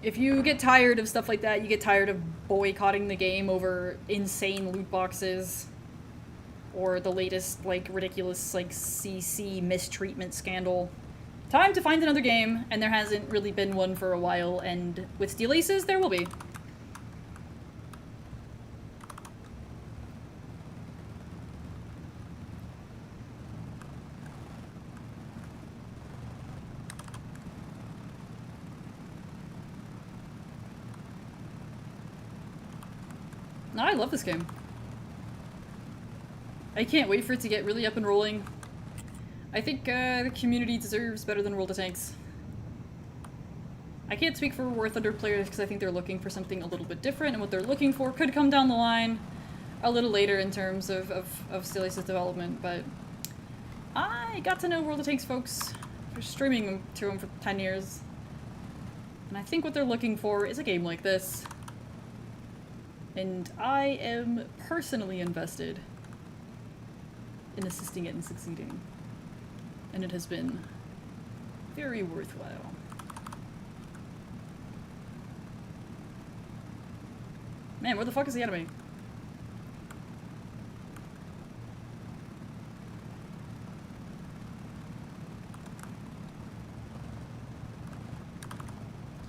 If you get tired of stuff like that, you get tired of boycotting the game over insane loot boxes or the latest, like, ridiculous, like, CC mistreatment scandal. Time to find another game, and there hasn't really been one for a while, and with Steel Aces, there will be. No, I love this game. I can't wait for it to get really up and rolling. I think the community deserves better than World of Tanks. I can't speak for War Thunder players because I think they're looking for something a little bit different, and what they're looking for could come down the line a little later in terms of Steel Aces development, but I got to know World of Tanks folks for streaming to them for 10 years. And I think what they're looking for is a game like this. And I am personally invested in assisting it and succeeding. And it has been very worthwhile. Man, where the fuck is the enemy?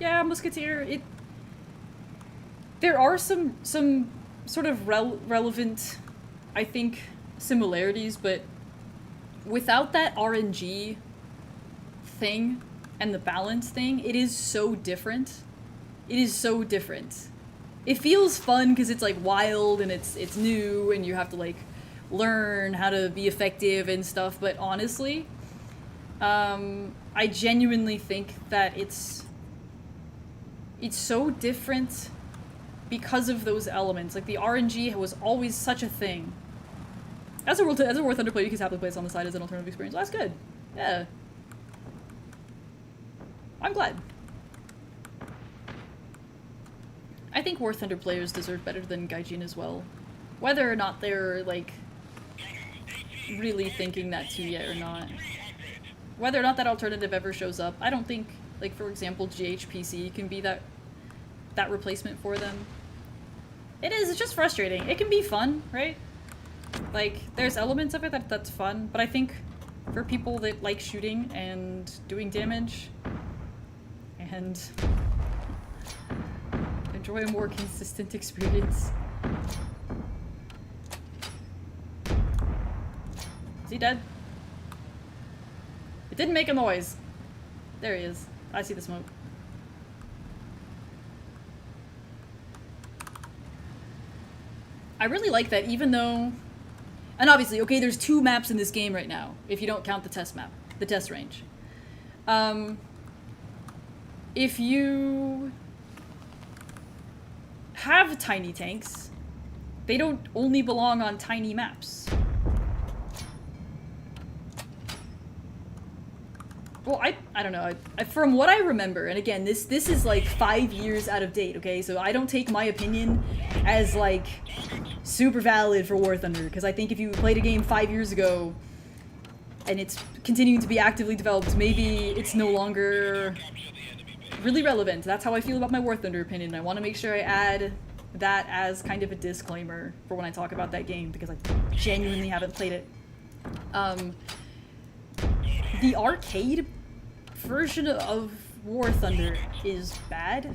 Yeah, Musketeer, there are some sort of relevant, I think, similarities, but without that RNG thing and the balance thing, it is so different. It is so different. It feels fun because it's like wild and it's new and you have to like learn how to be effective and stuff, but honestly, I genuinely think that it's so different because of those elements. Like, the RNG was always such a thing. As a War Thunder player, you can happily play this on the side as an alternative experience. Well, that's good. Yeah. I'm glad. I think War Thunder players deserve better than Gaijin as well. Whether or not they're, like, really thinking that too yet or not. Whether or not that alternative ever shows up, I don't think, like, for example, GHPC can be that replacement for them. It's just frustrating. It can be fun, right? Like, there's elements of it that's fun, but I think for people that like shooting and doing damage and enjoy a more consistent experience. Is he dead? It didn't make a noise. There he is. I see the smoke. I really like that, even though... And obviously, okay, there's 2 maps in this game right now, if you don't count the test map, the test range. If you have tiny tanks, they don't only belong on tiny maps. Well, I don't know. From what I remember, and again, this is like 5 years out of date, okay? So I don't take my opinion as like super valid for War Thunder, because I think if you played a game 5 years ago and it's continuing to be actively developed, maybe it's no longer really relevant. That's how I feel about my War Thunder opinion. I want to make sure I add that as kind of a disclaimer for when I talk about that game, because I genuinely haven't played it. The arcade version of War Thunder is bad.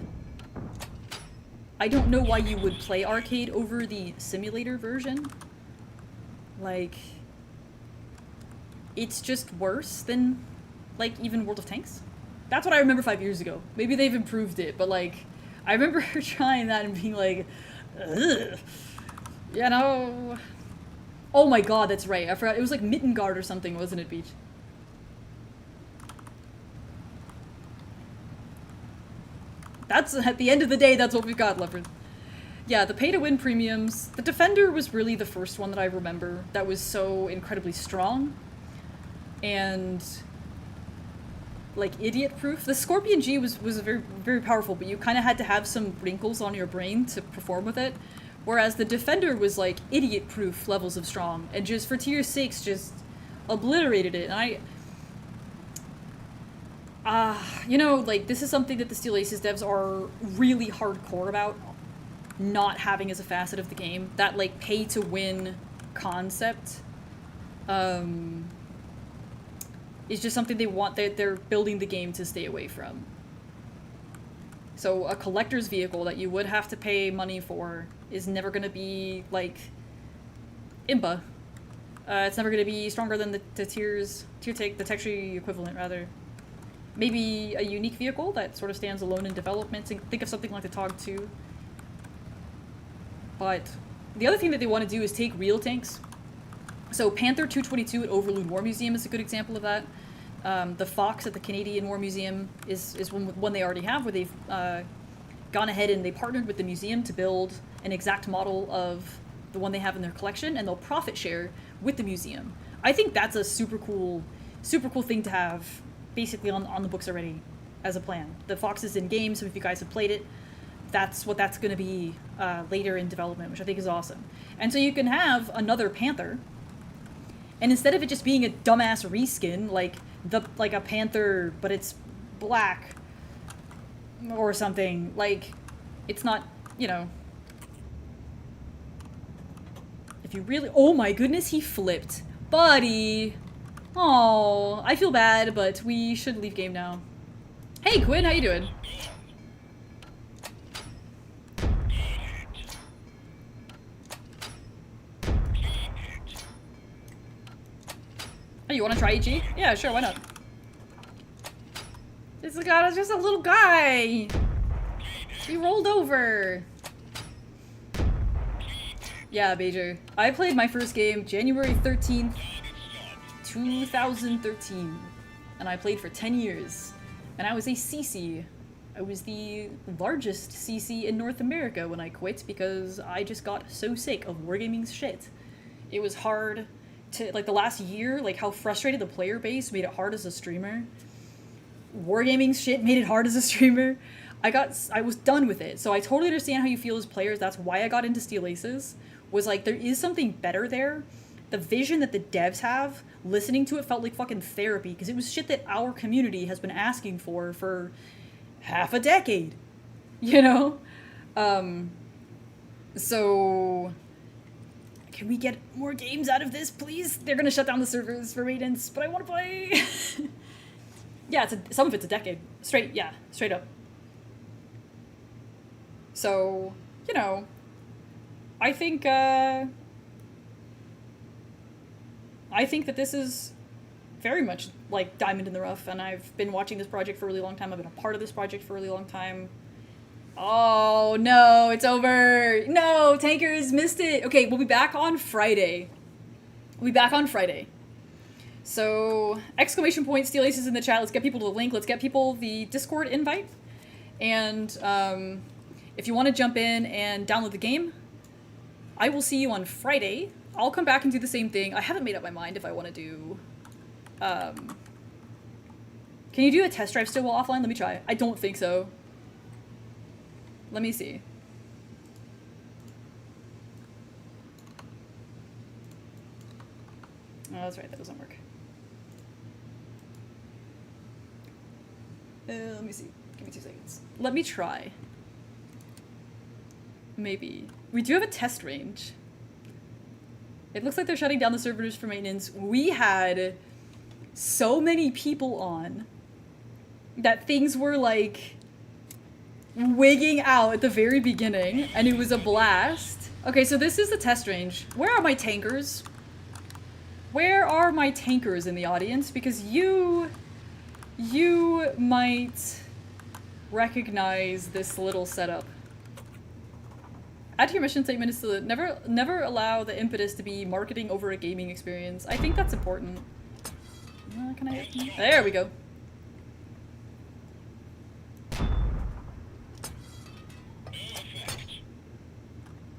I don't know why you would play arcade over the simulator version. Like, it's just worse than, like, even World of Tanks. That's what I remember 5 years ago. Maybe they've improved it, but, like, I remember trying that and being like, ugh. You know? Oh my god, that's right. I forgot. It was like Mitten Guard or something, wasn't it, Beach? That's, at the end of the day, that's what we've got, Leopard. Yeah, the pay-to-win premiums. The Defender was really the first one that I remember that was so incredibly strong. And, like, idiot-proof. The Scorpion G was very, very powerful, but you kind of had to have some wrinkles on your brain to perform with it. Whereas the Defender was, like, idiot-proof levels of strong. And just, for tier 6, just obliterated it. And you know, like, this is something that the Steel Aces devs are really hardcore about. not having as a facet of the game. That, like, pay-to-win concept is just something they want, they're building the game to stay away from. So a collector's vehicle that you would have to pay money for is never going to be, like, Imba. It's never going to be stronger than the the texture equivalent, rather. Maybe a unique vehicle that sort of stands alone in development. Think of something like the TOG 2. But the other thing that they want to do is take real tanks. So Panther 222 at Overloon War Museum is a good example of that. The Fox at the Canadian War Museum is one they already have, where they've gone ahead and they partnered with the museum to build an exact model of the one they have in their collection, and they'll profit share with the museum. I think that's a super cool thing to have basically on the books already as a plan. The Fox is in game, so if you guys have played it, that's what that's going to be later in development, which I think is awesome. And so you can have another Panther, and instead of it just being a dumbass reskin, like a Panther, but it's black or something, like, it's not, you know. If you really, oh my goodness, he flipped. Buddy. Oh, I feel bad, but we should leave game now. Hey, Quinn, how you doing? Oh, you want to try EG? Yeah, sure, why not? This guy is just a little guy. He rolled over. Yeah, Bajor. I played my first game January 13th, 2013. And I played for 10 years. And I was a CC. I was the largest CC in North America when I quit because I just got so sick of wargaming's shit. It was hard to, like, the last year, like, how frustrated the player base made it hard as a streamer. Wargaming's shit made it hard as a streamer. I was done with it. So I totally understand how you feel as players. That's why I got into Steel Aces. Was like, there is something better there. The vision that the devs have, listening to it felt like fucking therapy, because it was shit that our community has been asking for half a decade. You know? So can we get more games out of this, please? They're gonna shut down the servers for maintenance, but I want to play. Yeah, some of it's a decade. Straight up. So, you know, I think that this is very much like diamond in the rough, and I've been watching this project for a really long time. I've been a part of this project for a really long time. Oh, no, it's over. No, Tankers missed it. Okay, we'll be back on Friday. So, exclamation point, Steel Aces in the chat. Let's get people to the link. Let's get people the Discord invite. And if you want to jump in and download the game, I will see you on Friday. I'll come back and do the same thing. I haven't made up my mind if I want to do... Can you do a test drive still while offline? Let me try. I don't think so. Let me see. Oh, that's right. That doesn't work. Let me see. Give me 2 seconds. Let me try. Maybe. We do have a test range. It looks like they're shutting down the servers for maintenance. We had so many people on that things were like wigging out at the very beginning, and it was a blast. Okay, so this is the test range. Where are my tankers? Where are my tankers in the audience? Because you might recognize this little setup. Add to your mission statement is to never allow the impetus to be marketing over a gaming experience. I think that's important. Can I get... There we go.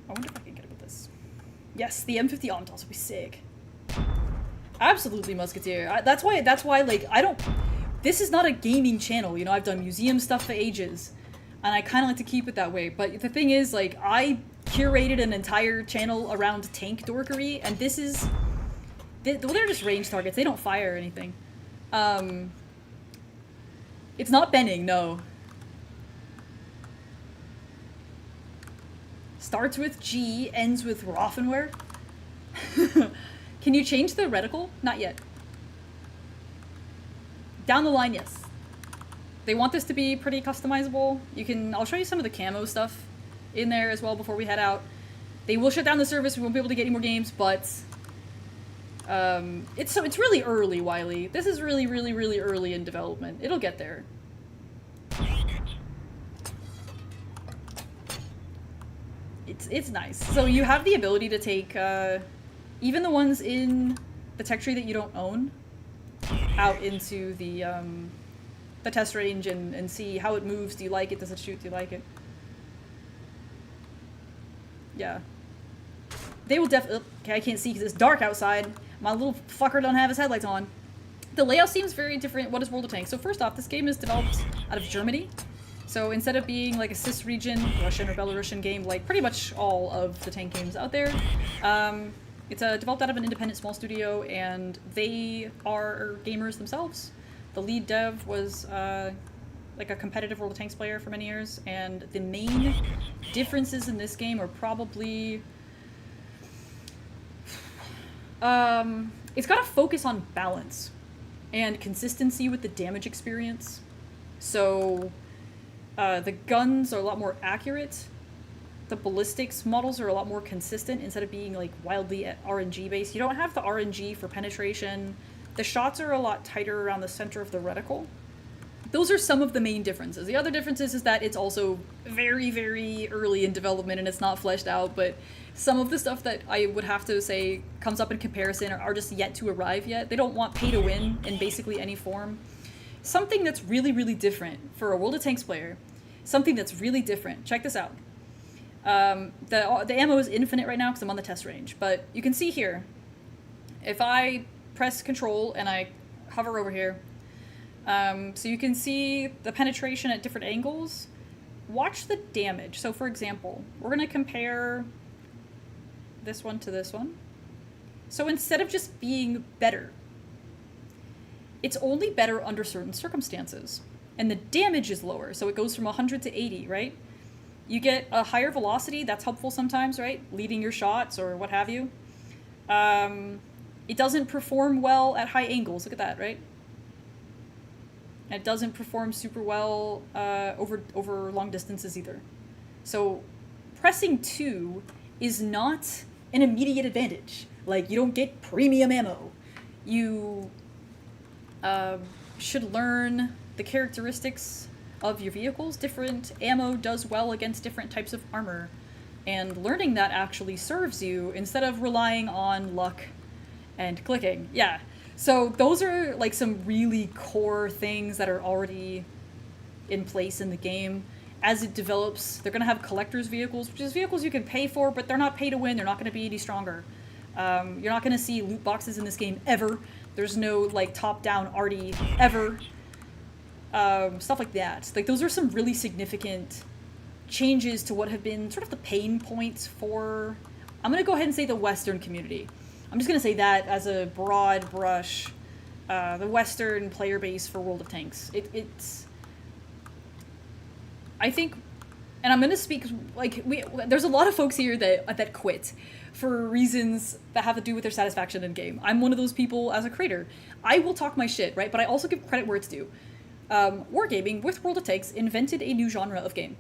I wonder if I can get it with this. Yes, the M50 Omtals would be sick. Absolutely Musketeer. That's why, like, I don't... This is not a gaming channel, you know, I've done museum stuff for ages, and I kind of like to keep it that way, but the thing is, like, I curated an entire channel around tank dorkery, and this is... They're just range targets, they don't fire or anything. It's not Benning, no. starts with G, ends with Rothenware. Can you change the reticle? Not yet. Down the line, yes. They want this to be pretty customizable. I'll show you some of the camo stuff in there as well before we head out. They will shut down the service, we won't be able to get any more games, but it's really early, Wiley. This is really, really, really early in development. It'll get there. It's nice. So you have the ability to take even the ones in the tech tree that you don't own out into the test range and see how it moves. Do you like it? Does it shoot? Do you like it? Yeah. They will definitely... Okay, I can't see because it's dark outside. My little fucker don't have his headlights on. The layout seems very different. What is World of Tanks? So first off, this game is developed out of Germany. So instead of being like a cis region, Russian or Belarusian game, like pretty much all of the tank games out there, it's developed out of an independent small studio, and they are gamers themselves. The lead dev was like a competitive World of Tanks player for many years, and the main differences in this game are probably... it's got to focus on balance and consistency with the damage experience. So the guns are a lot more accurate. The ballistics models are a lot more consistent instead of being like wildly RNG based. You don't have the RNG for penetration. The shots are a lot tighter around the center of the reticle. Those are some of the main differences. The other differences is that it's also very, very early in development and it's not fleshed out, but some of the stuff that I would have to say comes up in comparison are just yet to arrive yet. They don't want pay to win in basically any form. Something that's really, really different for a World of Tanks player, something that's really different. Check this out. The ammo is infinite right now because I'm on the test range, but you can see here, if I press Control and I hover over here, so you can see the penetration at different angles. Watch the damage. So for example, we're going to compare this one to this one. So instead of just being better, it's only better under certain circumstances. And the damage is lower, so it goes from 100 to 80, right? You get a higher velocity, that's helpful sometimes, right? Leading your shots or what have you. It doesn't perform well at high angles, look at that, right? And it doesn't perform super well over long distances either. So pressing 2 is not an immediate advantage. Like, you don't get premium ammo. You should learn the characteristics of your vehicles. Different ammo does well against different types of armor. And learning that actually serves you instead of relying on luck and clicking. Yeah. So those are like some really core things that are already in place in the game. As it develops, they're going to have collector's vehicles, which is vehicles you can pay for, but they're not pay to win. They're not going to be any stronger. You're not going to see loot boxes in this game ever. There's no like top-down arty ever. Stuff like that. Like, those are some really significant changes to what have been sort of the pain points for, I'm going to go ahead and say, the Western community. I'm just going to say that as a broad brush, the Western player base for World of Tanks. It's, I think, and I'm going to speak, like, there's a lot of folks here that quit for reasons that have to do with their satisfaction in game. I'm one of those people as a creator. I will talk my shit, right? But I also give credit where it's due. Wargaming, with World of Tanks, invented a new genre of game.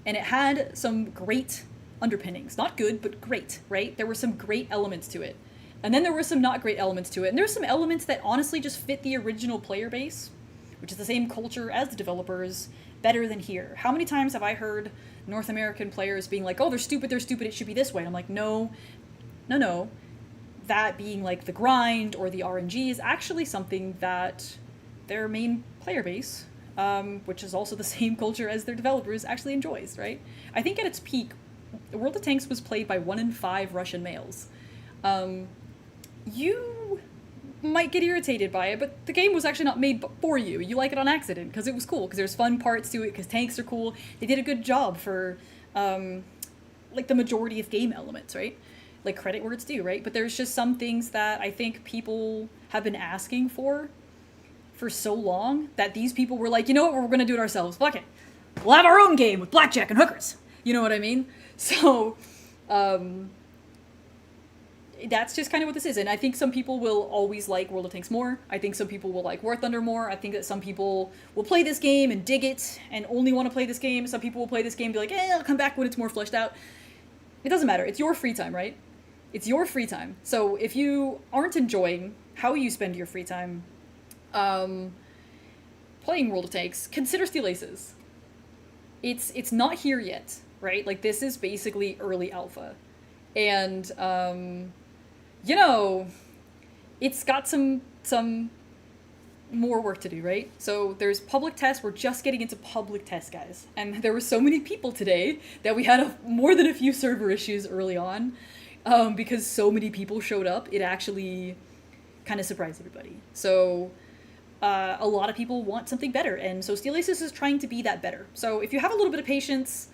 And it had some great underpinnings. Not good, but great, right? There were some great elements to it. And then there were some not great elements to it. And there were some elements that honestly just fit the original player base, which is the same culture as the developers, better than here. How many times have I heard North American players being like, oh, they're stupid, it should be this way. And I'm like, no. That being like the grind or the RNG is actually something that their main player base, which is also the same culture as their developers, actually enjoys, right? I think at its peak, World of Tanks was played by 1 in 5 Russian males. You might get irritated by it, but the game was actually not made for you. You like it on accident because it was cool, because there's fun parts to it, because tanks are cool. They did a good job for like the majority of game elements, right? Like, credit where it's due, right? But there's just some things that I think people have been asking for so long that these people were like, you know what, we're gonna do it ourselves. Fuck it. We'll have our own game with blackjack and hookers. You know what I mean? So, that's just kind of what this is. And I think some people will always like World of Tanks more. I think some people will like War Thunder more. I think that some people will play this game and dig it and only want to play this game. Some people will play this game and be like, I'll come back when it's more fleshed out. It doesn't matter. It's your free time, right? It's your free time. So if you aren't enjoying how you spend your free time playing World of Tanks, consider Steel Aces. It's not here yet, right? Like, this is basically early alpha. And, you know, it's got some more work to do, right? So there's public tests. We're just getting into public tests, guys. And there were so many people today that we had more than a few server issues early on because so many people showed up. It actually kind of surprised everybody. So a lot of people want something better. And so Steel Aces is trying to be that better. So if you have a little bit of patience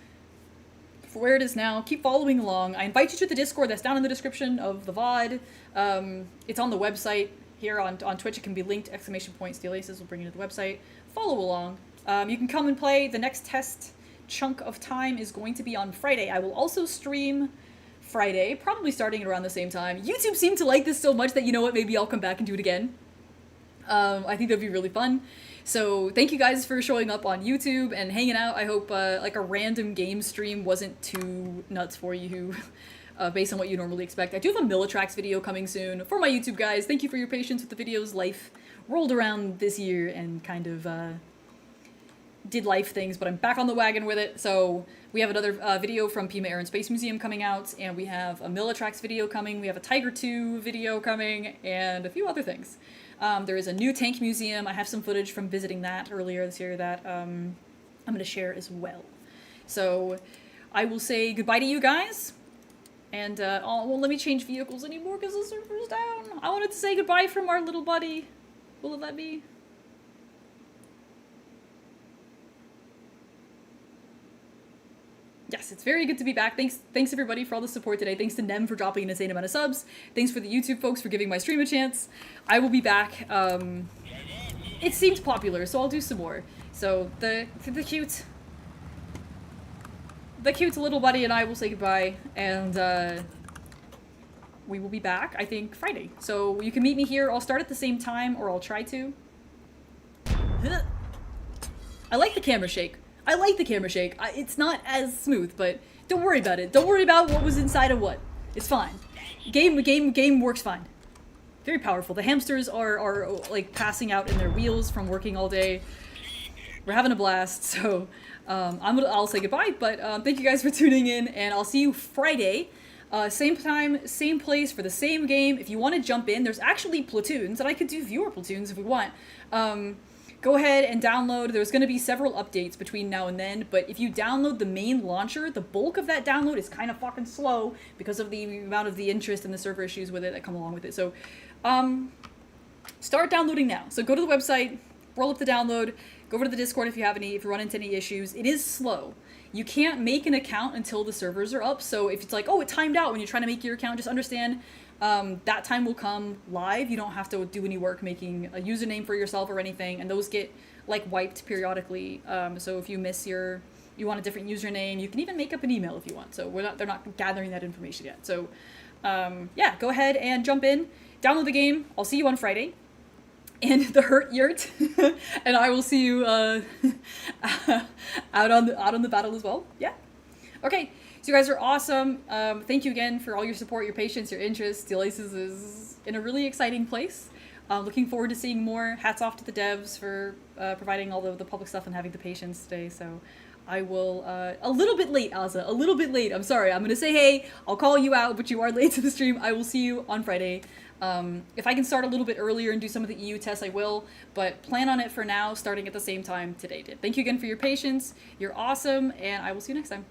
for where it is now, keep following along. I invite you to the Discord that's down in the description of the VOD. It's on the website. Here on Twitch, it can be linked, ! Steel Aces will bring you to the website. Follow along. You can come and play. The next test chunk of time is going to be on Friday. I will also stream Friday, probably starting at around the same time. YouTube seemed to like this so much that, you know what, maybe I'll come back and do it again. I think that'd be really fun. So thank you guys for showing up on YouTube and hanging out. I hope like a random game stream wasn't too nuts for you. Based on what you normally expect. I do have a Millitrax video coming soon for my YouTube guys. Thank you for your patience with the videos. Life rolled around this year and kind of did life things, but I'm back on the wagon with it. So we have another video from Pima Air and Space Museum coming out, and we have a Millitrax video coming. We have a Tiger 2 video coming, and a few other things. There is a new tank museum. I have some footage from visiting that earlier this year that I'm going to share as well. So I will say goodbye to you guys. And, oh, won't let me change vehicles anymore because the server's down. I wanted to say goodbye from our little buddy. Will it let me? Yes, it's very good to be back. Thanks everybody for all the support today. Thanks to Nem for dropping an insane amount of subs. Thanks for the YouTube folks for giving my stream a chance. I will be back. It seemed popular, so I'll do some more. So, the cute little buddy and I will say goodbye, and we will be back, I think, Friday. So you can meet me here. I'll start at the same time, or I'll try to. I like the camera shake. I like the camera shake. It's not as smooth, but don't worry about it. Don't worry about what was inside of what. It's fine. Game works fine. Very powerful. The hamsters are like passing out in their wheels from working all day. We're having a blast, so I'll say goodbye, but thank you guys for tuning in, and I'll see you Friday. Same time, same place for the same game. If you want to jump in, there's actually platoons, and I could do viewer platoons if we want. Go ahead and download. There's going to be several updates between now and then, but if you download the main launcher, the bulk of that download is kind of fucking slow because of the amount of the interest and the server issues with it that come along with it. So start downloading now. So go to the website, roll up the download, go over to the Discord if you run into any issues. It is slow. You can't make an account until the servers are up, so if it's like, oh, it timed out when you're trying to make your account, just understand that time will come live. You don't have to do any work making a username for yourself or anything, and those get like wiped periodically. So if you miss you want a different username, you can even make up an email if you want. So they're not gathering that information yet. So yeah, go ahead and jump in, download the game. I'll see you on Friday. And the Hurt Yurt, and I will see you out on the battle as well. Yeah. Okay. So you guys are awesome. Thank you again for all your support, your patience, your interest. Steel Aces is in a really exciting place. Looking forward to seeing more. Hats off to the devs for providing all the public stuff and having the patience today. So I will, a little bit late, Azza, a little bit late. I'm sorry. I'm going to say, hey, I'll call you out, but you are late to the stream. I will see you on Friday. If I can start a little bit earlier and do some of the EU tests, I will, but plan on it for now, starting at the same time today did. Thank you again for your patience. You're awesome, and I will see you next time.